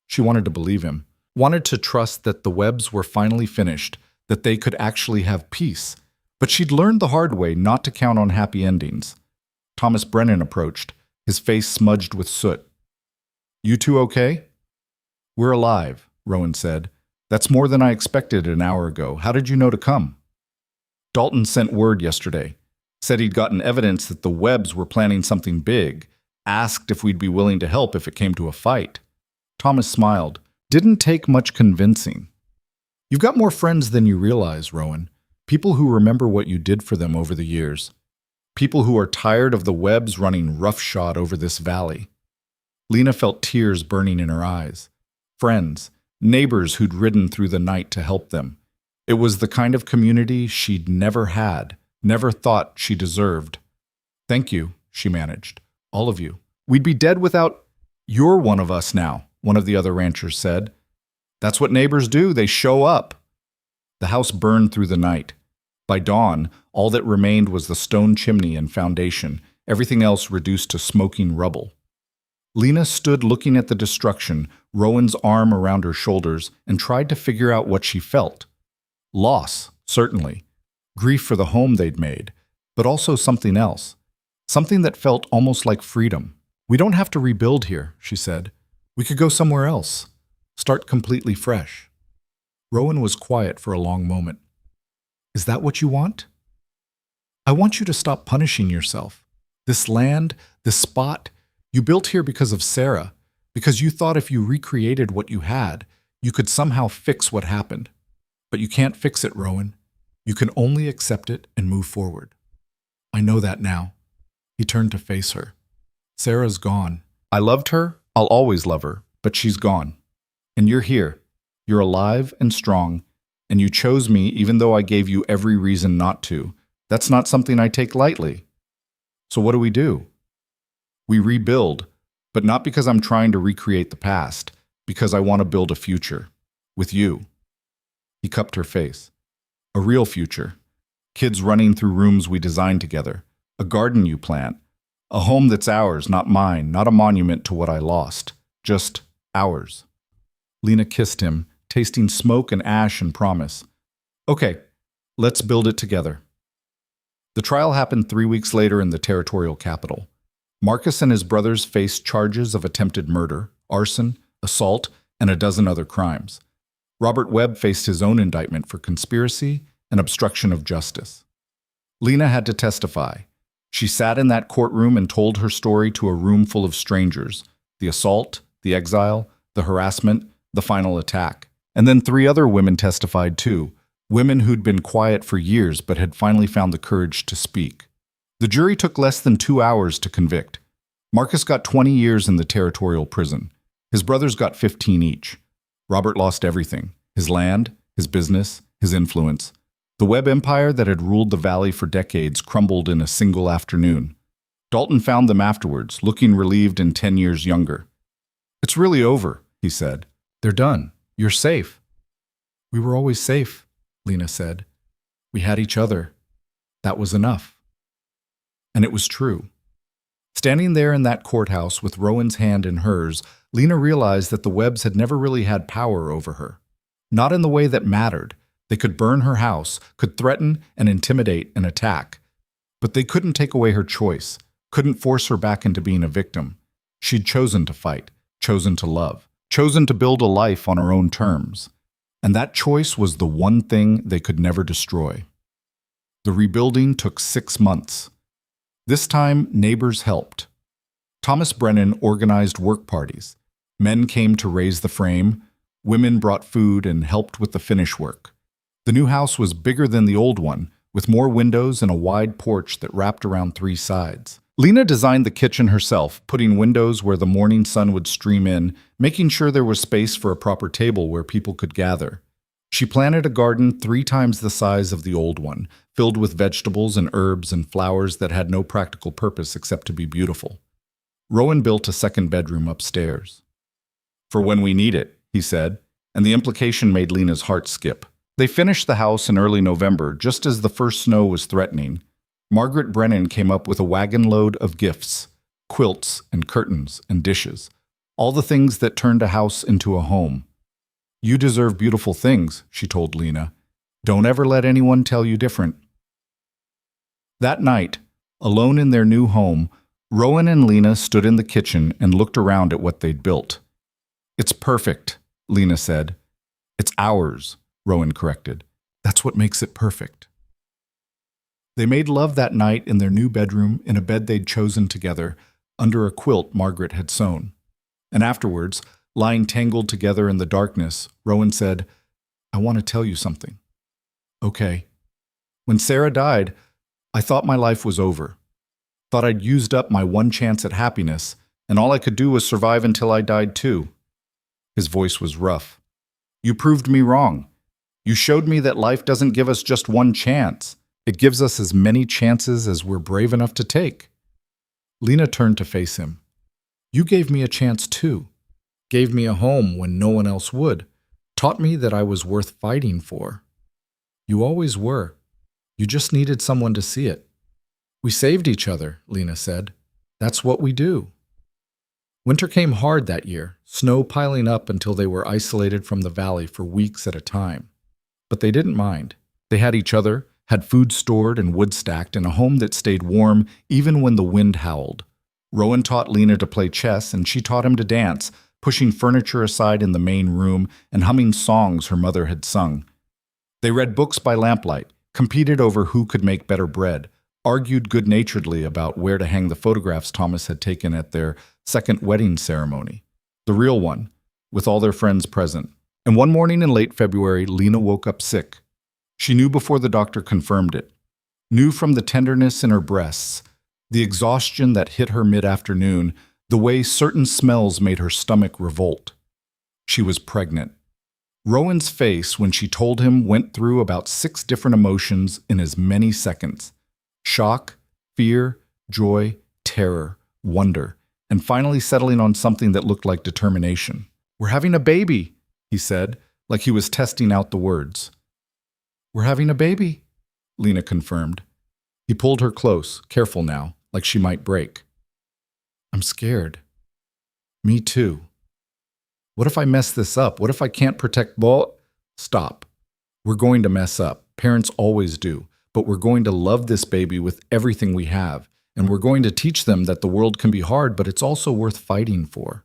She wanted to believe him, wanted to trust that the webs were finally finished, that they could actually have peace. But she'd learned the hard way not to count on happy endings. Thomas Brennan approached, his face smudged with soot. "You two okay?" "We're alive," Rowan said. "That's more than I expected an hour ago. How did you know to come?" "Dalton sent word yesterday. Said he'd gotten evidence that the Webbs were planning something big. Asked if we'd be willing to help if it came to a fight." Thomas smiled. "Didn't take much convincing." "You've got more friends than you realize, Rowan. People who remember what you did for them over the years. People who are tired of the Webbs running roughshod over this valley." Lena felt tears burning in her eyes. Friends, neighbors who'd ridden through the night to help them. It was the kind of community she'd never had, never thought she deserved. "Thank you," she managed. "All of you. We'd be dead without—" "You're one of us now," one of the other ranchers said. "That's what neighbors do. They show up." The house burned through the night. By dawn, all that remained was the stone chimney and foundation, everything else reduced to smoking rubble. Lena stood looking at the destruction, Rowan's arm around her shoulders, and tried to figure out what she felt. Loss, certainly. Grief for the home they'd made, but also something else. Something that felt almost like freedom. "We don't have to rebuild here," she said. "We could go somewhere else. Start completely fresh." Rowan was quiet for a long moment. "Is that what you want?" "I want you to stop punishing yourself. This land, this spot, you built here because of Sarah, because you thought if you recreated what you had, you could somehow fix what happened. But you can't fix it, Rowan. You can only accept it and move forward." "I know that now." He turned to face her. "Sarah's gone. I loved her, I'll always love her, but she's gone. And you're here. You're alive and strong, and you chose me even though I gave you every reason not to. That's not something I take lightly. So what do? We rebuild, but not because I'm trying to recreate the past, because I want to build a future. With you." He cupped her face. "A real future. Kids running through rooms we designed together. A garden you plant. A home that's ours, not mine, not a monument to what I lost. Just ours." Lena kissed him, tasting smoke and ash and promise. "Okay, let's build it together." The trial happened 3 weeks later in the territorial capital. Marcus and his brothers faced charges of attempted murder, arson, assault, and a dozen other crimes. Robert Webb faced his own indictment for conspiracy and obstruction of justice. Lena had to testify. She sat in that courtroom and told her story to a room full of strangers: the assault, the exile, the harassment, the final attack. And then 3 other women testified too, women who'd been quiet for years but had finally found the courage to speak. The jury took less than 2 hours to convict. Marcus got 20 years in the territorial prison. His brothers got 15 each. Robert lost everything: his land, his business, his influence. The Webb empire that had ruled the valley for decades crumbled in a single afternoon. Dalton found them afterwards, looking relieved and 10 years younger. "It's really over," he said. "They're done. You're safe." "We were always safe," Lena said. "We had each other. That was enough." And it was true. Standing there in that courthouse with Rowan's hand in hers, Lena realized that the Webbs had never really had power over her. Not in the way that mattered. They could burn her house, could threaten and intimidate and attack. But they couldn't take away her choice, couldn't force her back into being a victim. She'd chosen to fight, chosen to love, chosen to build a life on her own terms. And that choice was the one thing they could never destroy. The rebuilding took 6 months. This time, neighbors helped. Thomas Brennan organized work parties. Men came to raise the frame. Women brought food and helped with the finish work. The new house was bigger than the old one, with more windows and a wide porch that wrapped around 3 sides. Lena designed the kitchen herself, putting windows where the morning sun would stream in, making sure there was space for a proper table where people could gather. She planted a garden 3 times the size of the old one, filled with vegetables and herbs and flowers that had no practical purpose except to be beautiful. Rowan built a second bedroom upstairs. "For when we need it," he said, and the implication made Lena's heart skip. They finished the house in early November, just as the first snow was threatening. Margaret Brennan came up with a wagon load of gifts, quilts and curtains and dishes, all the things that turned a house into a home. "You deserve beautiful things," she told Lena. "Don't ever let anyone tell you different." That night, alone in their new home, Rowan and Lena stood in the kitchen and looked around at what they'd built. "It's perfect," Lena said. "It's ours," Rowan corrected. "That's what makes it perfect." They made love that night in their new bedroom in a bed they'd chosen together, under a quilt Margaret had sewn. And afterwards, lying tangled together in the darkness, Rowan said, "I want to tell you something." "Okay." "When Sarah died, I thought my life was over. Thought I'd used up my one chance at happiness, and all I could do was survive until I died too." His voice was rough. "You proved me wrong. You showed me that life doesn't give us just one chance. It gives us as many chances as we're brave enough to take." Lena turned to face him. "You gave me a chance too. Gave me a home when no one else would. Taught me that I was worth fighting for. You always were. You just needed someone to see it." "We saved each other," Lena said. "That's what we do." Winter came hard that year, snow piling up until they were isolated from the valley for weeks at a time. But they didn't mind. They had each other, had food stored and wood stacked, and a home that stayed warm even when the wind howled. Rowan taught Lena to play chess, and she taught him to dance, pushing furniture aside in the main room and humming songs her mother had sung. They read books by lamplight, competed over who could make better bread, argued good-naturedly about where to hang the photographs Thomas had taken at their second wedding ceremony, the real one, with all their friends present. And one morning in late February, Lena woke up sick. She knew before the doctor confirmed it. Knew from the tenderness in her breasts, the exhaustion that hit her mid-afternoon, the way certain smells made her stomach revolt. She was pregnant. Rowan's face, when she told him, went through about 6 different emotions in as many seconds. Shock, fear, joy, terror, wonder, and finally settling on something that looked like determination. "We're having a baby," he said, like he was testing out the words. "We're having a baby," Lena confirmed. He pulled her close, careful now, like she might break. "I'm scared." "Me too." "What if I mess this up? What if I can't protect Bo?" "Stop. We're going to mess up. Parents always do. But we're going to love this baby with everything we have, and we're going to teach them that the world can be hard, but it's also worth fighting for."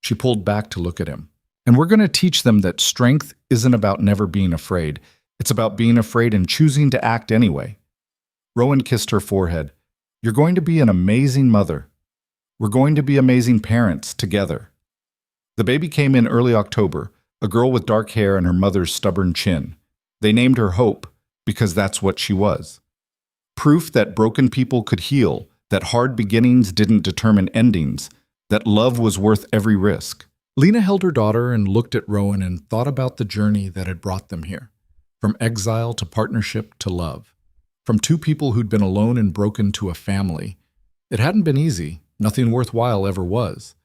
She pulled back to look at him. "And we're going to teach them that strength isn't about never being afraid. It's about being afraid and choosing to act anyway." Rowan kissed her forehead. "You're going to be an amazing mother. We're going to be amazing parents together." The baby came in early October, a girl with dark hair and her mother's stubborn chin. They named her Hope, because that's what she was. Proof that broken people could heal, that hard beginnings didn't determine endings, that love was worth every risk. Lena held her daughter and looked at Rowan and thought about the journey that had brought them here. From exile to partnership to love. From 2 people who'd been alone and broken to a family. It hadn't been easy. Nothing worthwhile ever was.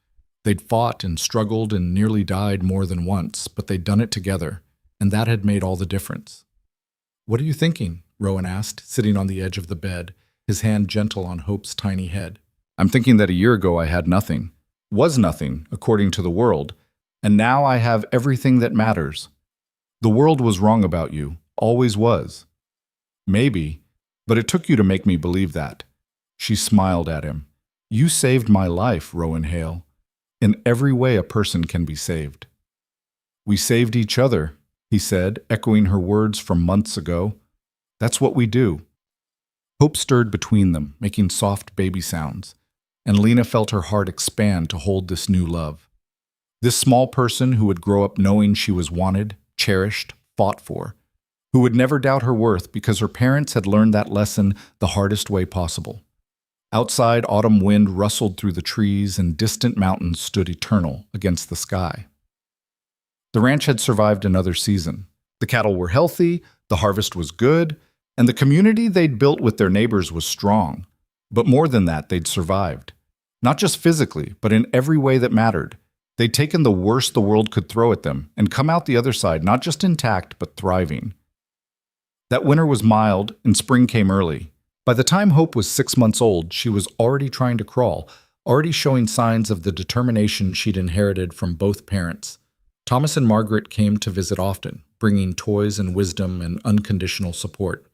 They'd fought and struggled and nearly died more than once, but they'd done it together, and that had made all the difference. "What are you thinking?" Rowan asked, sitting on the edge of the bed, his hand gentle on Hope's tiny head. "I'm thinking that a year ago I had nothing. Was nothing, according to the world. And now I have everything that matters. The world was wrong about you. Always was. Maybe, but it took you to make me believe that." She smiled at him. "You saved my life, Rowan Hale. In every way a person can be saved." "We saved each other," he said, echoing her words from months ago. "That's what we do." Hope stirred between them, making soft baby sounds, and Lena felt her heart expand to hold this new love. This small person who would grow up knowing she was wanted, cherished, fought for, who would never doubt her worth because her parents had learned that lesson the hardest way possible. Outside, autumn wind rustled through the trees and distant mountains stood eternal against the sky. The ranch had survived another season. The cattle were healthy, the harvest was good, and the community they'd built with their neighbors was strong. But more than that, they'd survived. Not just physically, but in every way that mattered. They'd taken the worst the world could throw at them and come out the other side not just intact, but thriving. That winter was mild and spring came early. By the time Hope was 6 months old, she was already trying to crawl, already showing signs of the determination she'd inherited from both parents. Thomas and Margaret came to visit often, bringing toys and wisdom and unconditional support.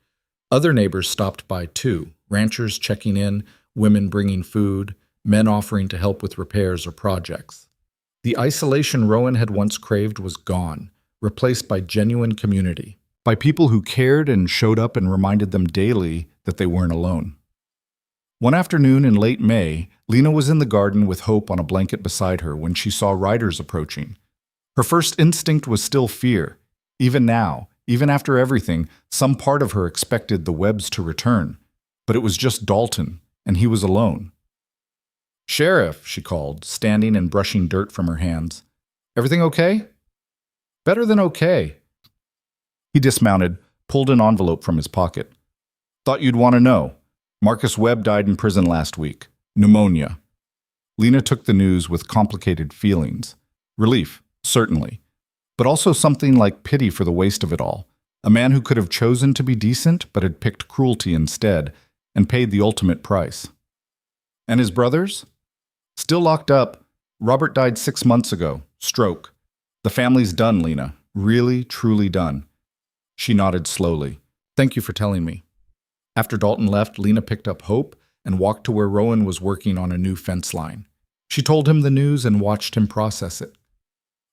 Other neighbors stopped by too, ranchers checking in, women bringing food, men offering to help with repairs or projects. The isolation Rowan had once craved was gone, replaced by genuine community, by people who cared and showed up and reminded them daily that they weren't alone. One afternoon in late May, Lena was in the garden with Hope on a blanket beside her when she saw riders approaching. Her first instinct was still fear. Even now, even after everything, some part of her expected the Webbs to return. But it was just Dalton, and he was alone. "Sheriff," she called, standing and brushing dirt from her hands. "Everything okay?" "Better than okay." He dismounted, pulled an envelope from his pocket. "Thought you'd want to know. Marcus Webb died in prison last week. Pneumonia." Lena took the news with complicated feelings. Relief, certainly. But also something like pity for the waste of it all. A man who could have chosen to be decent, but had picked cruelty instead, and paid the ultimate price. And his brothers? Still locked up. Robert died 6 months ago. Stroke. The family's done, Lena. Really, truly done. She nodded slowly. "Thank you for telling me." After Dalton left, Lena picked up Hope and walked to where Rowan was working on a new fence line. She told him the news and watched him process it.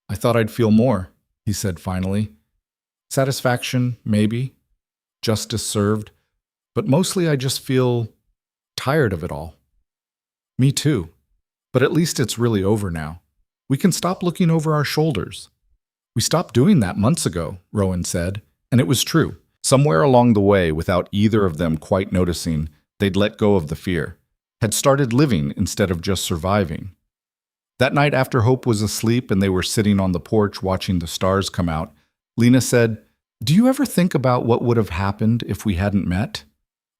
"I thought I'd feel more," he said finally. "Satisfaction, maybe. Justice served. But mostly I just feel tired of it all." "Me too. But at least it's really over now. We can stop looking over our shoulders." "We stopped doing that months ago," Rowan said, and it was true. Somewhere along the way, without either of them quite noticing, they'd let go of the fear, had started living instead of just surviving. That night after Hope was asleep and they were sitting on the porch watching the stars come out, Lena said, "Do you ever think about what would have happened if we hadn't met?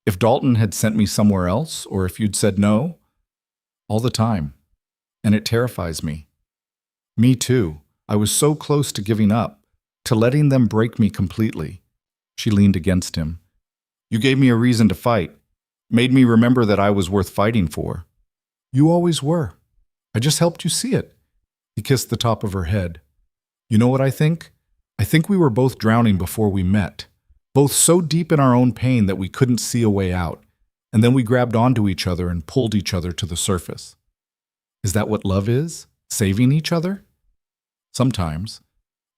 If Dalton had sent me somewhere else, or if you'd said no?" "All the time. And it terrifies me." "Me too. I was so close to giving up, to letting them break me completely." She leaned against him. "You gave me a reason to fight, made me remember that I was worth fighting for." "You always were. I just helped you see it." He kissed the top of her head. "You know what I think? I think we were both drowning before we met, both so deep in our own pain that we couldn't see a way out, and then we grabbed onto each other and pulled each other to the surface. Is that what love is? Saving each other? Sometimes.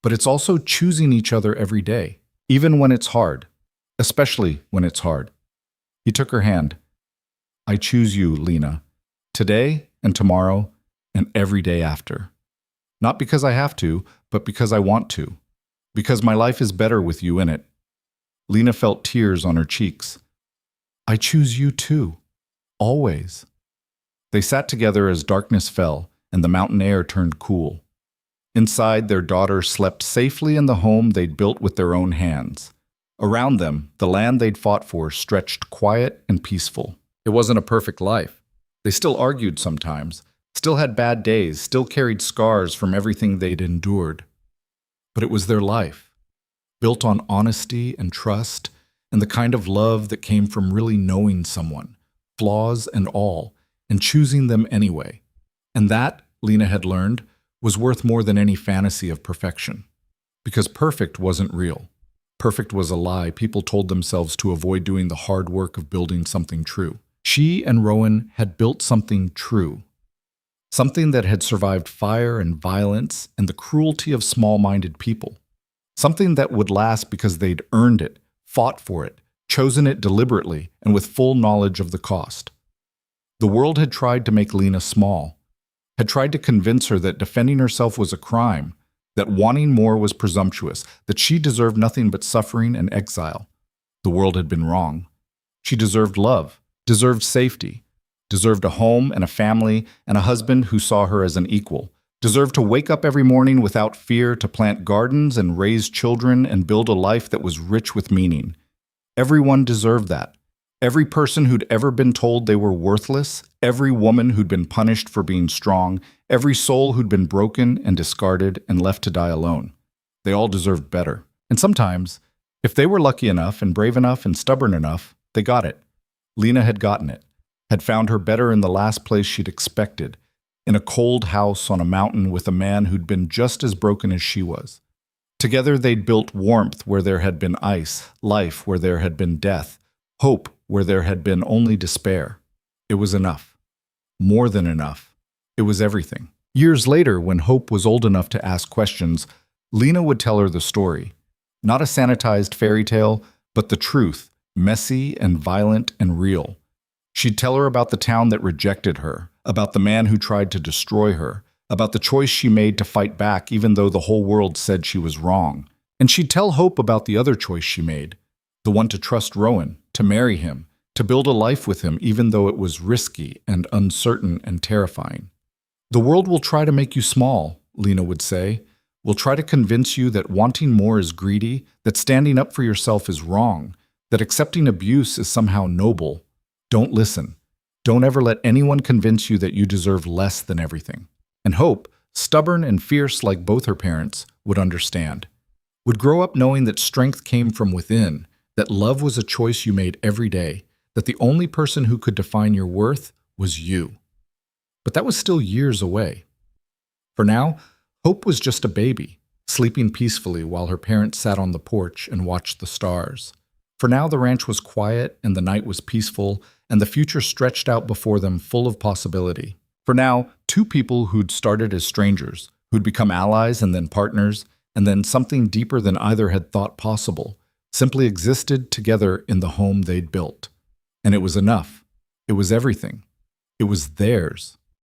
But it's also choosing each other every day, even when it's hard, especially when it's hard." He took her hand. "I choose you, Lena, today and tomorrow and every day after. Not because I have to, but because I want to. Because my life is better with you in it." Lena felt tears on her cheeks. "I choose you too. Always." They sat together as darkness fell and the mountain air turned cool. Inside, their daughter slept safely in the home they'd built with their own hands. Around them, the land they'd fought for stretched quiet and peaceful. It wasn't a perfect life. They still argued sometimes, still had bad days, still carried scars from everything they'd endured. But it was their life, built on honesty and trust and the kind of love that came from really knowing someone, flaws and all, and choosing them anyway. And that, Lena had learned, was worth more than any fantasy of perfection. Because perfect wasn't real. Perfect was a lie people told themselves to avoid doing the hard work of building something true. She and Rowan had built something true. Something that had survived fire and violence and the cruelty of small-minded people. Something that would last because they'd earned it, fought for it, chosen it deliberately, and with full knowledge of the cost. The world had tried to make Lena small, had tried to convince her that defending herself was a crime, that wanting more was presumptuous, that she deserved nothing but suffering and exile. The world had been wrong. She deserved love, deserved safety, deserved a home and a family and a husband who saw her as an equal, deserved to wake up every morning without fear, to plant gardens and raise children and build a life that was rich with meaning. Everyone deserved that. Every person who'd ever been told they were worthless, every woman who'd been punished for being strong, every soul who'd been broken and discarded and left to die alone. They all deserved better. And sometimes, if they were lucky enough and brave enough and stubborn enough, they got it. Lena had gotten it, had found her better in the last place she'd expected, in a cold house on a mountain with a man who'd been just as broken as she was. Together they'd built warmth where there had been ice, life where there had been death, hope where there had been only despair. It was enough. More than enough. It was everything. Years later, when Hope was old enough to ask questions, Lena would tell her the story. Not a sanitized fairy tale, but the truth, messy and violent and real. She'd tell her about the town that rejected her, about the man who tried to destroy her, about the choice she made to fight back even though the whole world said she was wrong. And she'd tell Hope about the other choice she made, the one to trust Rowan, to marry him, to build a life with him even though it was risky and uncertain and terrifying. The world will try to make you small, Lena would say. Will try to convince you that wanting more is greedy, that standing up for yourself is wrong, that accepting abuse is somehow noble. Don't listen. Don't ever let anyone convince you that you deserve less than everything. And Hope, stubborn and fierce like both her parents, would understand. Would grow up knowing that strength came from within, that love was a choice you made every day, that the only person who could define your worth was you. But that was still years away. For now, Hope was just a baby, sleeping peacefully while her parents sat on the porch and watched the stars. For now, the ranch was quiet and the night was peaceful, and the future stretched out before them full of possibility. For now, two people who'd started as strangers, who'd become allies and then partners, and then something deeper than either had thought possible, simply existed together in the home they'd built. And it was enough. It was everything. It was theirs.